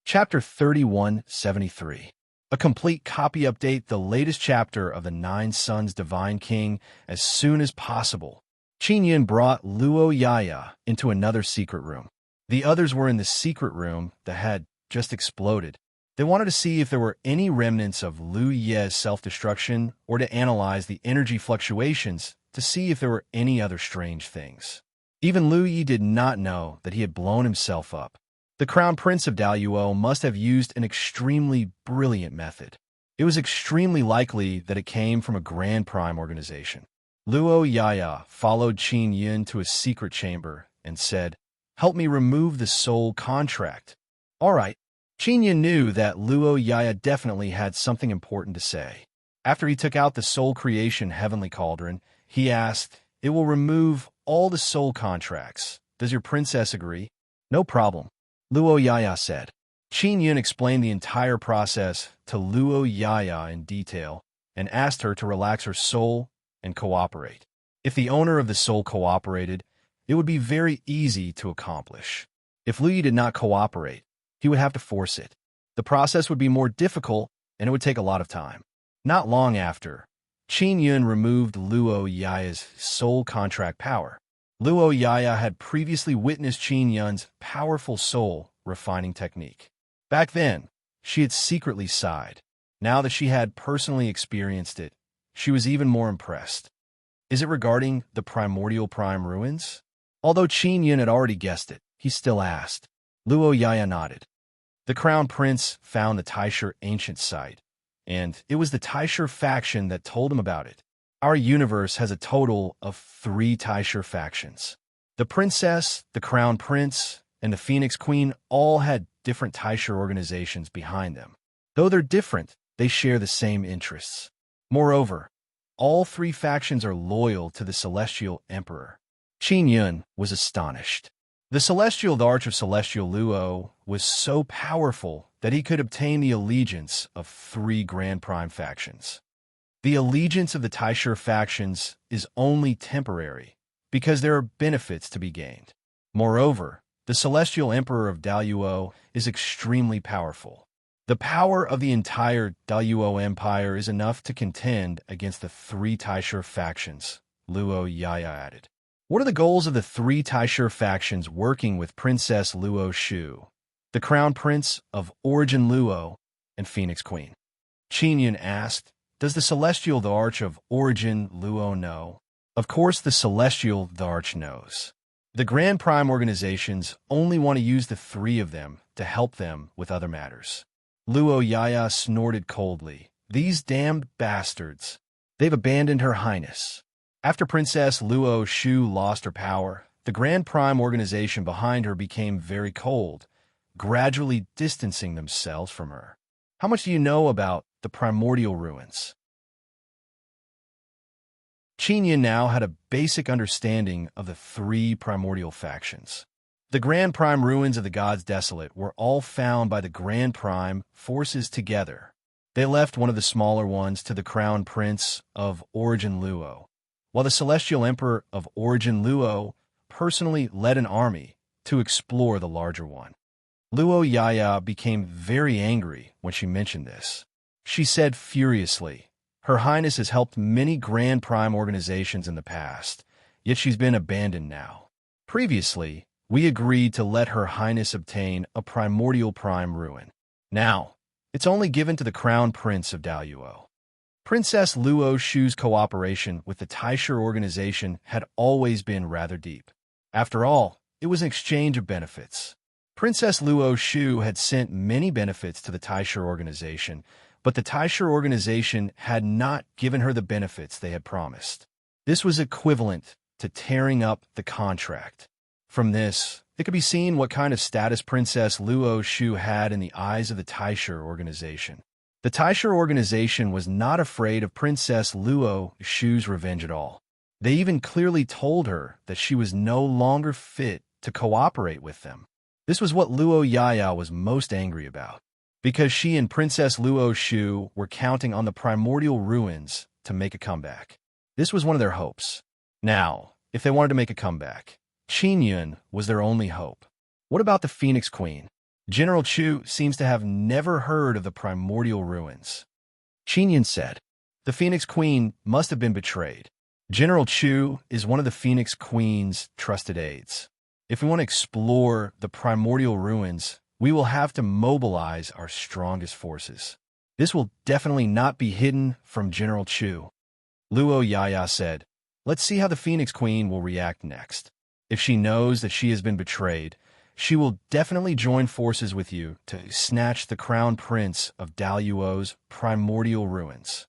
Chapter 3173. A complete copy update the latest chapter of the Nine Sons Divine King as soon as possible. Qin Yun brought Luo Yaya into another secret room. The others were in the secret room that had just exploded. They wanted to see if there were any remnants of Lu Ye's self-destruction or to analyze the energy fluctuations to see if there were any other strange things. Even Lu Yi did not know that he had blown himself up. The Crown Prince of Daluo must have used an extremely brilliant method. It was extremely likely that it came from a Grand Prime organization. Luo Yaya followed Qin Yun to a secret chamber and said, Help me remove the soul contract. All right. Qin Yun knew that Luo Yaya definitely had something important to say. After he took out the soul creation heavenly cauldron, he asked, "It will remove all the soul contracts. Does your princess agree?" "No problem," Luo Yaya said. Qin Yun explained the entire process to Luo Yaya in detail and asked her to relax her soul and cooperate. If the owner of the soul cooperated, it would be very easy to accomplish. If Lu Yi did not cooperate, he would have to force it. The process would be more difficult, and it would take a lot of time. Not long after, Qin Yun removed Luo Yaya's soul contract power. Luo Yaya had previously witnessed Qin Yun's powerful soul refining technique. Back then, she had secretly sighed. Now that she had personally experienced it, she was even more impressed. Is it regarding the primordial prime ruins? Although Qin Yun had already guessed it, he still asked. Luo Yaya nodded. The Crown Prince found the Taisher ancient site, and it was the Taisher faction that told him about it. Our universe has a total of 3 Taisher factions. The Princess, the Crown Prince, and the Phoenix Queen all had different Taisher organizations behind them. Though they're different, they share the same interests. Moreover, all 3 factions are loyal to the Celestial Emperor. Qin Yun was astonished. The Celestial Arch of Celestial Luo was so powerful that he could obtain the allegiance of 3 Grand Prime factions. The allegiance of the Taisher factions is only temporary, because there are benefits to be gained. Moreover, the Celestial Emperor of Daluo is extremely powerful. The power of the entire Daluo Empire is enough to contend against the 3 Taisher factions, Luo Yaya added. What are the goals of the 3 Taisher factions working with Princess Luo Shu, the Crown Prince of Origin Luo, and Phoenix Queen? Qin Yun asked, "Does the Celestial Arch of Origin Luo know?" Of course the Celestial Arch knows. The Grand Prime organizations only want to use the 3 of them to help them with other matters. Luo Yaya snorted coldly. These damned bastards. They've abandoned Her Highness. After Princess Luo Shu lost her power, the Grand Prime organization behind her became very cold, gradually distancing themselves from her. How much do you know about the primordial ruins? Qin Yun now had a basic understanding of the 3 primordial factions. The Grand Prime ruins of the Gods Desolate were all found by the Grand Prime forces together. They left one of the smaller ones to the Crown Prince of Origin Luo, while the Celestial Emperor of Origin Luo personally led an army to explore the larger one. Luo Yaya became very angry when she mentioned this. She said furiously, "Her Highness has helped many Grand Prime organizations in the past, yet she's been abandoned now. Previously, we agreed to let Her Highness obtain a primordial prime ruin. Now, it's only given to the Crown Prince of Daluo." Princess Luo Shu's cooperation with the Taisher organization had always been rather deep. After all, it was an exchange of benefits. Princess Luo Shu had sent many benefits to the Taisher organization, but the Taisher organization had not given her the benefits they had promised. This was equivalent to tearing up the contract. From this, it could be seen what kind of status Princess Luo Shu had in the eyes of the Taisher organization. The Taisher organization was not afraid of Princess Luo Shu's revenge at all. They even clearly told her that she was no longer fit to cooperate with them. This was what Luo Yaya was most angry about, because she and Princess Luo Shu were counting on the primordial ruins to make a comeback. This was one of their hopes. Now, if they wanted to make a comeback, Qin Yun was their only hope. What about the Phoenix Queen? General Chu seems to have never heard of the primordial ruins. Qin Yun said, "The Phoenix Queen must have been betrayed. General Chu is one of the Phoenix Queen's trusted aides. If we want to explore the primordial ruins, we will have to mobilize our strongest forces. This will definitely not be hidden from General Chu." Luo Yaya said, "Let's see how the Phoenix Queen will react next. If she knows that she has been betrayed, she will definitely join forces with you to snatch the Crown Prince of Daluo's primordial ruins."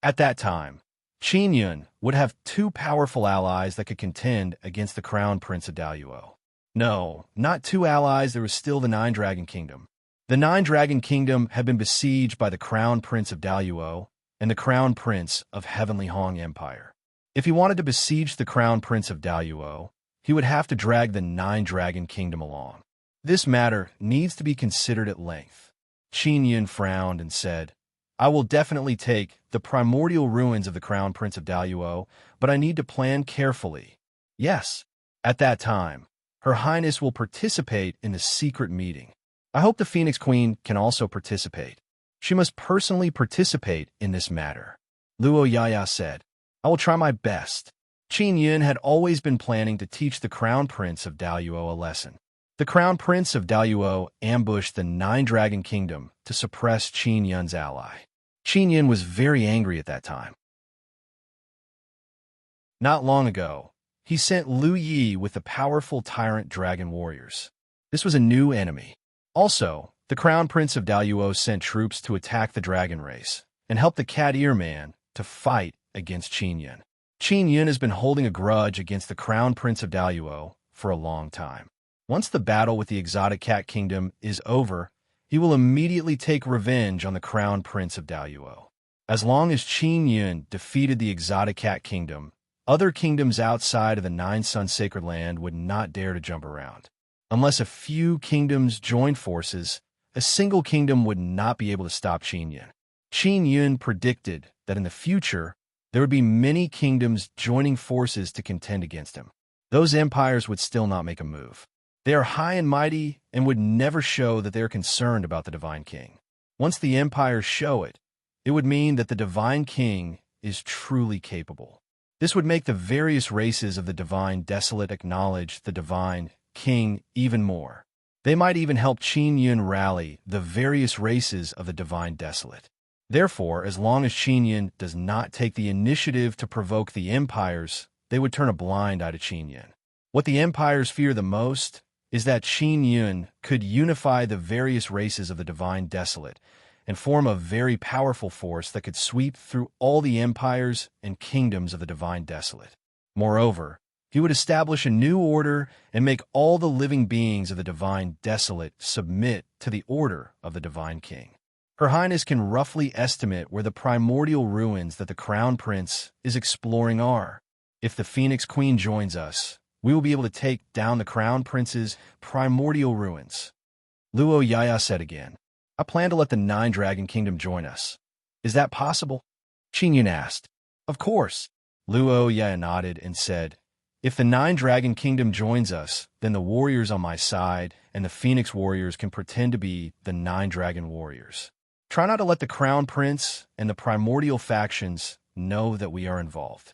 At that time, Qin Yun would have 2 powerful allies that could contend against the Crown Prince of Daluo. No, not 2 allies, there was still the 9 Dragon Kingdom. The 9 Dragon Kingdom had been besieged by the Crown Prince of Daluo, and the Crown Prince of Heavenly Hong Empire. If he wanted to besiege the Crown Prince of Daluo, he would have to drag the Nine-Dragon Kingdom along. This matter needs to be considered at length. Qin Yun frowned and said, I will definitely take the primordial ruins of the Crown Prince of Daluo, but I need to plan carefully. Yes, at that time, Her Highness will participate in the secret meeting. I hope the Phoenix Queen can also participate. She must personally participate in this matter. Luo Yaya said, I will try my best. Qin Yun had always been planning to teach the Crown Prince of Daluo a lesson. The Crown Prince of Daluo ambushed the Nine-Dragon Kingdom to suppress Qin Yun's ally. Qin Yun was very angry at that time. Not long ago, he sent Lu Yi with the powerful tyrant dragon warriors. This was a new enemy. Also, the Crown Prince of Daluo sent troops to attack the dragon race and help the Cat Ear Man to fight against Qin Yun. Qin Yun has been holding a grudge against the Crown Prince of Daluo for a long time. Once the battle with the exotic cat kingdom is over, he will immediately take revenge on the Crown Prince of Daluo. As long as Qin Yun defeated the exotic cat kingdom, other kingdoms outside of the Nine Sun Sacred Land would not dare to jump around. Unless a few kingdoms joined forces, a single kingdom would not be able to stop Qin Yun. Qin Yun predicted that in the future, there would be many kingdoms joining forces to contend against him. Those empires would still not make a move. They are high and mighty and would never show that they are concerned about the Divine King. Once the empires show it, it would mean that the Divine King is truly capable. This would make the various races of the Divine Desolate acknowledge the Divine King even more. They might even help Qin Yun rally the various races of the Divine Desolate. Therefore, as long as Qin Yun does not take the initiative to provoke the empires, they would turn a blind eye to Qin Yun. What the empires fear the most is that Qin Yun could unify the various races of the Divine Desolate and form a very powerful force that could sweep through all the empires and kingdoms of the Divine Desolate. Moreover, he would establish a new order and make all the living beings of the Divine Desolate submit to the order of the Divine King. Her Highness can roughly estimate where the primordial ruins that the Crown Prince is exploring are. If the Phoenix Queen joins us, we will be able to take down the Crown Prince's primordial ruins. Luo Yaya said again, I plan to let the Nine-Dragon Kingdom join us. Is that possible? Qin Yun asked. Of course. Luo Yaya nodded and said, if the Nine-Dragon Kingdom joins us, then the warriors on my side and the Phoenix Warriors can pretend to be the Nine-Dragon Warriors. Try not to let the Crown Prince and the primordial factions know that we are involved.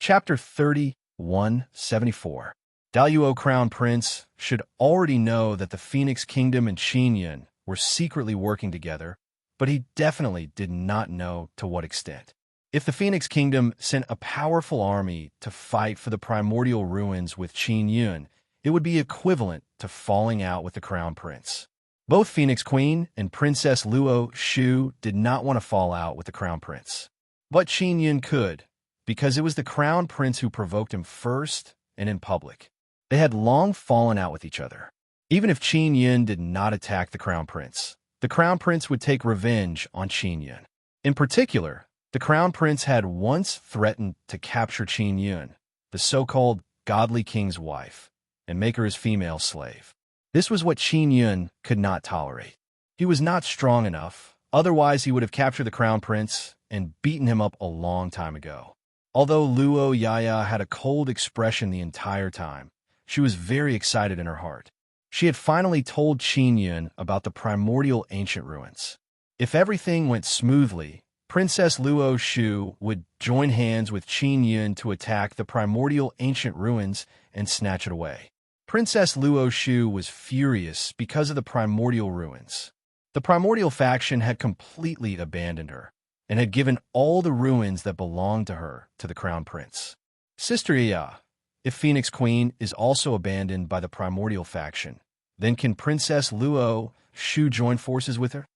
Chapter 3174. Daluo Crown Prince should already know that the Phoenix Kingdom and Qin Yun were secretly working together, but he definitely did not know to what extent. If the Phoenix Kingdom sent a powerful army to fight for the primordial ruins with Qin Yun, it would be equivalent to falling out with the Crown Prince. Both Phoenix Queen and Princess Luo Shu did not want to fall out with the Crown Prince. But Qin Yun could, because it was the Crown Prince who provoked him first and in public. They had long fallen out with each other. Even if Qin Yun did not attack the Crown Prince, the Crown Prince would take revenge on Qin Yun. In particular, the Crown Prince had once threatened to capture Qin Yun, the so-called godly king's wife, and make her his female slave. This was what Qin Yun could not tolerate. He was not strong enough, otherwise he would have captured the Crown Prince and beaten him up a long time ago. Although Luo Yaya had a cold expression the entire time, she was very excited in her heart. She had finally told Qin Yun about the primordial ancient ruins. If everything went smoothly, Princess Luo Shu would join hands with Qin Yun to attack the primordial ancient ruins and snatch it away. Princess Luo Shu was furious because of the primordial ruins. The primordial faction had completely abandoned her and had given all the ruins that belonged to her to the Crown Prince. Sister Iya, if Phoenix Queen is also abandoned by the primordial faction, then can Princess Luo Shu join forces with her?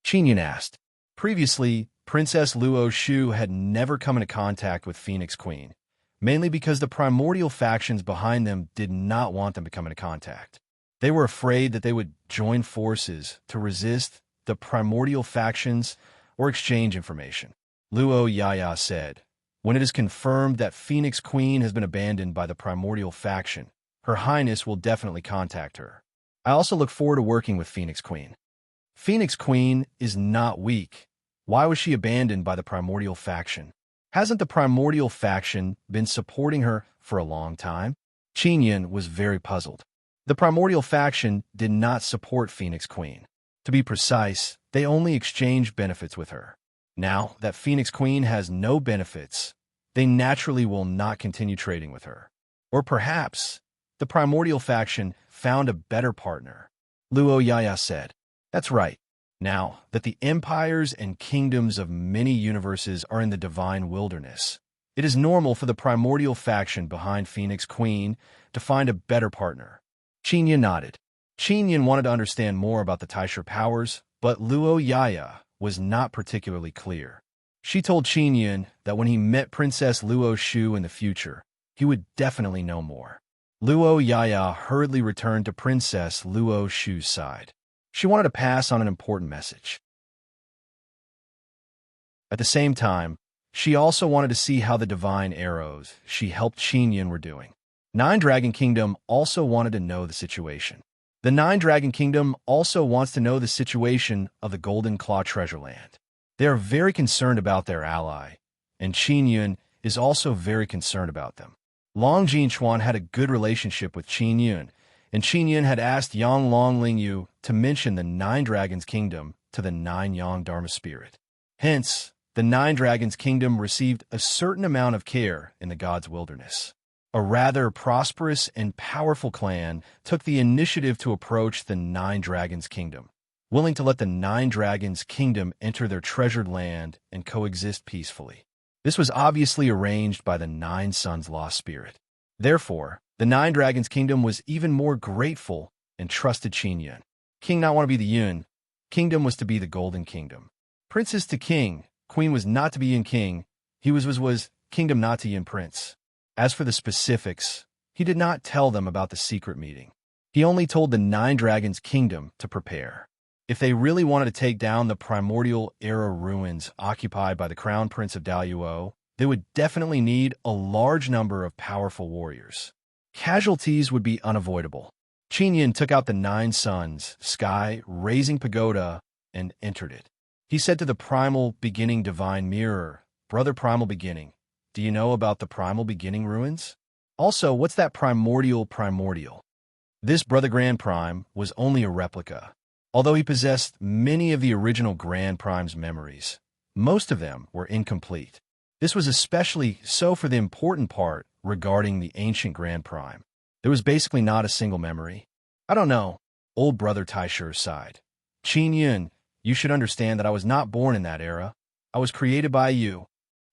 Qin Yun asked. Previously, Princess Luo Shu had never come into contact with Phoenix Queen, mainly because the primordial factions behind them did not want them to come into contact. They were afraid that they would join forces to resist the primordial factions or exchange information. Luo Yaya said, "When it is confirmed that Phoenix Queen has been abandoned by the primordial faction, Her Highness will definitely contact her. I also look forward to working with Phoenix Queen." Phoenix Queen is not weak. Why was she abandoned by the primordial faction? Hasn't the primordial faction been supporting her for a long time? Qin Yin was very puzzled. The primordial faction did not support Phoenix Queen. To be precise, they only exchanged benefits with her. Now that Phoenix Queen has no benefits, they naturally will not continue trading with her. Or perhaps the primordial faction found a better partner. Luo Yaya said, "That's right. Now that the empires and kingdoms of many universes are in the divine wilderness, it is normal for the primordial faction behind Phoenix Queen to find a better partner." Qin Yin nodded. Qin Yin wanted to understand more about the Taisha powers, but Luo Yaya was not particularly clear. She told Qin Yin that when he met Princess Luo Shu in the future, he would definitely know more. Luo Yaya hurriedly returned to Princess Luo Shu's side. She wanted to pass on an important message. At the same time, she also wanted to see how the divine arrows she helped Qin Yin were doing. Nine Dragon Kingdom also wanted to know the situation. The Nine Dragon Kingdom also wants to know the situation of the Golden Claw Treasure Land. They are very concerned about their ally, and Qin Yin is also very concerned about them. Long Jinchuan had a good relationship with Qin Yin, and Qin Yin had asked Yang Long Lingyu to mention the Nine Dragons Kingdom to the Nine Yang Dharma Spirit. Hence, the Nine Dragons Kingdom received a certain amount of care in the God's wilderness. A rather prosperous and powerful clan took the initiative to approach the Nine Dragons Kingdom, willing to let the Nine Dragons Kingdom enter their treasured land and coexist peacefully. This was obviously arranged by the Nine Sons' Lost Spirit. Therefore, the Nine Dragons Kingdom was even more grateful and trusted Qin Yin. King not want to be the Yun, Kingdom was to be the Golden Kingdom. Princess to King, Queen was not to be Yin King, he was Kingdom not to Yin Prince. As for the specifics, he did not tell them about the secret meeting. He only told the Nine Dragons Kingdom to prepare. If they really wanted to take down the primordial era ruins occupied by the Crown Prince of Daluo, they would definitely need a large number of powerful warriors. Casualties would be unavoidable. Qin Yin took out the Nine Suns, Sky, Raising Pagoda, and entered it. He said to the Primal Beginning Divine Mirror, "Brother Primal Beginning, do you know about the Primal Beginning ruins? Also, what's that primordial? This Brother Grand Prime was only a replica. Although he possessed many of the original Grand Prime's memories, most of them were incomplete. This was especially so for the important part regarding the ancient Grand Prime. There was basically not a single memory. I don't know," old Brother Taisha sighed. "Qin Yin, you should understand that I was not born in that era. I was created by you."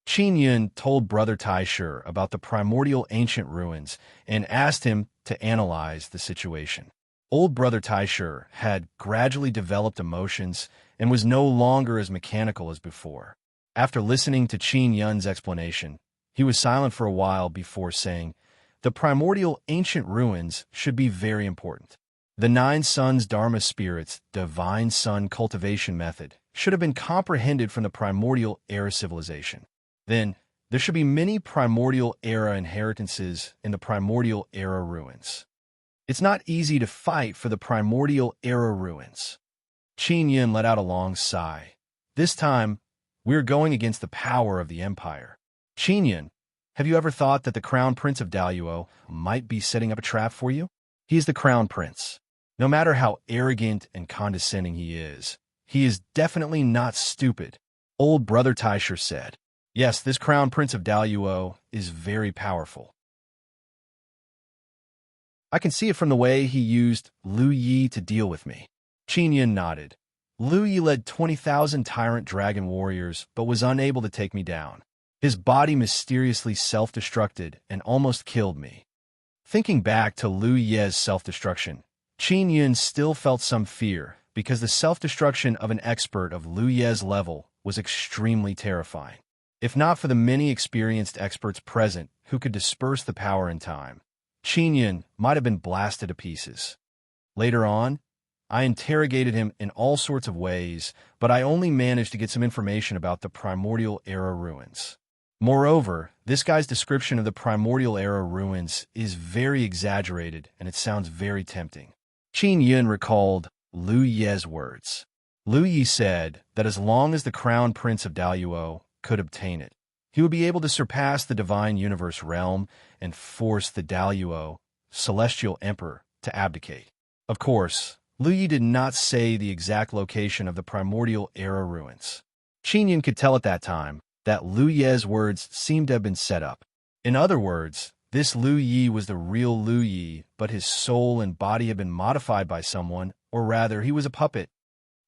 Qin Yin told Brother Taisha about the primordial ancient ruins and asked him to analyze the situation. Old Brother Taisha had gradually developed emotions and was no longer as mechanical as before. After listening to Qin Yin's explanation, he was silent for a while before saying, "The primordial ancient ruins should be very important. The Nine Sons Dharma Spirit's divine sun cultivation method should have been comprehended from the primordial era civilization. Then, there should be many primordial era inheritances in the primordial era ruins. It's not easy to fight for the primordial era ruins." Qin Yin let out a long sigh. "This time, we're going against the power of the Empire. Qin Yin, have you ever thought that the Crown Prince of Daluo might be setting up a trap for you? He is the Crown Prince. No matter how arrogant and condescending he is definitely not stupid," old Brother Taisha said. "Yes, this Crown Prince of Daluo is very powerful. I can see it from the way he used Lu Yi to deal with me." Qin Yin nodded. "Lu Yi led 20,000 tyrant dragon warriors, but was unable to take me down. His body mysteriously self-destructed and almost killed me." Thinking back to Lu Ye's self-destruction, Qin Yin still felt some fear because the self-destruction of an expert of Lu Ye's level was extremely terrifying. If not for the many experienced experts present who could disperse the power in time, Qin Yin might have been blasted to pieces. Later on, I interrogated him in all sorts of ways, but I only managed to get some information about the primordial era ruins. Moreover, this guy's description of the primordial era ruins is very exaggerated, and it sounds very tempting. Qin Yun recalled Lu Ye's words. Lu Yi said that as long as the crown prince of Daluo could obtain it, he would be able to surpass the divine universe realm and force the Daluo, celestial emperor, to abdicate. Of course, Lu Yi did not say the exact location of the primordial era ruins. Qin Yun could tell at that time that Lu Ye's words seemed to have been set up. In other words, this Lu Yi was the real Lu Yi, but his soul and body had been modified by someone, or rather, he was a puppet.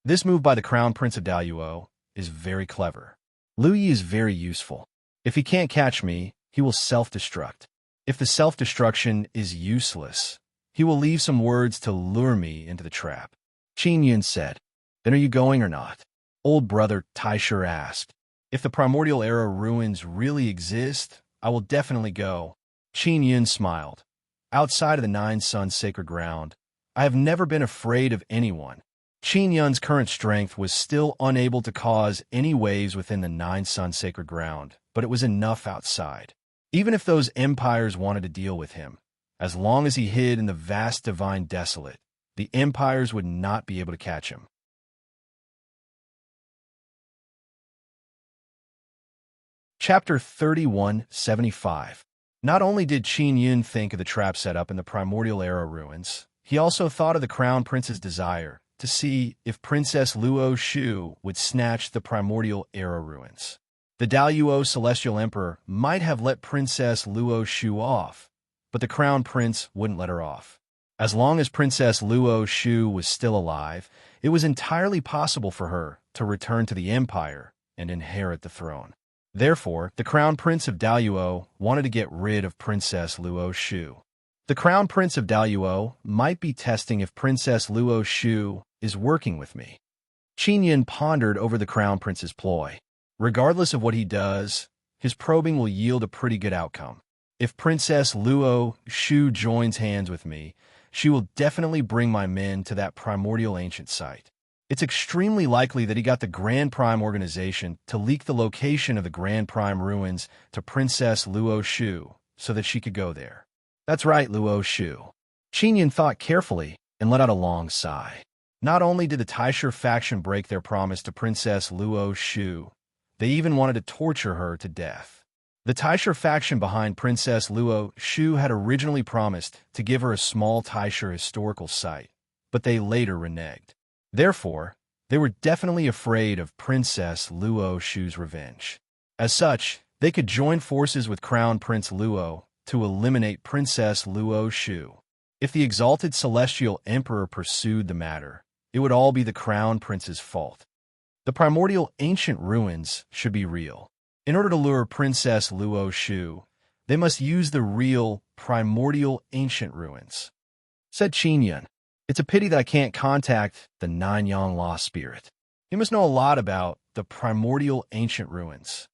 This move by the Crown Prince of Daluo is very clever. Lu Yi is very useful. If he can't catch me, he will self-destruct. If the self-destruction is useless, he will leave some words to lure me into the trap. Qin Yun said, "Then are you going or not?" Old brother Taisher asked. "If the primordial era ruins really exist, I will definitely go." Qin Yun smiled. "Outside of the Nine Suns sacred ground, I have never been afraid of anyone." Qin Yun's current strength was still unable to cause any waves within the Nine Suns sacred ground, but it was enough outside. Even if those empires wanted to deal with him, as long as he hid in the vast divine desolate, the empires would not be able to catch him. Chapter 3175. Not only did Qin Yun think of the trap set up in the primordial era ruins, he also thought of the crown prince's desire to see if Princess Luo Shu would snatch the primordial era ruins. The Daluo celestial emperor might have let Princess Luo Shu off, but the crown prince wouldn't let her off. As long as Princess Luo Shu was still alive, it was entirely possible for her to return to the empire and inherit the throne. Therefore, the crown prince of Daluo wanted to get rid of Princess Luo Shu. The crown prince of Daluo might be testing if Princess Luo Shu is working with me. Qin Yun pondered over the crown prince's ploy. Regardless of what he does, his probing will yield a pretty good outcome. If Princess Luo Shu joins hands with me, she will definitely bring my men to that primordial ancient site. It's extremely likely that he got the Grand Prime organization to leak the location of the Grand Prime ruins to Princess Luo Shu so that she could go there. That's right, Luo Shu. Qin Yun thought carefully and let out a long sigh. Not only did the Taisher faction break their promise to Princess Luo Shu, they even wanted to torture her to death. The Taisher faction behind Princess Luo Shu had originally promised to give her a small Taisher historical site, but they later reneged. Therefore, they were definitely afraid of Princess Luo Shu's revenge. As such, they could join forces with Crown Prince Luo to eliminate Princess Luo Shu. If the exalted celestial emperor pursued the matter, it would all be the crown prince's fault. The primordial ancient ruins should be real. In order to lure Princess Luo Shu, they must use the real primordial ancient ruins. Said Qin Yun, "It's a pity that I can't contact the Nine Yang Lost Spirit. He must know a lot about the primordial ancient ruins."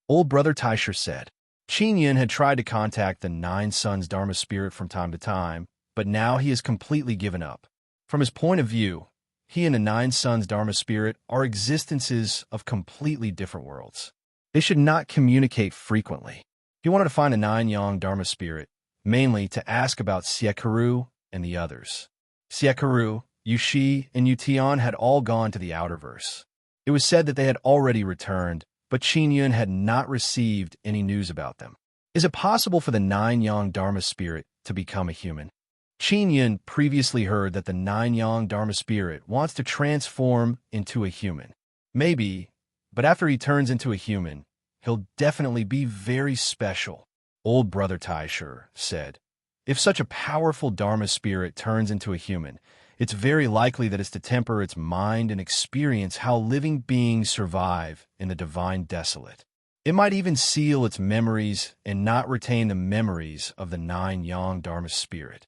Old brother Taisher said. Qin Yun had tried to contact the Nine Suns Dharma Spirit from time to time, but now he has completely given up. From his point of view, he and the Nine Suns Dharma Spirit are existences of completely different worlds. They should not communicate frequently. He wanted to find a Nine Yang Dharma Spirit, mainly to ask about Siekaru and the others. Siekaru, Yushi, and Yutian had all gone to the Outerverse. It was said that they had already returned, but Qin Yun had not received any news about them. Is it possible for the Nine Yang Dharma Spirit to become a human? Qin Yun previously heard that the Nine Yang Dharma Spirit wants to transform into a human. Maybe, but after he turns into a human, he'll definitely be very special. Old brother Taisher said, "If such a powerful Dharma Spirit turns into a human, it's very likely that it's to temper its mind and experience how living beings survive in the divine desolate. It might even seal its memories and not retain the memories of the Nine Yang Dharma Spirit.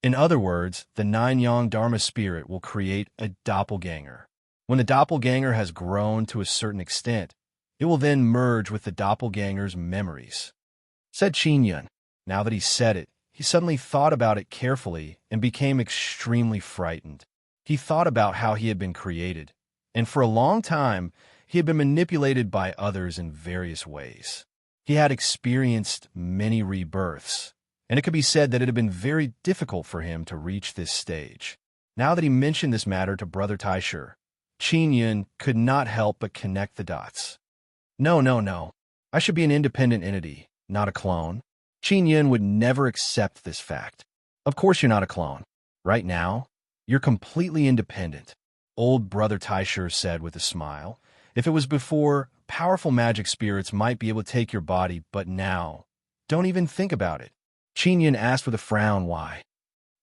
In other words, the Nine Yang Dharma Spirit will create a doppelganger. When the doppelganger has grown to a certain extent, it will then merge with the doppelganger's memories." Said Qin Yun. Now that he said it, he suddenly thought about it carefully and became extremely frightened. He thought about how he had been created, and for a long time, he had been manipulated by others in various ways. He had experienced many rebirths, and it could be said that it had been very difficult for him to reach this stage. Now that he mentioned this matter to Brother Taisher, Qin Yun could not help but connect the dots. No, no, no. I should be an independent entity, not a clone. Qin Yun would never accept this fact. Of course you're not a clone. Right now, you're completely independent, old Brother Taisher said with a smile. If it was before, powerful magic spirits might be able to take your body, but now, don't even think about it. Qin Yun asked with a frown why.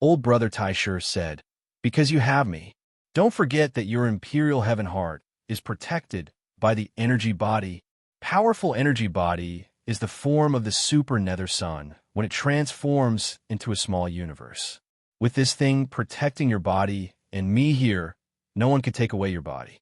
Old Brother Taisher said, because you have me. Don't forget that your Imperial Heaven Heart is protected by the energy body. Powerful energy body is the form of the super nether sun when it transforms into a small universe. With this thing protecting your body and me here, no one could take away your body.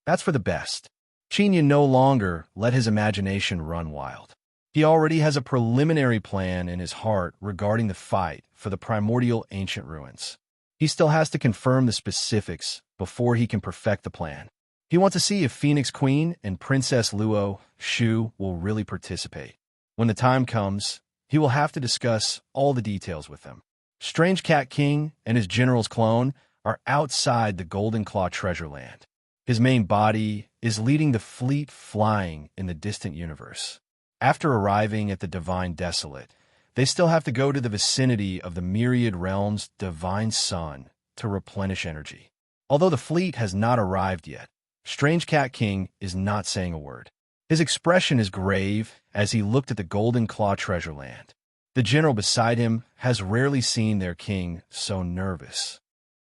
That's for the best. Qin Yun no longer let his imagination run wild. He already has a preliminary plan in his heart regarding the fight for the primordial ancient ruins. He still has to confirm the specifics before he can perfect the plan. He wants to see if Phoenix Queen and Princess Luo Shu will really participate. When the time comes, he will have to discuss all the details with them. Strange Cat King and his general's clone are outside the Golden Claw treasure land. His main body is leading the fleet flying in the distant universe. After arriving at the Divine Desolate, they still have to go to the vicinity of the Myriad Realm's Divine Sun to replenish energy. Although the fleet has not arrived yet, Strange Cat King is not saying a word. His expression is grave as he looked at the Golden Claw treasure land. The general beside him has rarely seen their king so nervous.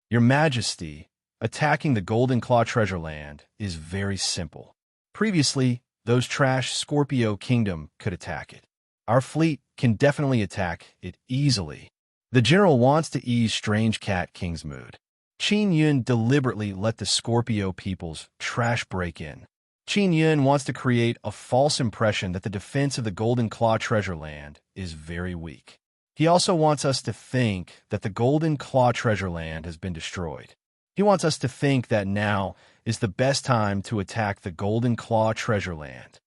Your Majesty, attacking the Golden Claw treasure land is very simple. Previously, those trash Scorpio Kingdom could attack it. Our fleet can definitely attack it easily. The general wants to ease Strange Cat King's mood. Qin Yun deliberately let the Scorpio people's trash break in. Qin Yun wants to create a false impression that the defense of the Golden Claw treasure land is very weak. He also wants us to think that the Golden Claw treasure land has been destroyed. He wants us to think that now is the best time to attack the Golden Claw treasure land.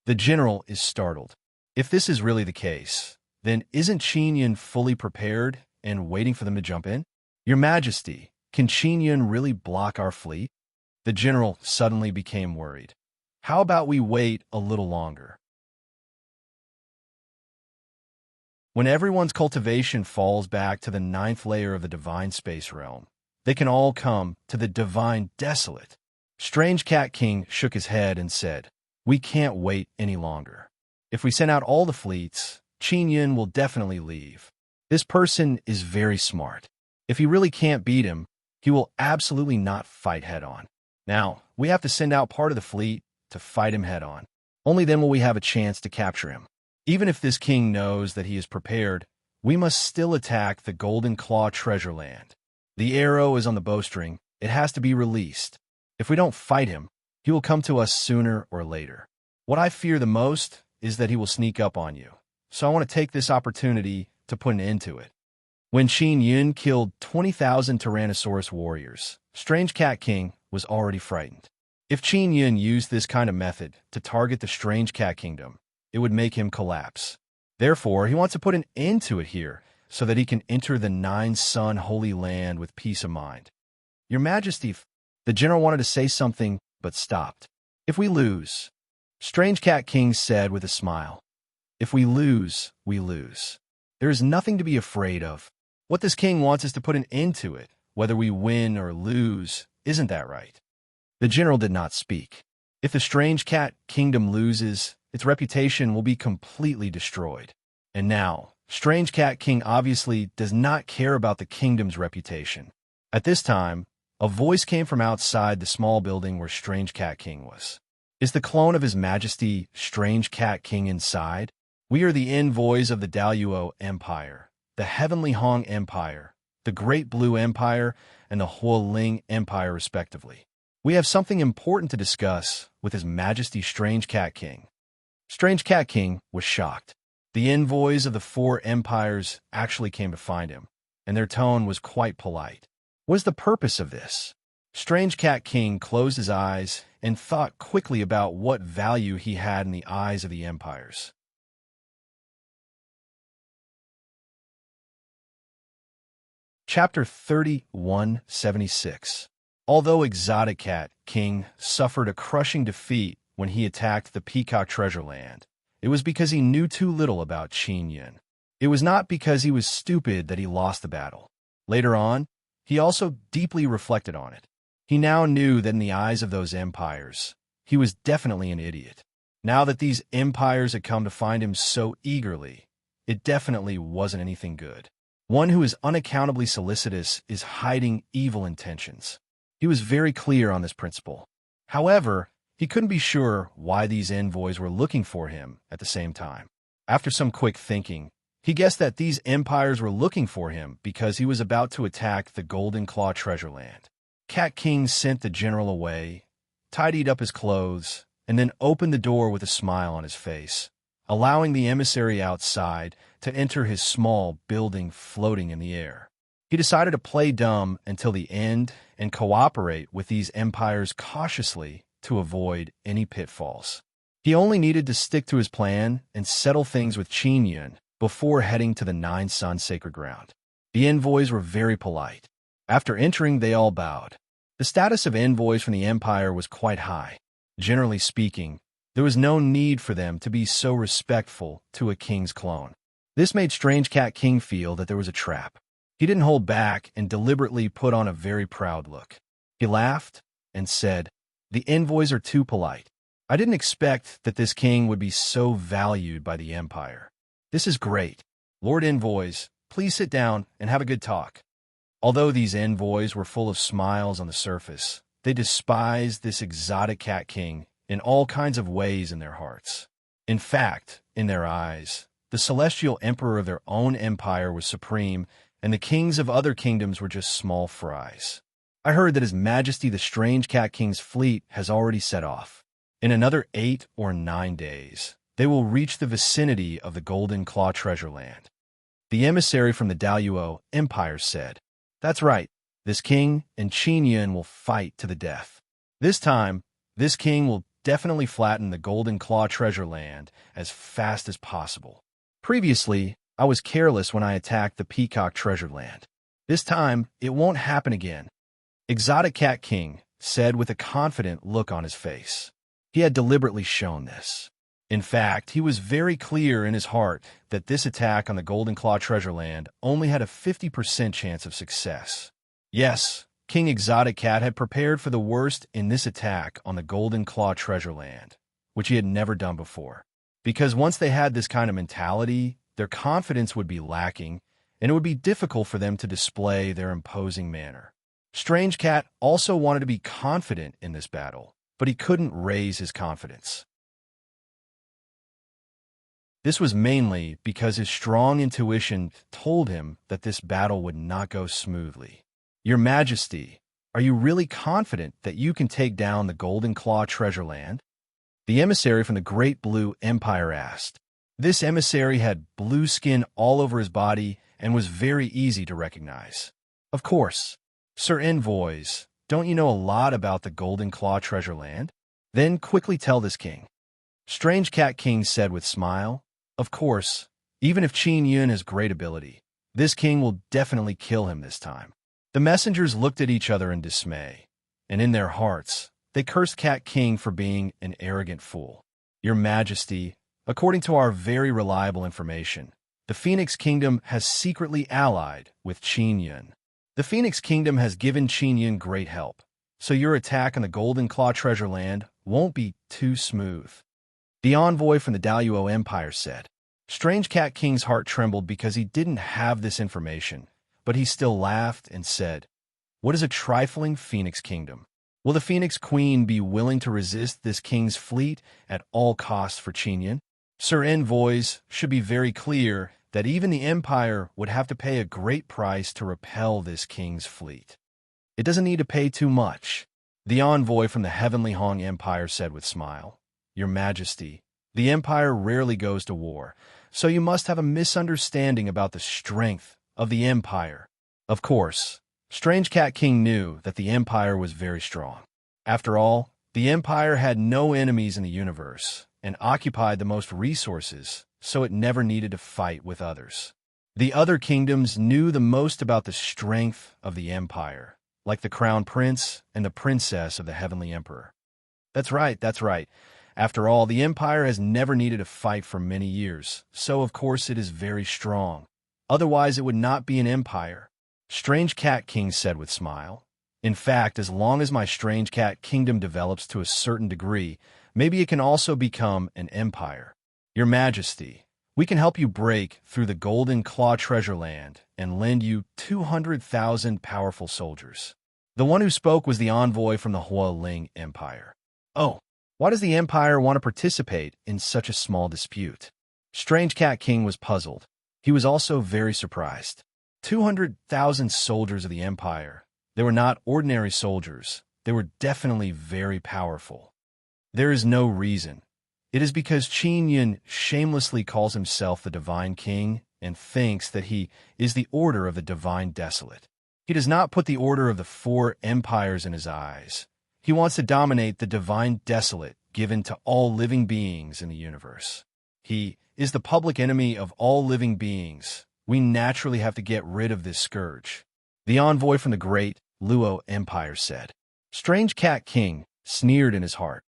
The general is startled. If this is really the case, then isn't Qin Yun fully prepared and waiting for them to jump in? Your Majesty, can Qin Yun really block our fleet? The general suddenly became worried. How about we wait a little longer? When everyone's cultivation falls back to the 9th layer of the divine space realm, they can all come to the Divine Desolate. Strange Cat King shook his head and said, we can't wait any longer. If we send out all the fleets, Qin Yun will definitely leave. This person is very smart. If he really can't beat him, he will absolutely not fight head-on. Now, we have to send out part of the fleet to fight him head-on. Only then will we have a chance to capture him. Even if this king knows that he is prepared, we must still attack the Golden Claw treasure land. The arrow is on the bowstring. It has to be released. If we don't fight him, he will come to us sooner or later. What I fear the most is that he will sneak up on you. So I want to take this opportunity to put an end to it. When Qin Yun killed 20,000 Tyrannosaurus warriors, Strange Cat King was already frightened. If Qin Yun used this kind of method to target the Strange Cat Kingdom, it would make him collapse. Therefore, he wants to put an end to it here so that he can enter the 9-sun holy land with peace of mind. Your Majesty, the general wanted to say something, but stopped. If we lose, Strange Cat King said with a smile, if we lose, we lose. There is nothing to be afraid of. What this king wants is to put an end to it, whether we win or lose. Isn't that right? The general did not speak. If the Strange Cat Kingdom loses, its reputation will be completely destroyed. And now, Strange Cat King obviously does not care about the kingdom's reputation. At this time, a voice came from outside the small building where Strange Cat King was. Is the clone of His Majesty Strange Cat King inside? We are the envoys of the Daluo Empire, the Heavenly Hong Empire, the Great Blue Empire, and the Huoling Empire respectively. We have something important to discuss with His Majesty Strange Cat King. Strange Cat King was shocked. The envoys of the four empires actually came to find him, and their tone was quite polite. What is the purpose of this? Strange Cat King closed his eyes and thought quickly about what value he had in the eyes of the empires. Chapter 3176. Although Exotic Cat King suffered a crushing defeat when he attacked the Peacock Treasure Land, it was because he knew too little about Qin Yun. It was not because he was stupid that he lost the battle. Later on, he also deeply reflected on it. He now knew that in the eyes of those empires, he was definitely an idiot. Now that these empires had come to find him so eagerly, it definitely wasn't anything good. One who is unaccountably solicitous is hiding evil intentions. He was very clear on this principle. However, he couldn't be sure why these envoys were looking for him at the same time. After some quick thinking, he guessed that these empires were looking for him because he was about to attack the Golden Claw Treasure Land. Cat King sent the general away, tidied up his clothes, and then opened the door with a smile on his face, allowing the emissary outside to enter his small building floating in the air. He decided to play dumb until the end and cooperate with these empires cautiously to avoid any pitfalls. He only needed to stick to his plan and settle things with Qin Yun before heading to the Nine Sun Sacred Ground. The envoys were very polite. After entering, they all bowed. The status of envoys from the empire was quite high. Generally speaking, there was no need for them to be so respectful to a king's clone. This made Strange Cat King feel that there was a trap. He didn't hold back and deliberately put on a very proud look. He laughed and said, "The envoys are too polite. I didn't expect that this king would be so valued by the empire. This is great. Lord Envoys, please sit down and have a good talk." Although these envoys were full of smiles on the surface, they despised this exotic cat king in all kinds of ways in their hearts. In fact, in their eyes, the celestial emperor of their own empire was supreme, and the kings of other kingdoms were just small fries. I heard that His Majesty the Strange Cat King's fleet has already set off. In another 8 or 9 days, they will reach the vicinity of the Golden Claw Treasure Land. The emissary from the Daluo Empire said, "That's right. This king and Qin Yun will fight to the death. This time, this king will definitely flatten the Golden Claw Treasure Land as fast as possible. Previously, I was careless when I attacked the Peacock Treasure Land. This time, it won't happen again." Exotic Cat King said with a confident look on his face. He had deliberately shown this. In fact, he was very clear in his heart that this attack on the Golden Claw Treasure Land only had a 50% chance of success. Yes, King Exotic Cat had prepared for the worst in this attack on the Golden Claw Treasure Land, which he had never done before. Because once they had this kind of mentality, their confidence would be lacking, and it would be difficult for them to display their imposing manner. Strange Cat also wanted to be confident in this battle, but he couldn't raise his confidence. This was mainly because his strong intuition told him that this battle would not go smoothly. "Your Majesty, are you really confident that you can take down the Golden Claw Treasure Land?" The emissary from the Great Blue Empire asked. This emissary had blue skin all over his body and was very easy to recognize. "Of course. Sir Envoys, don't you know a lot about the Golden Claw Treasure Land? Then quickly tell this king." Strange Cat King said with smile, "Of course, even if Qin Yun has great ability, this king will definitely kill him this time." The messengers looked at each other in dismay, and in their hearts, they cursed Cat King for being an arrogant fool. "Your Majesty, according to our very reliable information, the Phoenix Kingdom has secretly allied with Qin Yun. The Phoenix Kingdom has given Qin Yun great help, so your attack on the Golden Claw Treasure Land won't be too smooth." The envoy from the Daluo Empire said. Strange Cat King's heart trembled because he didn't have this information, but he still laughed and said, "What is a trifling Phoenix Kingdom? Will the Phoenix Queen be willing to resist this king's fleet at all costs for Qin Yun? Sir Envoys should be very clear that even the Empire would have to pay a great price to repel this king's fleet. It doesn't need to pay too much." The envoy from the Heavenly Hong Empire said with smile, "Your Majesty, the Empire rarely goes to war, so you must have a misunderstanding about the strength of the Empire. Of course, Strange Cat King knew that the Empire was very strong. After all, the Empire had no enemies in the universe and occupied the most resources, so it never needed to fight with others. The other kingdoms knew the most about the strength of the Empire, like the Crown Prince and the Princess of the Heavenly Emperor. That's right, that's right. After all, the Empire has never needed to fight for many years, so of course it is very strong. Otherwise, it would not be an empire. Strange Cat King said with a smile. In fact, as long as my Strange Cat Kingdom develops to a certain degree, maybe it can also become an empire. Your Majesty, we can help you break through the Golden Claw Treasure Land and lend you 200,000 powerful soldiers. The one who spoke was the envoy from the Hualing Empire. Oh, why does the Empire want to participate in such a small dispute? Strange Cat King was puzzled. He was also very surprised. 200,000 soldiers of the Empire. They were not ordinary soldiers. They were definitely very powerful. There is no reason. It is because Qin Yun shamelessly calls himself the Divine King and thinks that he is the Order of the Divine Desolate. He does not put the Order of the Four Empires in his eyes. He wants to dominate the Divine Desolate given to all living beings in the universe. He is the public enemy of all living beings. We naturally have to get rid of this scourge. The envoy from the Great Luo Empire said. Strange Cat King sneered in his heart.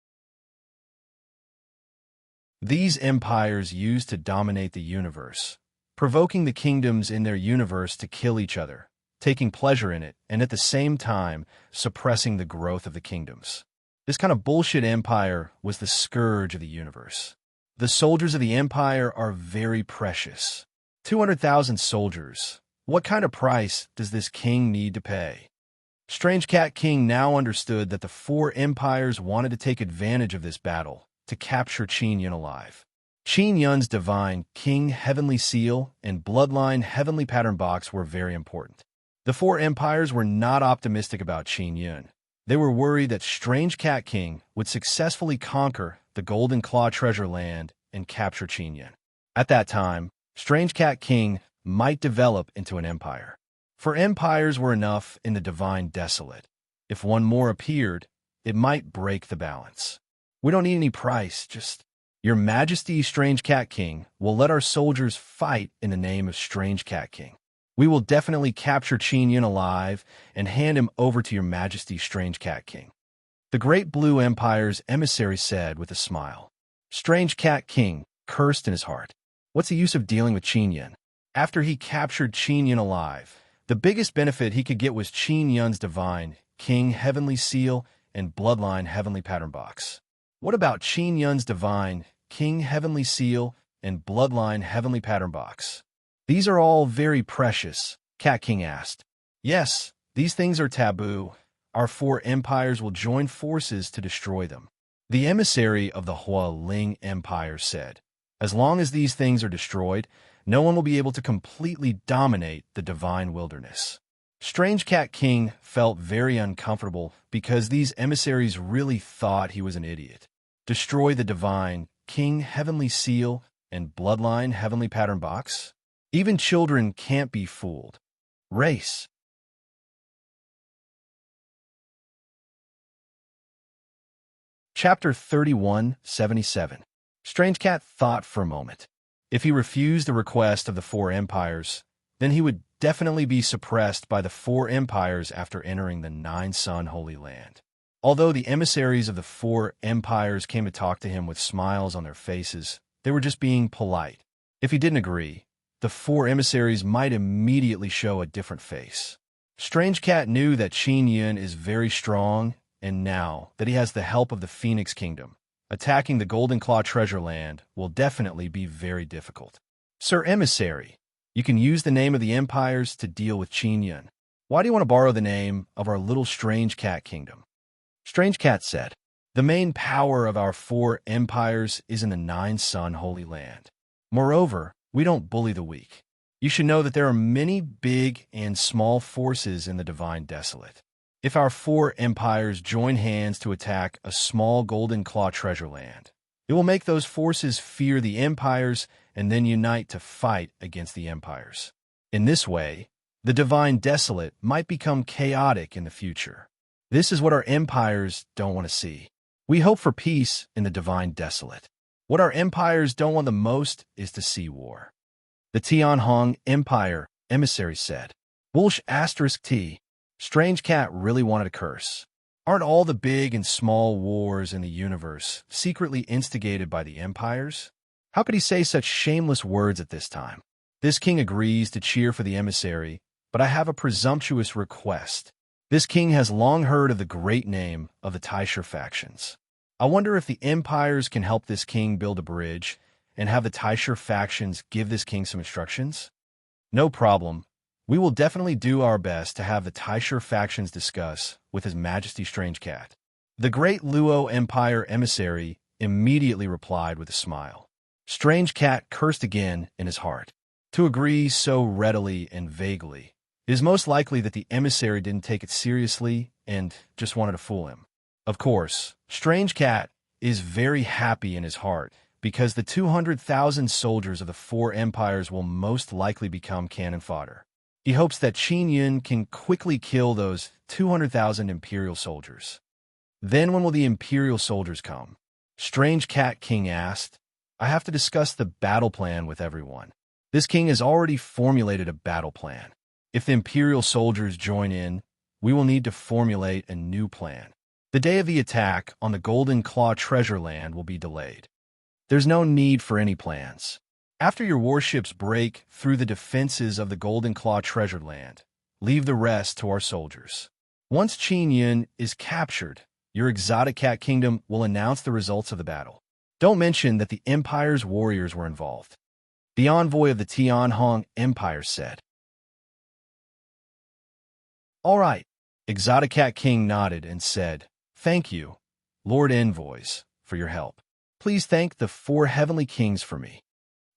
These empires used to dominate the universe, provoking the kingdoms in their universe to kill each other, taking pleasure in it, and at the same time suppressing the growth of the kingdoms. This kind of bullshit empire was the scourge of the universe. The soldiers of the empire are very precious. 200,000 soldiers. What kind of price does this king need to pay? Strange Cat King now understood that the four empires wanted to take advantage of this battle to capture Qin Yun alive. Qin Yun's divine King Heavenly Seal and Bloodline Heavenly Pattern Box were very important. The four empires were not optimistic about Qin Yun. They were worried that Strange Cat King would successfully conquer the Golden Claw Treasure Land and capture Qin Yun. At that time, Strange Cat King might develop into an empire. For empires were enough in the Divine Desolate. If one more appeared, it might break the balance. We don't need any price, just Your Majesty, Strange Cat King, will let our soldiers fight in the name of Strange Cat King. We will definitely capture Qin Yun alive and hand him over to Your Majesty, Strange Cat King. The Great Blue Empire's emissary said with a smile. Strange Cat King cursed in his heart. What's the use of dealing with Qin Yun? After he captured Qin Yun alive, the biggest benefit he could get was Qin Yun's divine King Heavenly Seal and Bloodline Heavenly Pattern Box. What about Qin Yun's divine King Heavenly Seal and Bloodline Heavenly Pattern Box? These are all very precious, Cat King asked. Yes, these things are taboo. Our four empires will join forces to destroy them. The emissary of the Hualing Empire said, as long as these things are destroyed, no one will be able to completely dominate the divine wilderness. Strange Cat King felt very uncomfortable because these emissaries really thought he was an idiot. Destroy the divine King Heavenly Seal and Bloodline Heavenly Pattern Box? Even children can't be fooled. Race. Chapter 3177. Strange Cat thought for a moment. If he refused the request of the four empires, then he would definitely be suppressed by the four empires after entering the Nine-Sun Holy Land. Although the emissaries of the four empires came to talk to him with smiles on their faces, they were just being polite. If he didn't agree, the four emissaries might immediately show a different face. Strange Cat knew that Qin Yun is very strong, and now that he has the help of the Phoenix Kingdom, attacking the Golden Claw Treasure Land will definitely be very difficult. Sir Emissary, you can use the name of the empires to deal with Qin Yun. Why do you want to borrow the name of our little Strange Cat Kingdom? Strange Cat said, the main power of our four empires is in the Nine-Sun Holy Land. Moreover, we don't bully the weak. You should know that there are many big and small forces in the Divine Desolate. If our four empires join hands to attack a small Golden Claw Treasure Land, it will make those forces fear the empires and then unite to fight against the empires. In this way, the divine desolate might become chaotic in the future. This is what our empires don't want to see. We hope for peace in the divine desolate. What our empires don't want the most is to see war. The Tianhong Empire emissary said. Wolsh *T. Strange Cat really wanted to curse. Aren't all the big and small wars in the universe secretly instigated by the empires? How could he say such shameless words at this time? This king agrees to cheer for the emissary, but I have a presumptuous request. This king has long heard of the great name of the Taisher factions. I wonder if the empires can help this king build a bridge and have the Taisher factions give this king some instructions? No problem. We will definitely do our best to have the Taisher factions discuss with His Majesty Strange Cat. The great Luo Empire emissary immediately replied with a smile. Strange Cat cursed again in his heart. To agree so readily and vaguely, it is most likely that the emissary didn't take it seriously and just wanted to fool him. Of course, Strange Cat is very happy in his heart because the 200,000 soldiers of the four empires will most likely become cannon fodder. He hopes that Qin Yun can quickly kill those 200,000 imperial soldiers. Then when will the imperial soldiers come? Strange Cat King asked. I have to discuss the battle plan with everyone. This king has already formulated a battle plan. If the imperial soldiers join in, we will need to formulate a new plan. The day of the attack on the Golden Claw treasure land will be delayed. There's no need for any plans. After your warships break through the defenses of the Golden Claw treasure land, leave the rest to our soldiers. Once Qin Yun is captured, your exotic cat kingdom will announce the results of the battle. Don't mention that the empire's warriors were involved. The envoy of the Tianhong Empire said. All right. Exotic Cat King nodded and said, Thank you, Lord Envoys, for your help. Please thank the four heavenly kings for me.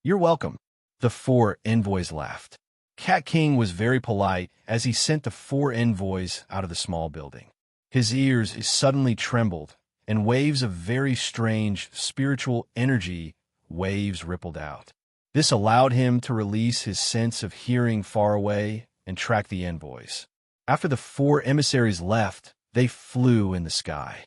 You're welcome. The four envoys laughed. Cat King was very polite as he sent the four envoys out of the small building. His ears suddenly trembled, and waves of very strange spiritual energy waves rippled out. This allowed him to release his sense of hearing far away and track the envoys. After the four emissaries left, they flew in the sky.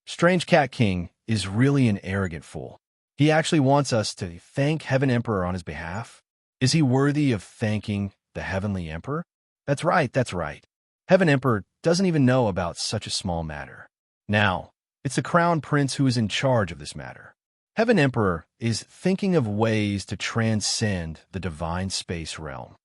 Strange Cat King is really an arrogant fool. He actually wants us to thank Heaven Emperor on his behalf. Is he worthy of thanking the Heavenly Emperor? That's right, that's right. Heaven Emperor doesn't even know about such a small matter. Now, it's the Crown Prince who is in charge of this matter. Heaven Emperor is thinking of ways to transcend the divine space realm.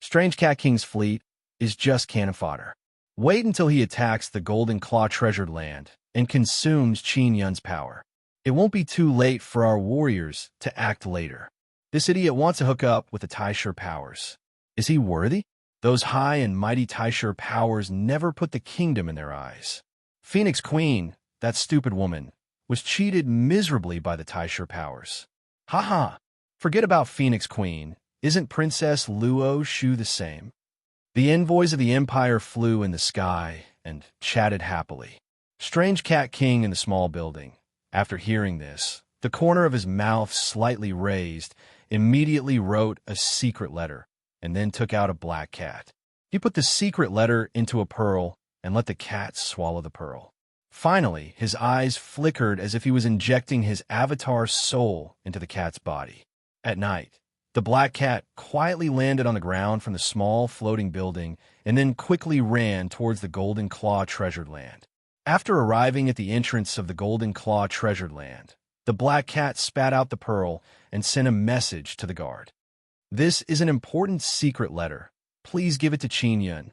Strange Cat King's fleet is just cannon fodder. Wait until he attacks the Golden Claw treasured land and consumes Qin Yun's power. It won't be too late for our warriors to act later. This idiot wants to hook up with the Taisher powers. Is he worthy? Those high and mighty Taisher powers never put the kingdom in their eyes. Phoenix Queen, that stupid woman, was cheated miserably by the Taisher powers. Haha, forget about Phoenix Queen. Isn't Princess Luo Shu the same? The envoys of the Empire flew in the sky and chatted happily. Strange Cat King in the small building, after hearing this, the corner of his mouth slightly raised, immediately wrote a secret letter, and then took out a black cat. He put the secret letter into a pearl and let the cat swallow the pearl. Finally, his eyes flickered as if he was injecting his avatar's soul into the cat's body. At night, the black cat quietly landed on the ground from the small floating building and then quickly ran towards the Golden Claw treasured land. After arriving at the entrance of the Golden Claw treasured land, the black cat spat out the pearl and sent a message to the guard. This is an important secret letter. Please give it to Qin Yun.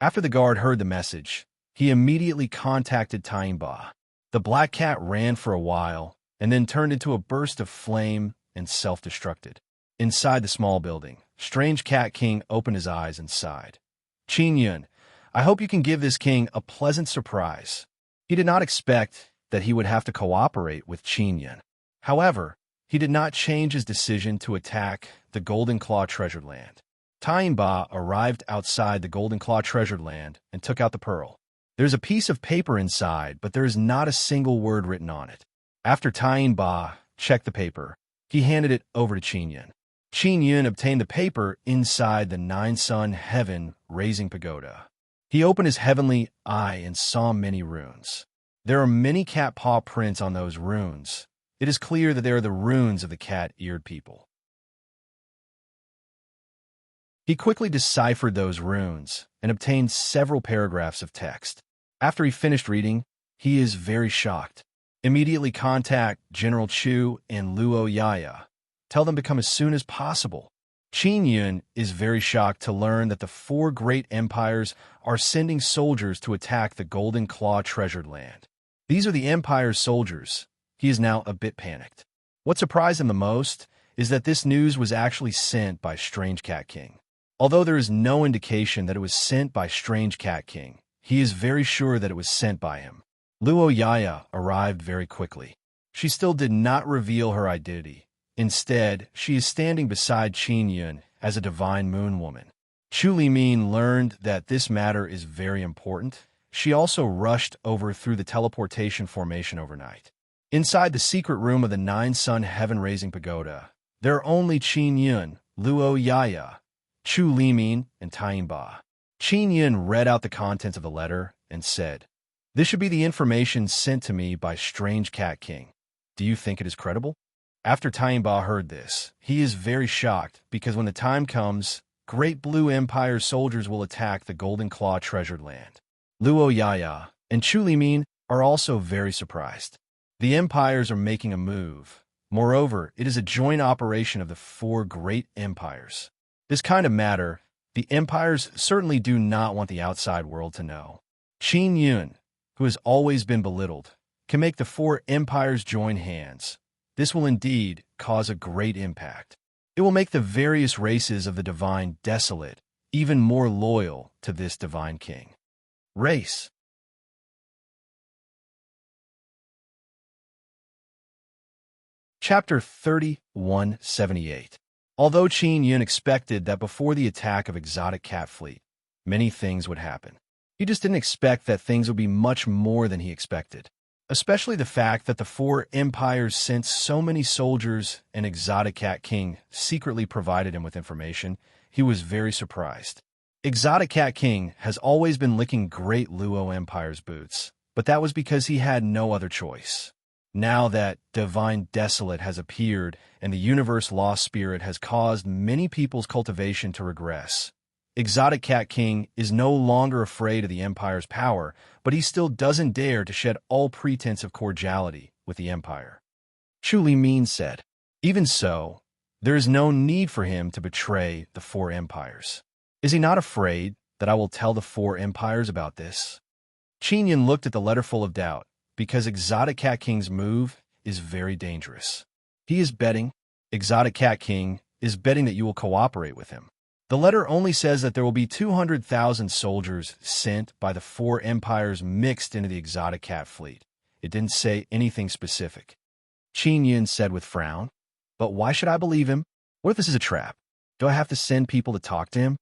After the guard heard the message, he immediately contacted Taimba. The black cat ran for a while and then turned into a burst of flame and self-destructed. Inside the small building, Strange Cat King opened his eyes and sighed. Qin Yun, I hope you can give this king a pleasant surprise. He did not expect that he would have to cooperate with Qin Yun. However, he did not change his decision to attack the Golden Claw treasured land. Taimba arrived outside the Golden Claw treasured land and took out the pearl. There's a piece of paper inside, but there is not a single word written on it. After Taimba checked the paper, He handed it over to Qin Yun. Qin Yun obtained the paper inside the nine-sun heaven-raising pagoda. He opened his heavenly eye and saw many runes. There are many cat paw prints on those runes. It is clear that they are the runes of the cat-eared people. He quickly deciphered those runes and obtained several paragraphs of text. After he finished reading, he is very shocked. Immediately contact General Chu and Luo Yaya. Tell them to come as soon as possible. Qin Yun is very shocked to learn that the four great empires are sending soldiers to attack the Golden Claw treasured land. These are the empire's soldiers. He is now a bit panicked. What surprised him the most is that this news was actually sent by Strange Cat King. Although there is no indication that it was sent by Strange Cat King, he is very sure that it was sent by him. Luo Yaya arrived very quickly. She still did not reveal her identity. Instead, she is standing beside Qin Yun as a divine moon woman. Chu Limin learned that this matter is very important. She also rushed over through the teleportation formation overnight. Inside the secret room of the nine-sun heaven-raising pagoda, there are only Qin Yun, Luo Yaya, Chu Limin, and Taimba. Qin Yun read out the contents of the letter and said, "This should be the information sent to me by Strange Cat King. Do you think it is credible?" After Taimba heard this, he is very shocked because when the time comes, Great Blue Empire's soldiers will attack the Golden Claw treasured land. Luo Yaya and Chu Limin are also very surprised. The empires are making a move. Moreover, it is a joint operation of the four great empires. This kind of matter, the empires certainly do not want the outside world to know. Qin Yun, who has always been belittled, can make the four empires join hands. This will indeed cause a great impact. It will make the various races of the divine desolate, even more loyal to this divine king. Race. Chapter 3178. Although Qin Yun expected that before the attack of exotic cat fleet, many things would happen. He just didn't expect that things would be much more than he expected. Especially the fact that the four empires sent so many soldiers and Exotic Cat King secretly provided him with information, he was very surprised. Exotic Cat King has always been licking Great Luo Empire's boots, but that was because he had no other choice. Now that Divine Desolate has appeared and the Universe Lost Spirit has caused many people's cultivation to regress, Exotic Cat King is no longer afraid of the Empire's power, but he still doesn't dare to shed all pretense of cordiality with the Empire. Chu Limin said, "Even so, there is no need for him to betray the four empires. Is he not afraid that I will tell the four empires about this?" Qin Yun looked at the letter full of doubt, because Exotic Cat King's move is very dangerous. He is betting, Exotic Cat King is betting that you will cooperate with him. The letter only says that there will be 200,000 soldiers sent by the four empires mixed into the Exotic Cat fleet. It didn't say anything specific. Qin Yun said with frown, "But why should I believe him? What if this is a trap? Do I have to send people to talk to him?"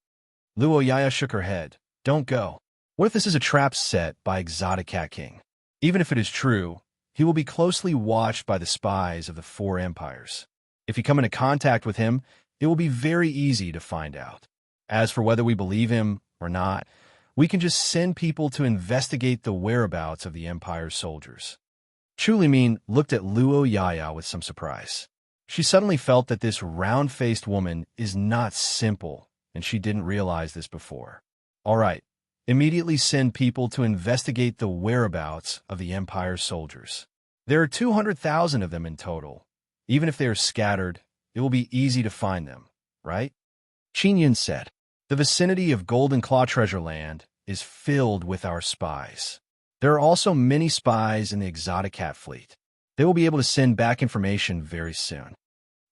Luo Yaya shook her head. "Don't go. What if this is a trap set by Exotic Cat King? Even if it is true, he will be closely watched by the spies of the four empires. If you come into contact with him, it will be very easy to find out. As for whether we believe him or not, we can just send people to investigate the whereabouts of the Empire's soldiers." Chu Limin looked at Luo Yaya with some surprise. She suddenly felt that this round-faced woman is not simple, and she didn't realize this before. "All right, immediately send people to investigate the whereabouts of the Empire's soldiers. There are 200,000 of them in total. Even if they are scattered, it will be easy to find them, right?" Qin Yun said, "The vicinity of Golden Claw Treasure Land is filled with our spies. There are also many spies in the Exotic Cat Fleet. They will be able to send back information very soon."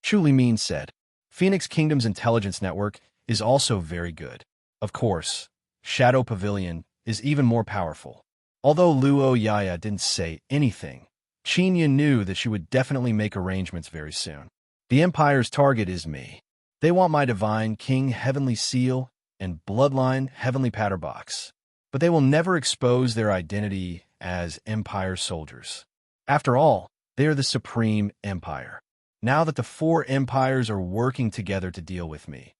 Chu Limin said, "Phoenix Kingdom's intelligence network is also very good. Of course, Shadow Pavilion is even more powerful." Although Luo Yaya didn't say anything, Qin Yun knew that she would definitely make arrangements very soon. "The Empire's target is me. They want my Divine King Heavenly Seal and Bloodline Heavenly Patterbox, but they will never expose their identity as Empire soldiers. After all, they are the Supreme Empire. now that the four empires are working together to deal with me,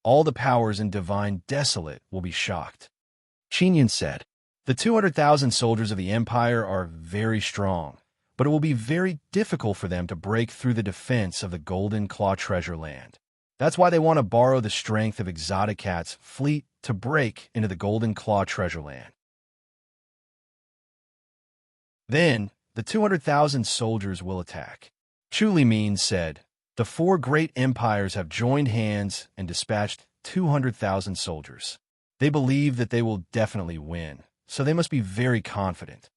all the powers in Divine Desolate will be shocked. Qinyan said, the 200,000 soldiers of the Empire are very strong, but it will be very difficult for them to break through the defense of the Golden Claw treasure land. That's why they want to borrow the strength of Exotic Cat's fleet to break into the Golden Claw treasure land. Then, the 200,000 soldiers will attack. Chu Limin said, the four great empires have joined hands and dispatched 200,000 soldiers. They believe that they will definitely win, so they must be very confident.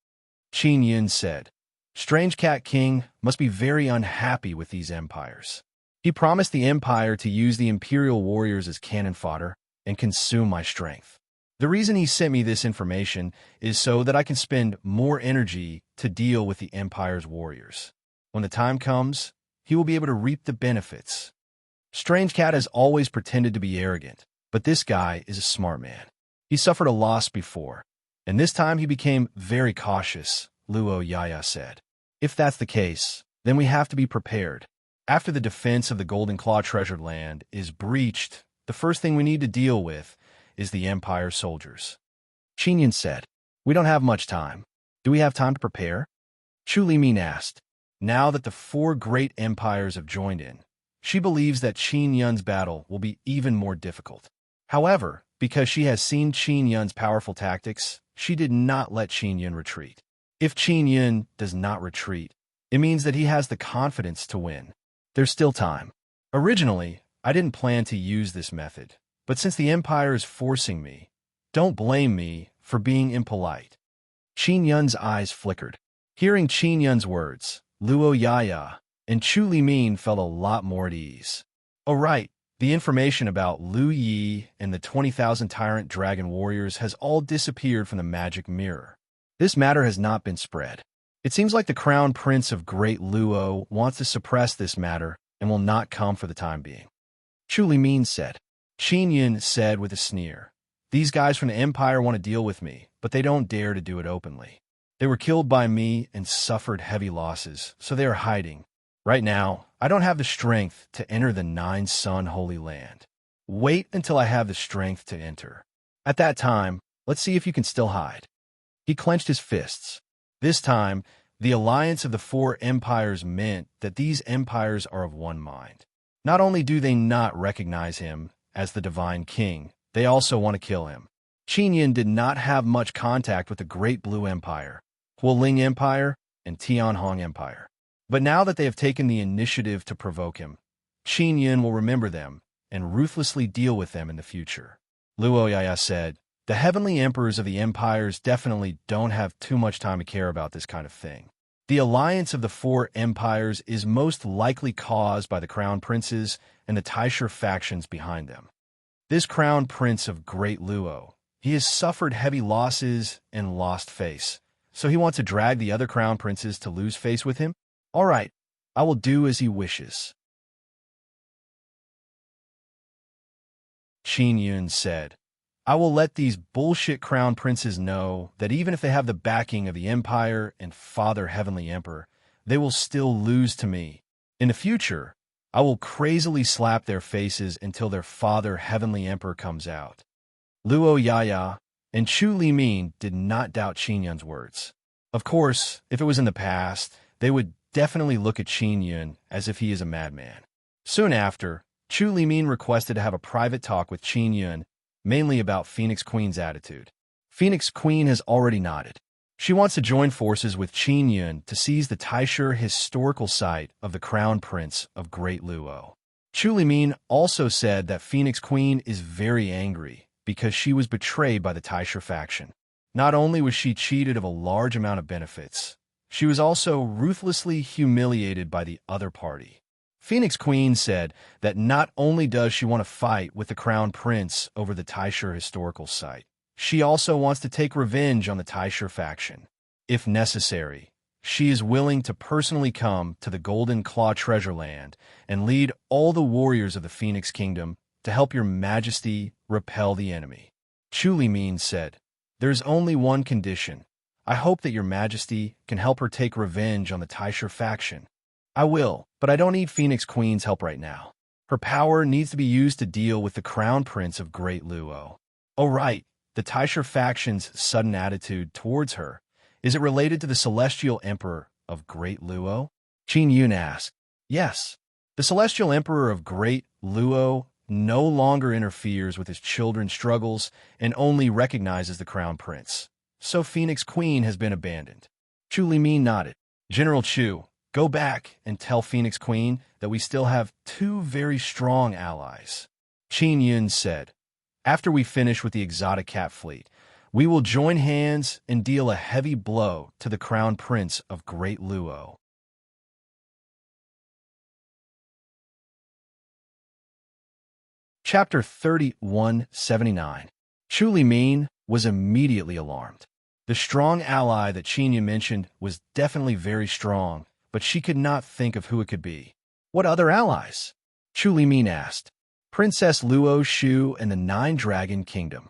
Qin Yin said, Strange Cat King must be very unhappy with these empires. He promised the empire to use the imperial warriors as cannon fodder and consume my strength. The reason he sent me this information is so that I can spend more energy to deal with the empire's warriors. When the time comes, he will be able to reap the benefits. Strange Cat has always pretended to be arrogant, but this guy is a smart man. He suffered a loss before, and this time he became very cautious, Luo Yaya said. If that's the case, then we have to be prepared. After the defense of the Golden Claw treasured land is breached, the first thing we need to deal with is the Empire soldiers. Qinyan said, we don't have much time. Do we have time to prepare? Chu Limin asked. Now that the four great empires have joined in, she believes that Qin Yun's battle will be even more difficult. However, because she has seen Qin Yun's powerful tactics, she did not let Qin Yun retreat. If Qin Yun does not retreat, it means that he has the confidence to win. There's still time. Originally, I didn't plan to use this method, but since the Empire is forcing me, don't blame me for being impolite. Qin Yun's eyes flickered. Hearing Qin Yun's words, Luo Yaya and Chu Limin felt a lot more at ease. Oh right, the information about Lu Yi and the 20,000 tyrant dragon warriors has all disappeared from the magic mirror. This matter has not been spread. It seems like the Crown Prince of Great Luo wants to suppress this matter and will not come for the time being. Chu Limin said. Qin Yun said with a sneer, these guys from the Empire want to deal with me, but they don't dare to do it openly. They were killed by me and suffered heavy losses, so they are hiding. Right now, I don't have the strength to enter the Nine-Sun Holy Land. Wait until I have the strength to enter. At that time, let's see if you can still hide. He clenched his fists. This time, the alliance of the four empires meant that these empires are of one mind. Not only do they not recognize him as the Divine King, they also want to kill him. Qin Yin did not have much contact with the Great Blue Empire, Huoling Empire, and Tianhong Empire. But now that they have taken the initiative to provoke him, Qin Yin will remember them and ruthlessly deal with them in the future. Luo Yaya said, the heavenly emperors of the empires definitely don't have too much time to care about this kind of thing. The alliance of the four empires is most likely caused by the Crown Princes and the Taisher factions behind them. This Crown Prince of Great Luo, he has suffered heavy losses and lost face, so he wants to drag the other Crown Princes to lose face with him? All right, I will do as he wishes. Qin Yun said, I will let these bullshit Crown Princes know that even if they have the backing of the Empire and Father Heavenly Emperor, they will still lose to me. In the future, I will crazily slap their faces until their Father Heavenly Emperor comes out. Luo Yaya and Chu Limin did not doubt Qin Yun's words. Of course, if it was in the past, they would definitely look at Qin Yun as if he is a madman. Soon after, Chu Limin requested to have a private talk with Qin Yun, mainly about Phoenix Queen's attitude. Phoenix Queen has already nodded. She wants to join forces with Qin Yun to seize the Taisher historical site of the Crown Prince of Great Luo. Chu Limin also said that Phoenix Queen is very angry because she was betrayed by the Taisher faction. Not only was she cheated of a large amount of benefits, she was also ruthlessly humiliated by the other party. Phoenix Queen said that not only does she want to fight with the Crown Prince over the Taisher historical site, she also wants to take revenge on the Taisher faction. If necessary, she is willing to personally come to the Golden Claw treasure land and lead all the warriors of the Phoenix Kingdom to help your majesty repel the enemy. Chu Limin said, there's only one condition. I hope that your majesty can help her take revenge on the Taisher faction. I will, but I don't need Phoenix Queen's help right now. Her power needs to be used to deal with the Crown Prince of Great Luo. Oh right, the Taisher faction's sudden attitude towards her. Is it related to the Celestial Emperor of Great Luo? Qin Yun asked. Yes. The Celestial Emperor of Great Luo no longer interferes with his children's struggles and only recognizes the Crown Prince. So Phoenix Queen has been abandoned. Chu Limin nodded. General Chu, go back and tell Phoenix Queen that we still have two very strong allies. Qin Yun said, after we finish with the exotic cat fleet, we will join hands and deal a heavy blow to the Crown Prince of Great Luo. Chapter 3179. Chu Limin was immediately alarmed. The strong ally that Qin Yun mentioned was definitely very strong, but she could not think of who it could be. What other allies? Chu Limin asked. Princess Luo Shu and the Nine Dragon Kingdom.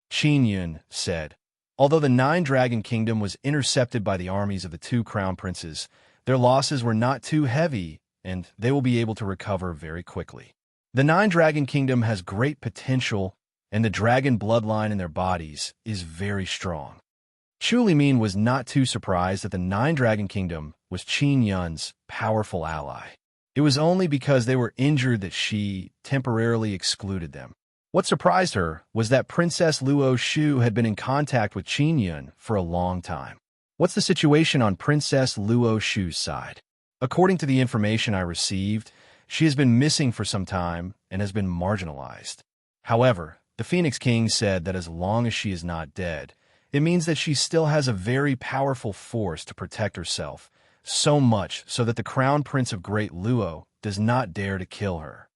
Qin Yun said. Although the Nine Dragon Kingdom was intercepted by the armies of the two crown princes, their losses were not too heavy, and they will be able to recover very quickly. The Nine Dragon Kingdom has great potential, and the dragon bloodline in their bodies is very strong. Chu Limin was not too surprised that the Nine Dragon Kingdom was Qin Yun's powerful ally. It was only because they were injured that she temporarily excluded them. What surprised her was that Princess Luo Shu had been in contact with Qin Yun for a long time. What's the situation on Princess Luo Shu's side? According to the information I received, she has been missing for some time and has been marginalized. However, the Phoenix King said that as long as she is not dead, it means that she still has a very powerful force to protect herself, so much so that the Crown Prince of Great Luo does not dare to kill her.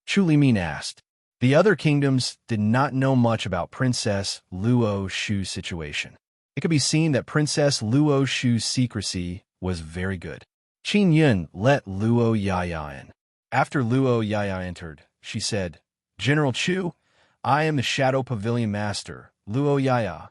Chu Limin asked. The other kingdoms did not know much about Princess Luo Shu's situation. It could be seen that Princess Luo Shu's secrecy was very good. Qin Yun let Luo Yaya in. After Luo Yaya entered, she said, General Chu, I am the Shadow Pavilion Master, Luo Yaya.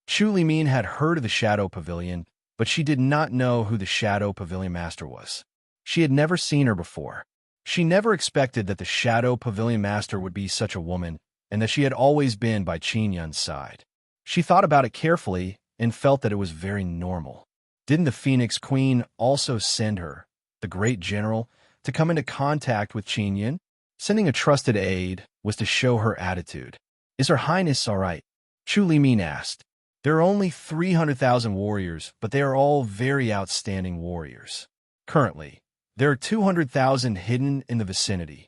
Chu Limin had heard of the Shadow Pavilion, but she did not know who the Shadow Pavilion Master was. She had never seen her before. She never expected that the Shadow Pavilion Master would be such a woman, and that she had always been by Qin Yun's side. She thought about it carefully and felt that it was very normal. Didn't the Phoenix Queen also send her, the great general, to come into contact with Qin Yun? Sending a trusted aide was to show her attitude. Is Her Highness all right? Chu Limin asked. There are only 300,000 warriors, but they are all very outstanding warriors. Currently, there are 200,000 hidden in the vicinity.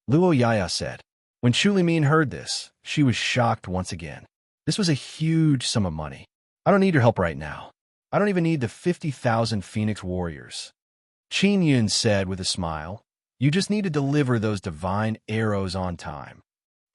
Luo Yaya said. When Chu Limin heard this, she was shocked once again. This was a huge sum of money. I don't need your help right now. I don't even need the 50,000 Phoenix warriors. Qin Yun said with a smile, you just need to deliver those divine arrows on time.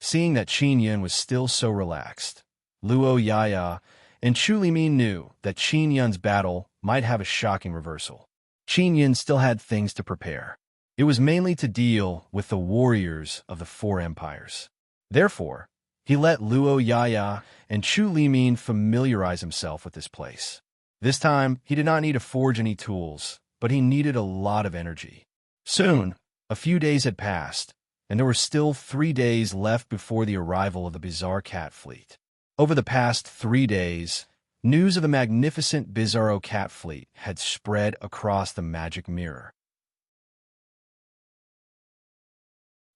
Seeing that Qin Yun was still so relaxed, Luo Yaya and Chu Limin knew that Qin Yun's battle might have a shocking reversal. Qin Yun still had things to prepare. It was mainly to deal with the warriors of the four empires. Therefore, he let Luo Yaya and Chu Limin familiarize himself with this place. This time, he did not need to forge any tools, but he needed a lot of energy. Soon, a few days had passed, and there were still 3 days left before the arrival of the Bizarre Cat Fleet. Over the past 3 days, news of the magnificent Bizarro Cat Fleet had spread across the magic mirror.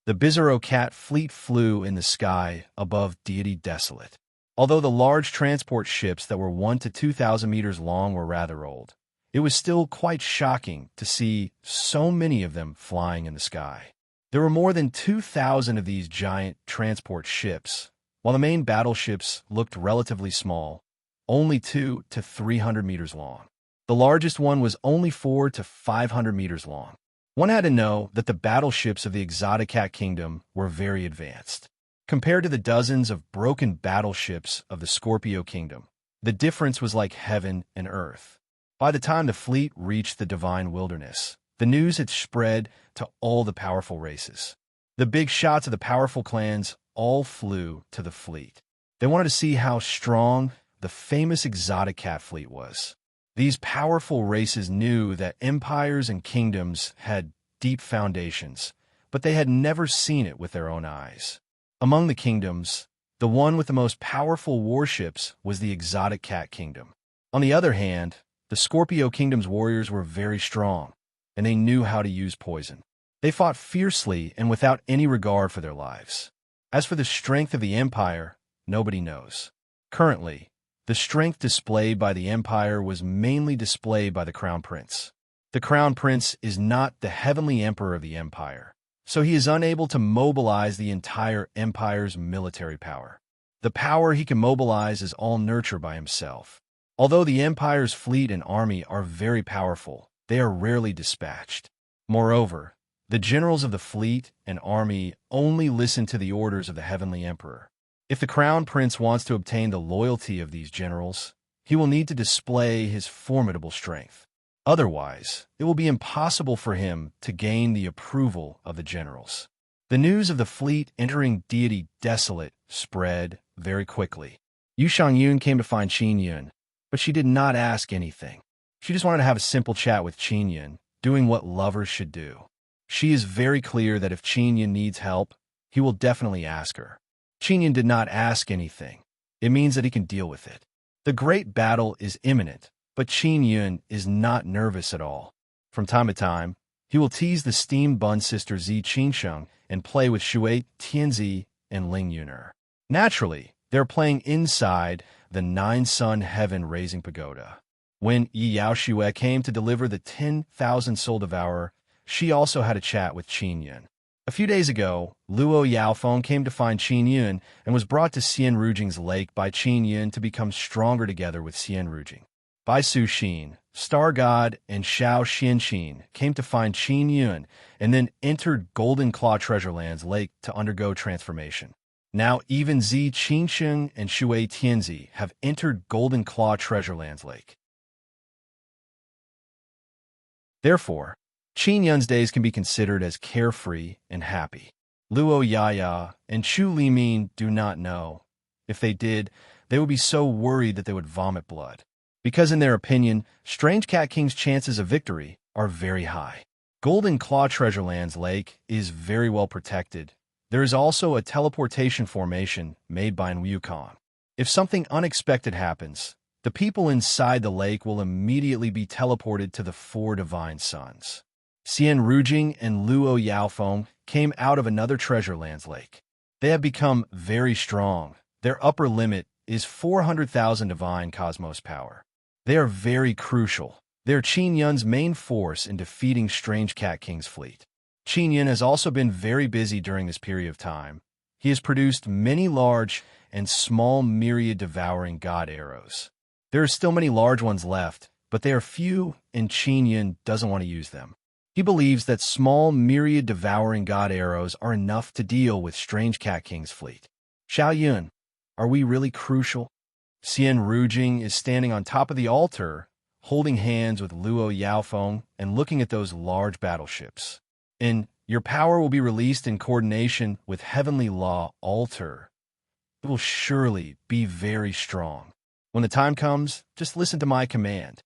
The Bizarro Cat Fleet flew in the sky above Deity Desolate. Although the large transport ships that were 1 to 2,000 meters long were rather old, it was still quite shocking to see so many of them flying in the sky. There were more than 2,000 of these giant transport ships, while the main battleships looked relatively small, only 2 to 300 meters long. The largest one was only 4 to 500 meters long. One had to know that the battleships of the Exotic Cat Kingdom were very advanced. Compared to the dozens of broken battleships of the Scorpio Kingdom, the difference was like heaven and earth. By the time the fleet reached the Divine Wilderness, the news had spread to all the powerful races. The big shots of the powerful clans all flew to the fleet. They wanted to see how strong the famous Exotic Cat Fleet was. These powerful races knew that empires and kingdoms had deep foundations, but they had never seen it with their own eyes. Among the kingdoms, the one with the most powerful warships was the exotic cat kingdom. On the other hand, the Scorpio kingdom's warriors were very strong, and they knew how to use poison. They fought fiercely and without any regard for their lives. As for the strength of the empire, nobody knows. Currently, the strength displayed by the empire was mainly displayed by the crown prince. The crown prince is not the heavenly emperor of the empire, so he is unable to mobilize the entire empire's military power. The power he can mobilize is all nurtured by himself. Although the empire's fleet and army are very powerful, they are rarely dispatched. Moreover, the generals of the fleet and army only listen to the orders of the heavenly emperor. If the crown prince wants to obtain the loyalty of these generals, he will need to display his formidable strength. Otherwise, it will be impossible for him to gain the approval of the generals. The news of the fleet entering deity Desolate spread very quickly. Yu Shangyun came to find Qin Yun, but she did not ask anything. She just wanted to have a simple chat with Qin Yun, doing what lovers should do. She is very clear that if Qin Yun needs help, he will definitely ask her. Qin Yun did not ask anything. It means that he can deal with it. The great battle is imminent, but Qin Yun is not nervous at all. From time to time, he will tease the steam bun sister Zi Qingsheng and play with Shui Tianzi and Ling Yuner. Naturally, they're playing inside the nine-sun heaven-raising pagoda. When Yi Yao Shui came to deliver the 10,000 soul devourer, she also had a chat with Qin Yun. A few days ago, Luo Yaofeng came to find Qin Yun and was brought to Xian Rujing's lake by Qin Yun to become stronger together with Xian Rujing. Bai Su Xin, Star God, and Xiao Xianqin came to find Qin Yun and then entered Golden Claw Treasureland's lake to undergo transformation. Now even Zi Qingsheng and Shui Tianzi have entered Golden Claw Treasureland's lake. Therefore, Qin Yun's days can be considered as carefree and happy. Luo Yaya and Chu Limin do not know. If they did, they would be so worried that they would vomit blood. Because in their opinion, Strange Cat King's chances of victory are very high. Golden Claw Treasureland's lake is very well protected. There is also a teleportation formation made by Wukong. If something unexpected happens, the people inside the lake will immediately be teleported to the four divine suns. Xian Rujing and Luo Yaofeng came out of another Treasureland's lake. They have become very strong. Their upper limit is 400,000 divine cosmos power. They are very crucial. They are Qin Yun's main force in defeating Strange Cat King's fleet. Qin Yun has also been very busy during this period of time. He has produced many large and small myriad devouring god arrows. There are still many large ones left, but they are few and Qin Yun doesn't want to use them. He believes that small myriad devouring god arrows are enough to deal with Strange Cat King's fleet. Xiao Yun, are we really crucial? Xian Rujing is standing on top of the altar, holding hands with Luo Yaofeng and looking at those large battleships. And your power will be released in coordination with Heavenly Law Altar. It will surely be very strong. When the time comes, just listen to my command.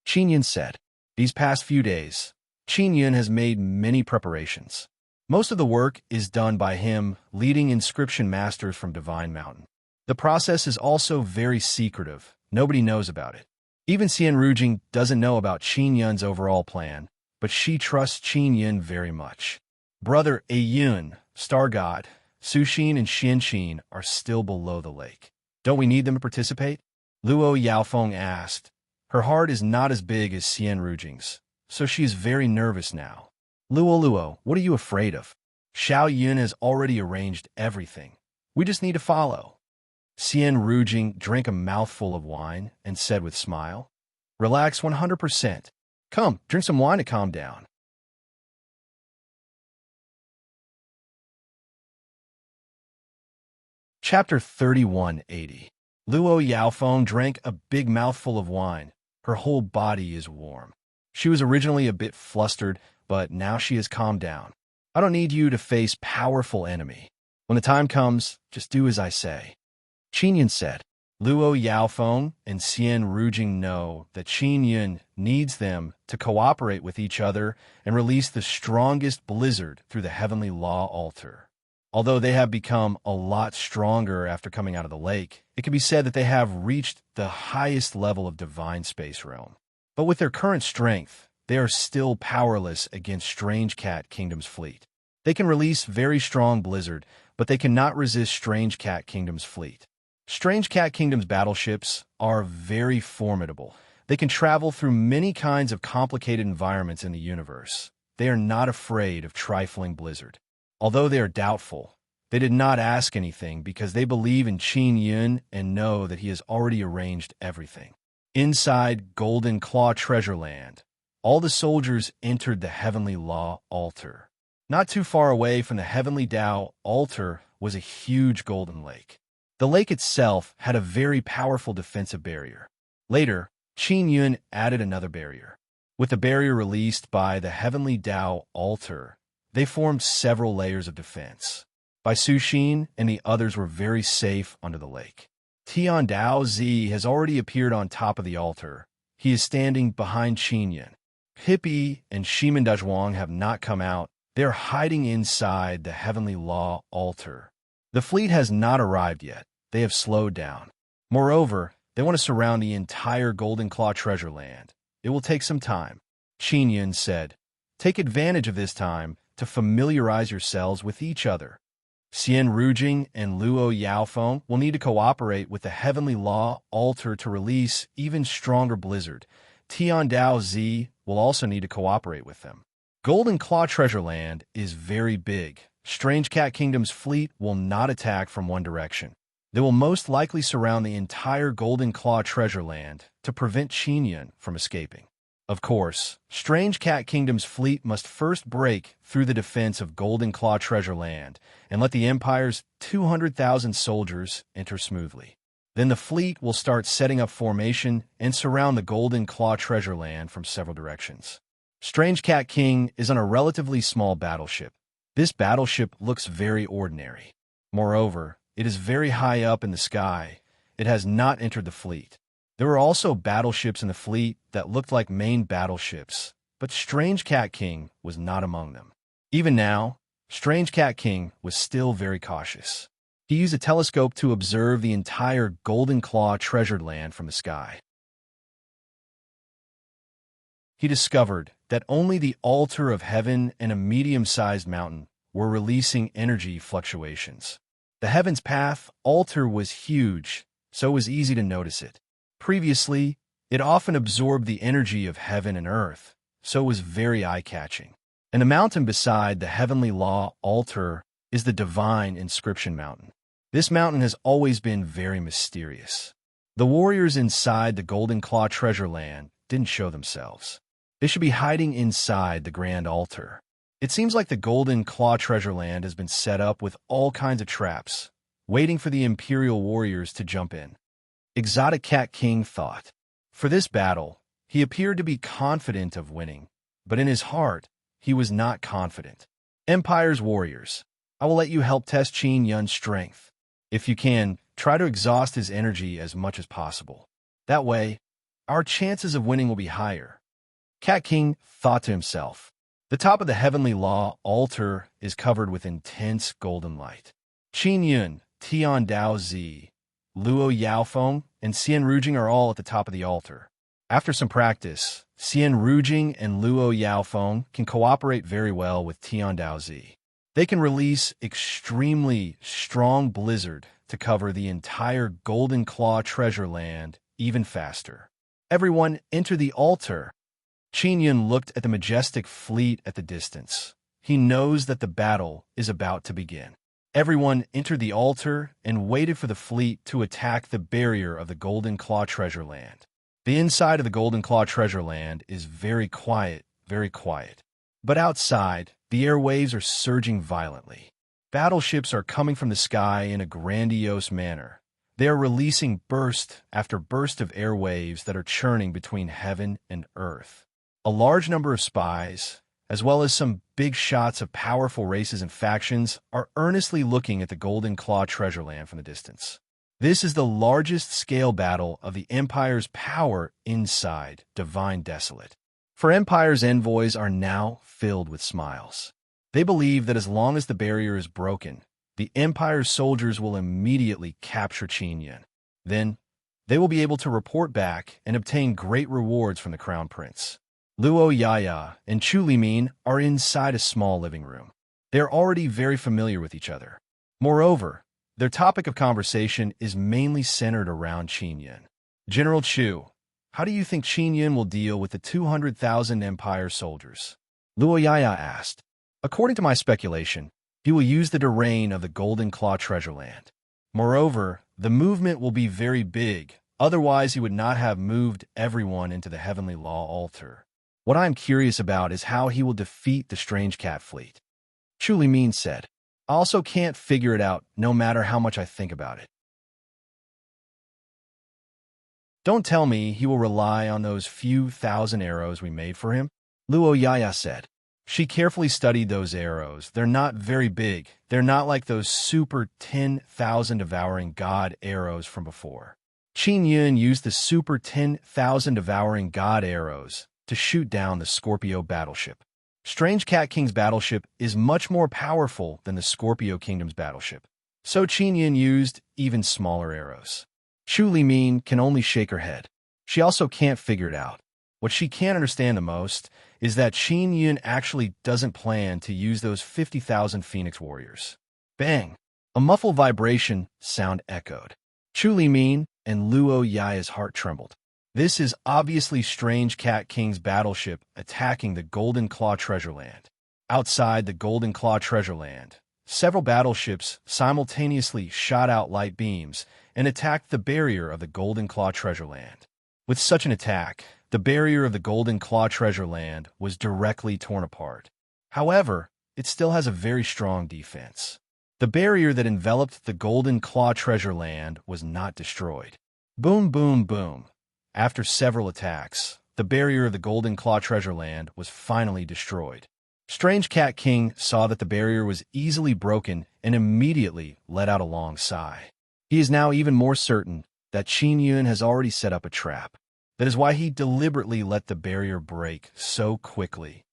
Qin Yun said. These past few days, Qin Yun has made many preparations. Most of the work is done by him leading inscription masters from Divine Mountain. The process is also very secretive. Nobody knows about it. Even Xian Rujing doesn't know about Qin Yun's overall plan, but she trusts Qin Yun very much. Brother A Yun, Star God, Su Xin and Xian Xin are still below the lake. Don't we need them to participate? Luo Yaofeng asked. Her heart is not as big as Xian Rujing's, so she is very nervous now. Luo, what are you afraid of? Xiao Yun has already arranged everything. We just need to follow. Xian Rujing drank a mouthful of wine and said with smile, Relax 100%. Come, drink some wine to calm down. Chapter 3180. Luo Yaofeng drank a big mouthful of wine. Her whole body is warm. She was originally a bit flustered, but now she has calmed down. I don't need you to face powerful enemy. When the time comes, just do as I say. Qin Yun said. Luo Yaofeng and Xian Rujing know that Qin Yun needs them to cooperate with each other and release the strongest blizzard through the heavenly law altar. Although they have become a lot stronger after coming out of the lake, it can be said that they have reached the highest level of divine space realm. But with their current strength, they are still powerless against Strange Cat Kingdom's fleet. They can release very strong blizzard, but they cannot resist Strange Cat Kingdom's fleet. Strange Cat Kingdom's battleships are very formidable. They can travel through many kinds of complicated environments in the universe. They are not afraid of trifling blizzard. Although they are doubtful, they did not ask anything because they believe in Qin Yun and know that he has already arranged everything. Inside Golden Claw Treasure Land, all the soldiers entered the Heavenly Law altar. Not too far away from the Heavenly Tao altar was a huge golden lake. The lake itself had a very powerful defensive barrier. Later, Qin Yun added another barrier. With the barrier released by the Heavenly Tao altar, they formed several layers of defense. Bai Suxin and the others were very safe under the lake. Tian Dao Zi has already appeared on top of the altar. He is standing behind Qin Yun. Hippie and Shimen Dazhuang have not come out. They are hiding inside the Heavenly Law altar. The fleet has not arrived yet. They have slowed down. Moreover, they want to surround the entire Golden Claw Treasure Land. It will take some time. Qin Yun said, "Take advantage of this time to familiarize yourselves with each other. Xian Rujing and Luo Yaofeng will need to cooperate with the Heavenly Law altar to release even stronger blizzard. Tian Dao Zi will also need to cooperate with them. Golden Claw Treasure Land is very big. Strange Cat Kingdom's fleet will not attack from one direction. They will most likely surround the entire Golden Claw Treasure Land to prevent Qin Yun from escaping. Of course, Strange Cat Kingdom's fleet must first break through the defense of Golden Claw Treasure Land and let the Empire's 200,000 soldiers enter smoothly. Then the fleet will start setting up formation and surround the Golden Claw Treasure Land from several directions. Strange Cat King is on a relatively small battleship. This battleship looks very ordinary. Moreover, it is very high up in the sky. It has not entered the fleet. There were also battleships in the fleet that looked like main battleships, but Strange Cat King was not among them. Even now, Strange Cat King was still very cautious. He used a telescope to observe the entire Golden Claw Treasured Land from the sky. He discovered that only the altar of heaven and a medium-sized mountain were releasing energy fluctuations. The Heaven's Path altar was huge, so it was easy to notice it. Previously, it often absorbed the energy of heaven and earth, so it was very eye-catching. And the mountain beside the Heavenly Law altar is the Divine Inscription Mountain. This mountain has always been very mysterious. The warriors inside the Golden Claw Treasure Land didn't show themselves. They should be hiding inside the Grand Altar. It seems like the Golden Claw Treasure Land has been set up with all kinds of traps, waiting for the Imperial warriors to jump in. Exotic Cat King thought. For this battle, he appeared to be confident of winning, but in his heart, he was not confident. Empire's warriors, I will let you help test Qin Yun's strength. If you can, try to exhaust his energy as much as possible. That way, our chances of winning will be higher. Cat King thought to himself. The top of the Heavenly Law altar is covered with intense golden light. Qin Yun, Tian Dao Zi, Luo Yaofeng, and Xian Rujing are all at the top of the altar. After some practice, Xian Rujing and Luo Yaofeng can cooperate very well with Tian Dao Zi. They can release extremely strong blizzard to cover the entire Golden Claw Treasure Land even faster. Everyone enter the altar. Qin Yun looked at the majestic fleet at the distance. He knows that the battle is about to begin. Everyone entered the altar and waited for the fleet to attack the barrier of the Golden Claw Treasure Land. The inside of the Golden Claw Treasure Land is very quiet, very quiet. But outside, the airwaves are surging violently. Battleships are coming from the sky in a grandiose manner. They are releasing burst after burst of airwaves that are churning between heaven and earth. A large number of spies, as well as some big shots of powerful races and factions, are earnestly looking at the Golden Claw Treasure Land from the distance. This is the largest scale battle of the Empire's power inside Divine Desolate. For Empire's envoys are now filled with smiles. They believe that as long as the barrier is broken, the Empire's soldiers will immediately capture Qin Yin. Then, they will be able to report back and obtain great rewards from the Crown Prince. Luo Yaya and Chu Limin are inside a small living room. They are already very familiar with each other. Moreover, their topic of conversation is mainly centered around Qin Yin. General Chu, how do you think Qin Yin will deal with the 200,000 Empire soldiers? Luo Yaya asked. According to my speculation, he will use the terrain of the Golden Claw Treasure Land. Moreover, the movement will be very big, otherwise he would not have moved everyone into the Heavenly Law Altar. What I am curious about is how he will defeat the Strange Cat fleet. Chu Limin said. I also can't figure it out, no matter how much I think about it. Don't tell me he will rely on those few thousand arrows we made for him, Luo Yaya said. She carefully studied those arrows. They're not very big. They're not like those super 10,000 devouring god arrows from before. Qin Yin used the super 10,000 devouring god arrows to shoot down the Scorpio battleship. Strange Cat King's battleship is much more powerful than the Scorpio Kingdom's battleship, so Qin Yin used even smaller arrows. Chu Limin can only shake her head. She also can't figure it out. What she can't understand the most is that Qin Yin actually doesn't plan to use those 50,000 Phoenix warriors. Bang! A muffled vibration sound echoed. Chu Limin and Luo Yaya's heart trembled. This is obviously Strange Cat King's battleship attacking the Golden Claw Treasure Land. Outside the Golden Claw Treasure Land, several battleships simultaneously shot out light beams and attacked the barrier of the Golden Claw Treasure Land. With such an attack, the barrier of the Golden Claw Treasure Land was directly torn apart. However, it still has a very strong defense. The barrier that enveloped the Golden Claw Treasure Land was not destroyed. Boom, boom, boom. After several attacks, the barrier of the Golden Claw Treasure Land was finally destroyed. Strange Cat King saw that the barrier was easily broken and immediately let out a long sigh. He is now even more certain that Qin Yin has already set up a trap. That is why he deliberately let the barrier break so quickly.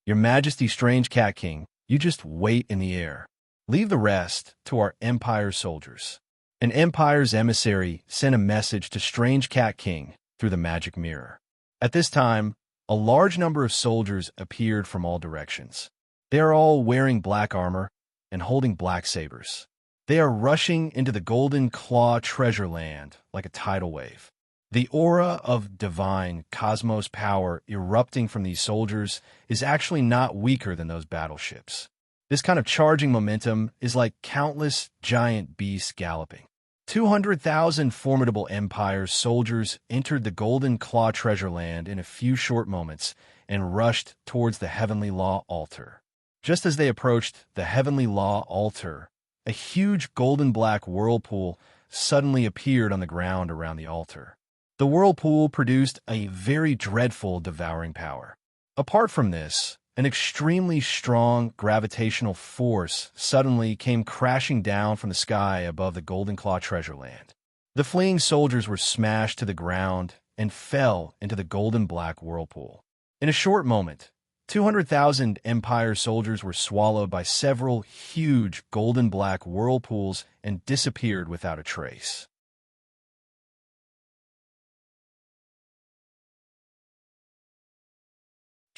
Your Majesty, Strange Cat King, you just wait in the air. Leave the rest to our Empire's soldiers. An Empire's emissary sent a message to Strange Cat King through the magic mirror. At this time, a large number of soldiers appeared from all directions. They are all wearing black armor and holding black sabers. They are rushing into the Golden Claw Treasure Land like a tidal wave. The aura of divine cosmos power erupting from these soldiers is actually not weaker than those battleships. This kind of charging momentum is like countless giant beasts galloping. 200,000 formidable Empire's soldiers entered the Golden Claw Treasure Land in a few short moments and rushed towards the Heavenly Law Altar. Just as they approached the Heavenly Law Altar, a huge golden-black whirlpool suddenly appeared on the ground around the altar. The whirlpool produced a very dreadful devouring power. Apart from this, an extremely strong gravitational force suddenly came crashing down from the sky above the Golden Claw Treasure Land. The fleeing soldiers were smashed to the ground and fell into the golden-black whirlpool. In a short moment, 200,000 Empire soldiers were swallowed by several huge golden-black whirlpools and disappeared without a trace.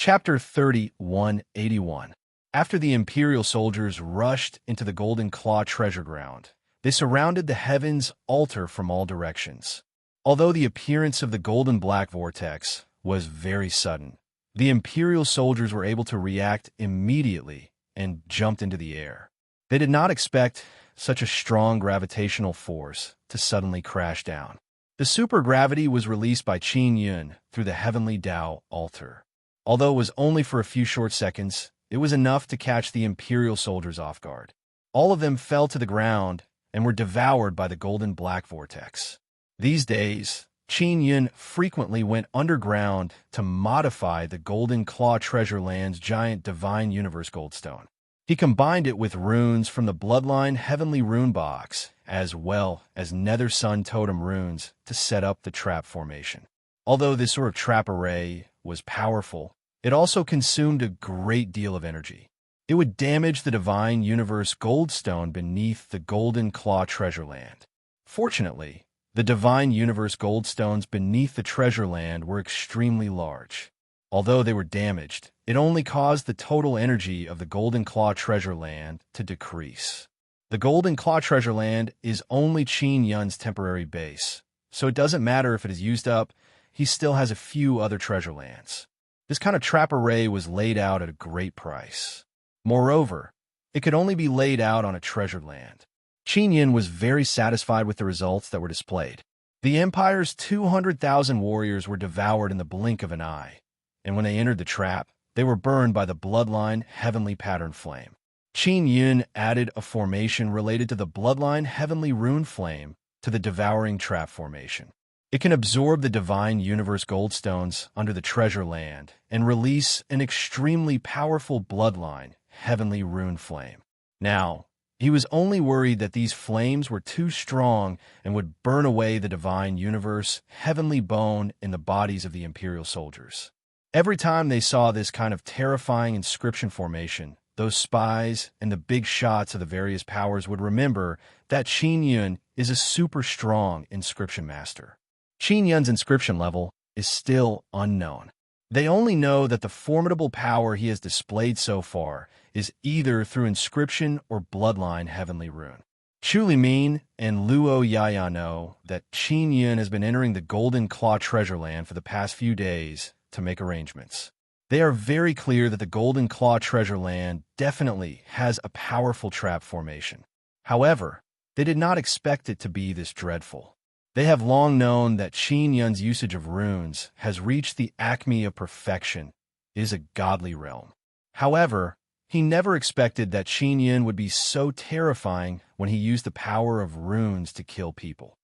Chapter 3181. After the Imperial soldiers rushed into the Golden Claw treasure ground, they surrounded the heavens altar from all directions. Although the appearance of the golden black vortex was very sudden, the Imperial soldiers were able to react immediately and jumped into the air. They did not expect such a strong gravitational force to suddenly crash down. The supergravity was released by Qin Yin through the Heavenly Tao altar. Although it was only for a few short seconds, it was enough to catch the Imperial soldiers off guard. All of them fell to the ground and were devoured by the golden black vortex. These days, Qin Yin frequently went underground to modify the Golden Claw Treasure Land's giant Divine Universe Goldstone. He combined it with runes from the Bloodline Heavenly Rune Box, as well as Nether Sun Totem runes to set up the trap formation. Although this sort of trap array was powerful, it also consumed a great deal of energy. It would damage the Divine Universe Goldstone beneath the Golden Claw Treasure Land. Fortunately, the Divine Universe Goldstones beneath the Treasure Land were extremely large. Although they were damaged, it only caused the total energy of the Golden Claw Treasure Land to decrease. The Golden Claw Treasure Land is only Qin Yun's temporary base, so it doesn't matter if it is used up, he still has a few other treasure lands. This kind of trap array was laid out at a great price. Moreover, it could only be laid out on a treasured land. Qin Yun was very satisfied with the results that were displayed. The Empire's 200,000 warriors were devoured in the blink of an eye, and when they entered the trap, they were burned by the Bloodline Heavenly Pattern Flame. Qin Yun added a formation related to the Bloodline Heavenly Rune Flame to the Devouring Trap formation. It can absorb the Divine Universe Goldstones under the Treasure Land and release an extremely powerful Bloodline Heavenly Rune Flame. Now, he was only worried that these flames were too strong and would burn away the Divine Universe Heavenly Bone in the bodies of the Imperial soldiers. Every time they saw this kind of terrifying inscription formation, those spies and the big shots of the various powers would remember that Qin Yun is a super strong inscription master. Qin Yun's inscription level is still unknown. They only know that the formidable power he has displayed so far is either through inscription or bloodline heavenly rune. Chu Limin and Luo Yaya know that Qin Yun has been entering the Golden Claw Treasure Land for the past few days to make arrangements. They are very clear that the Golden Claw Treasure Land definitely has a powerful trap formation. However, they did not expect it to be this dreadful. They have long known that Qin Yun's usage of runes has reached the acme of perfection, is a godly realm. However, he never expected that Qin Yun would be so terrifying when he used the power of runes to kill people.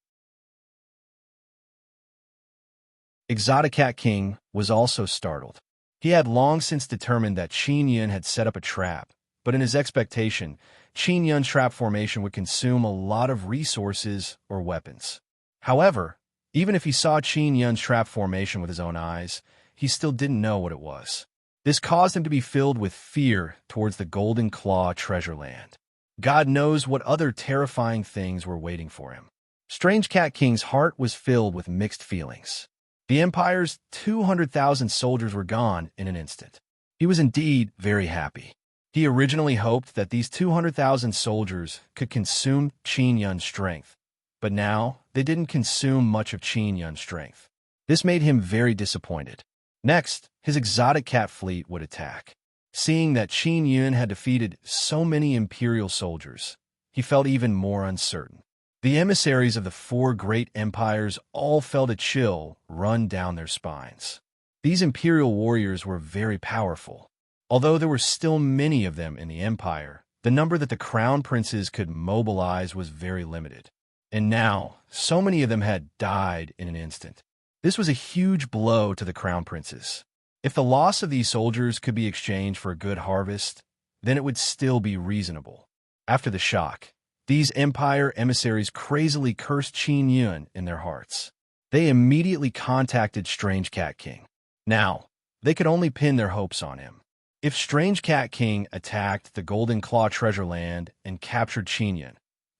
Exotic Cat King was also startled. He had long since determined that Qin Yun had set up a trap, but in his expectation, Qin Yun's trap formation would consume a lot of resources or weapons. However, even if he saw Qin Yun's trap formation with his own eyes, he still didn't know what it was. This caused him to be filled with fear towards the Golden Claw Treasure Land. God knows what other terrifying things were waiting for him. Strange Cat King's heart was filled with mixed feelings. The Empire's 200,000 soldiers were gone in an instant. He was indeed very happy. He originally hoped that these 200,000 soldiers could consume Qin Yun's strength, but now they didn't consume much of Qin Yun's strength. This made him very disappointed. Next, his exotic cat fleet would attack. Seeing that Qin Yun had defeated so many Imperial soldiers, he felt even more uncertain. The emissaries of the four great empires all felt a chill run down their spines. These Imperial warriors were very powerful. Although there were still many of them in the Empire, the number that the Crown Princes could mobilize was very limited. And now, so many of them had died in an instant. This was a huge blow to the Crown Princes. If the loss of these soldiers could be exchanged for a good harvest, then it would still be reasonable. After the shock, these Empire emissaries crazily cursed Qin Yun in their hearts. They immediately contacted Strange Cat King. Now, they could only pin their hopes on him. If Strange Cat King attacked the Golden Claw Treasure Land and captured Qin Yun,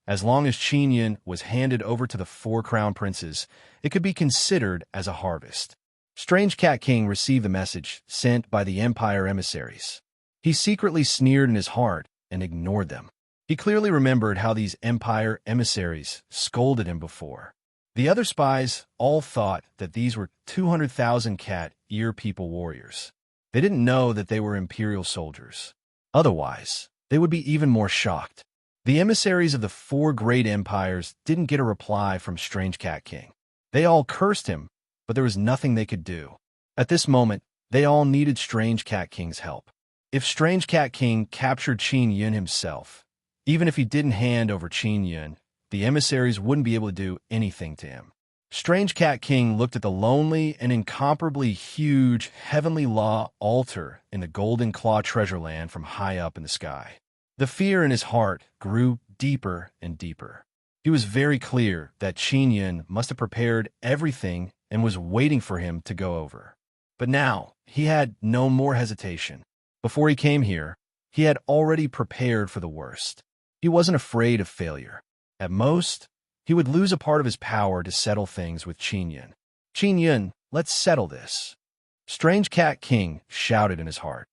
as long as Qin Yun was handed over to the four Crown Princes, it could be considered as a harvest. Strange Cat King received the message sent by the Empire emissaries. He secretly sneered in his heart and ignored them. He clearly remembered how these Empire emissaries scolded him before. The other spies all thought that these were 200,000 cat ear people warriors. They didn't know that they were Imperial soldiers. Otherwise, they would be even more shocked. The emissaries of the four great empires didn't get a reply from Strange Cat King. They all cursed him, but there was nothing they could do. At this moment, they all needed Strange Cat King's help. If Strange Cat King captured Qin Yun himself, even if he didn't hand over Qin Yun, the emissaries wouldn't be able to do anything to him. Strange Cat King looked at the lonely and incomparably huge Heavenly Law altar in the Golden Claw Treasure Land from high up in the sky. The fear in his heart grew deeper and deeper. He was very clear that Qin Yun must have prepared everything and was waiting for him to go over. But now, he had no more hesitation. Before he came here, he had already prepared for the worst. He wasn't afraid of failure. At most, he would lose a part of his power to settle things with Qin Yun. Qin Yun, let's settle this. Strange Cat King shouted in his heart.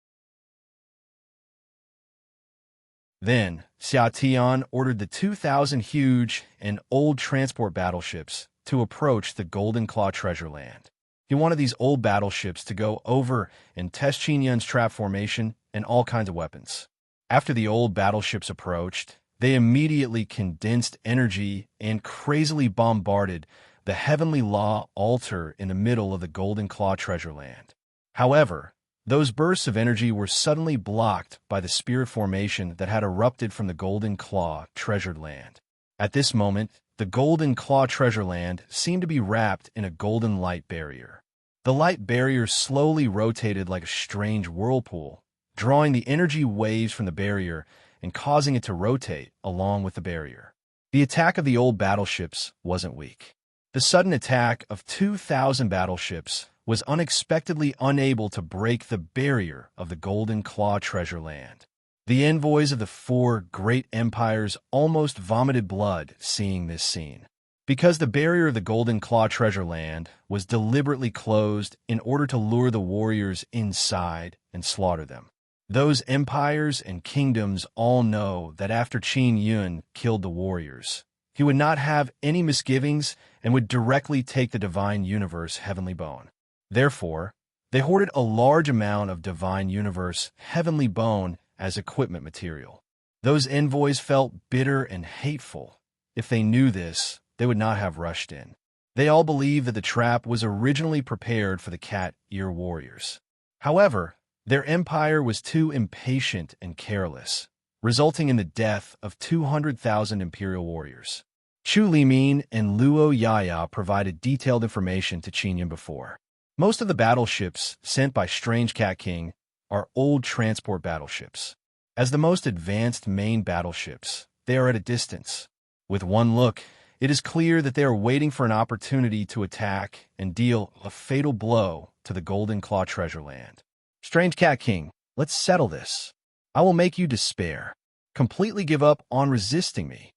Then, Xia Tian ordered the 2,000 huge and old transport battleships to approach the Golden Claw treasure land. He wanted these old battleships to go over and test Qin Yun's trap formation and all kinds of weapons. After the old battleships approached, they immediately condensed energy and crazily bombarded the Heavenly Law altar in the middle of the Golden Claw treasure land. However, those bursts of energy were suddenly blocked by the spirit formation that had erupted from the Golden Claw treasured land. At this moment, the Golden Claw treasure land seemed to be wrapped in a golden light barrier. The light barrier slowly rotated like a strange whirlpool, drawing the energy waves from the barrier and causing it to rotate along with the barrier. The attack of the old battleships wasn't weak. The sudden attack of 2,000 battleships was unexpectedly unable to break the barrier of the Golden Claw treasure land. The envoys of the 4 great empires almost vomited blood seeing this scene. Because the barrier of the Golden Claw treasure land was deliberately closed in order to lure the warriors inside and slaughter them. Those empires and kingdoms all know that after Qin Yun killed the warriors, he would not have any misgivings and would directly take the divine universe heavenly bone. Therefore, they hoarded a large amount of divine universe heavenly bone as equipment material. Those envoys felt bitter and hateful. If they knew this, they would not have rushed in. They all believed that the trap was originally prepared for the cat ear warriors. However, their empire was too impatient and careless, resulting in the death of 200,000 imperial warriors. Chu Limin and Luo Yaya provided detailed information to Qin Yun before. Most of the battleships sent by Strange Cat King are old transport battleships. As the most advanced main battleships, they are at a distance. With one look, it is clear that they are waiting for an opportunity to attack and deal a fatal blow to the Golden Claw treasure land. Strange Cat King, let's settle this. I will make you despair. Completely give up on resisting me.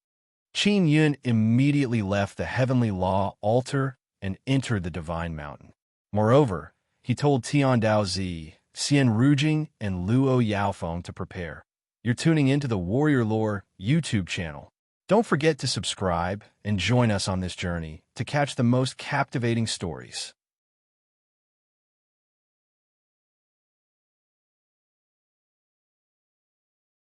Qin Yun immediately left the Heavenly Law altar and entered the Divine Mountain. Moreover, he told Tian Daozi, Xian Rujing, and Luo Yaofeng to prepare. You're tuning into the Warrior Lore YouTube channel. Don't forget to subscribe and join us on this journey to catch the most captivating stories.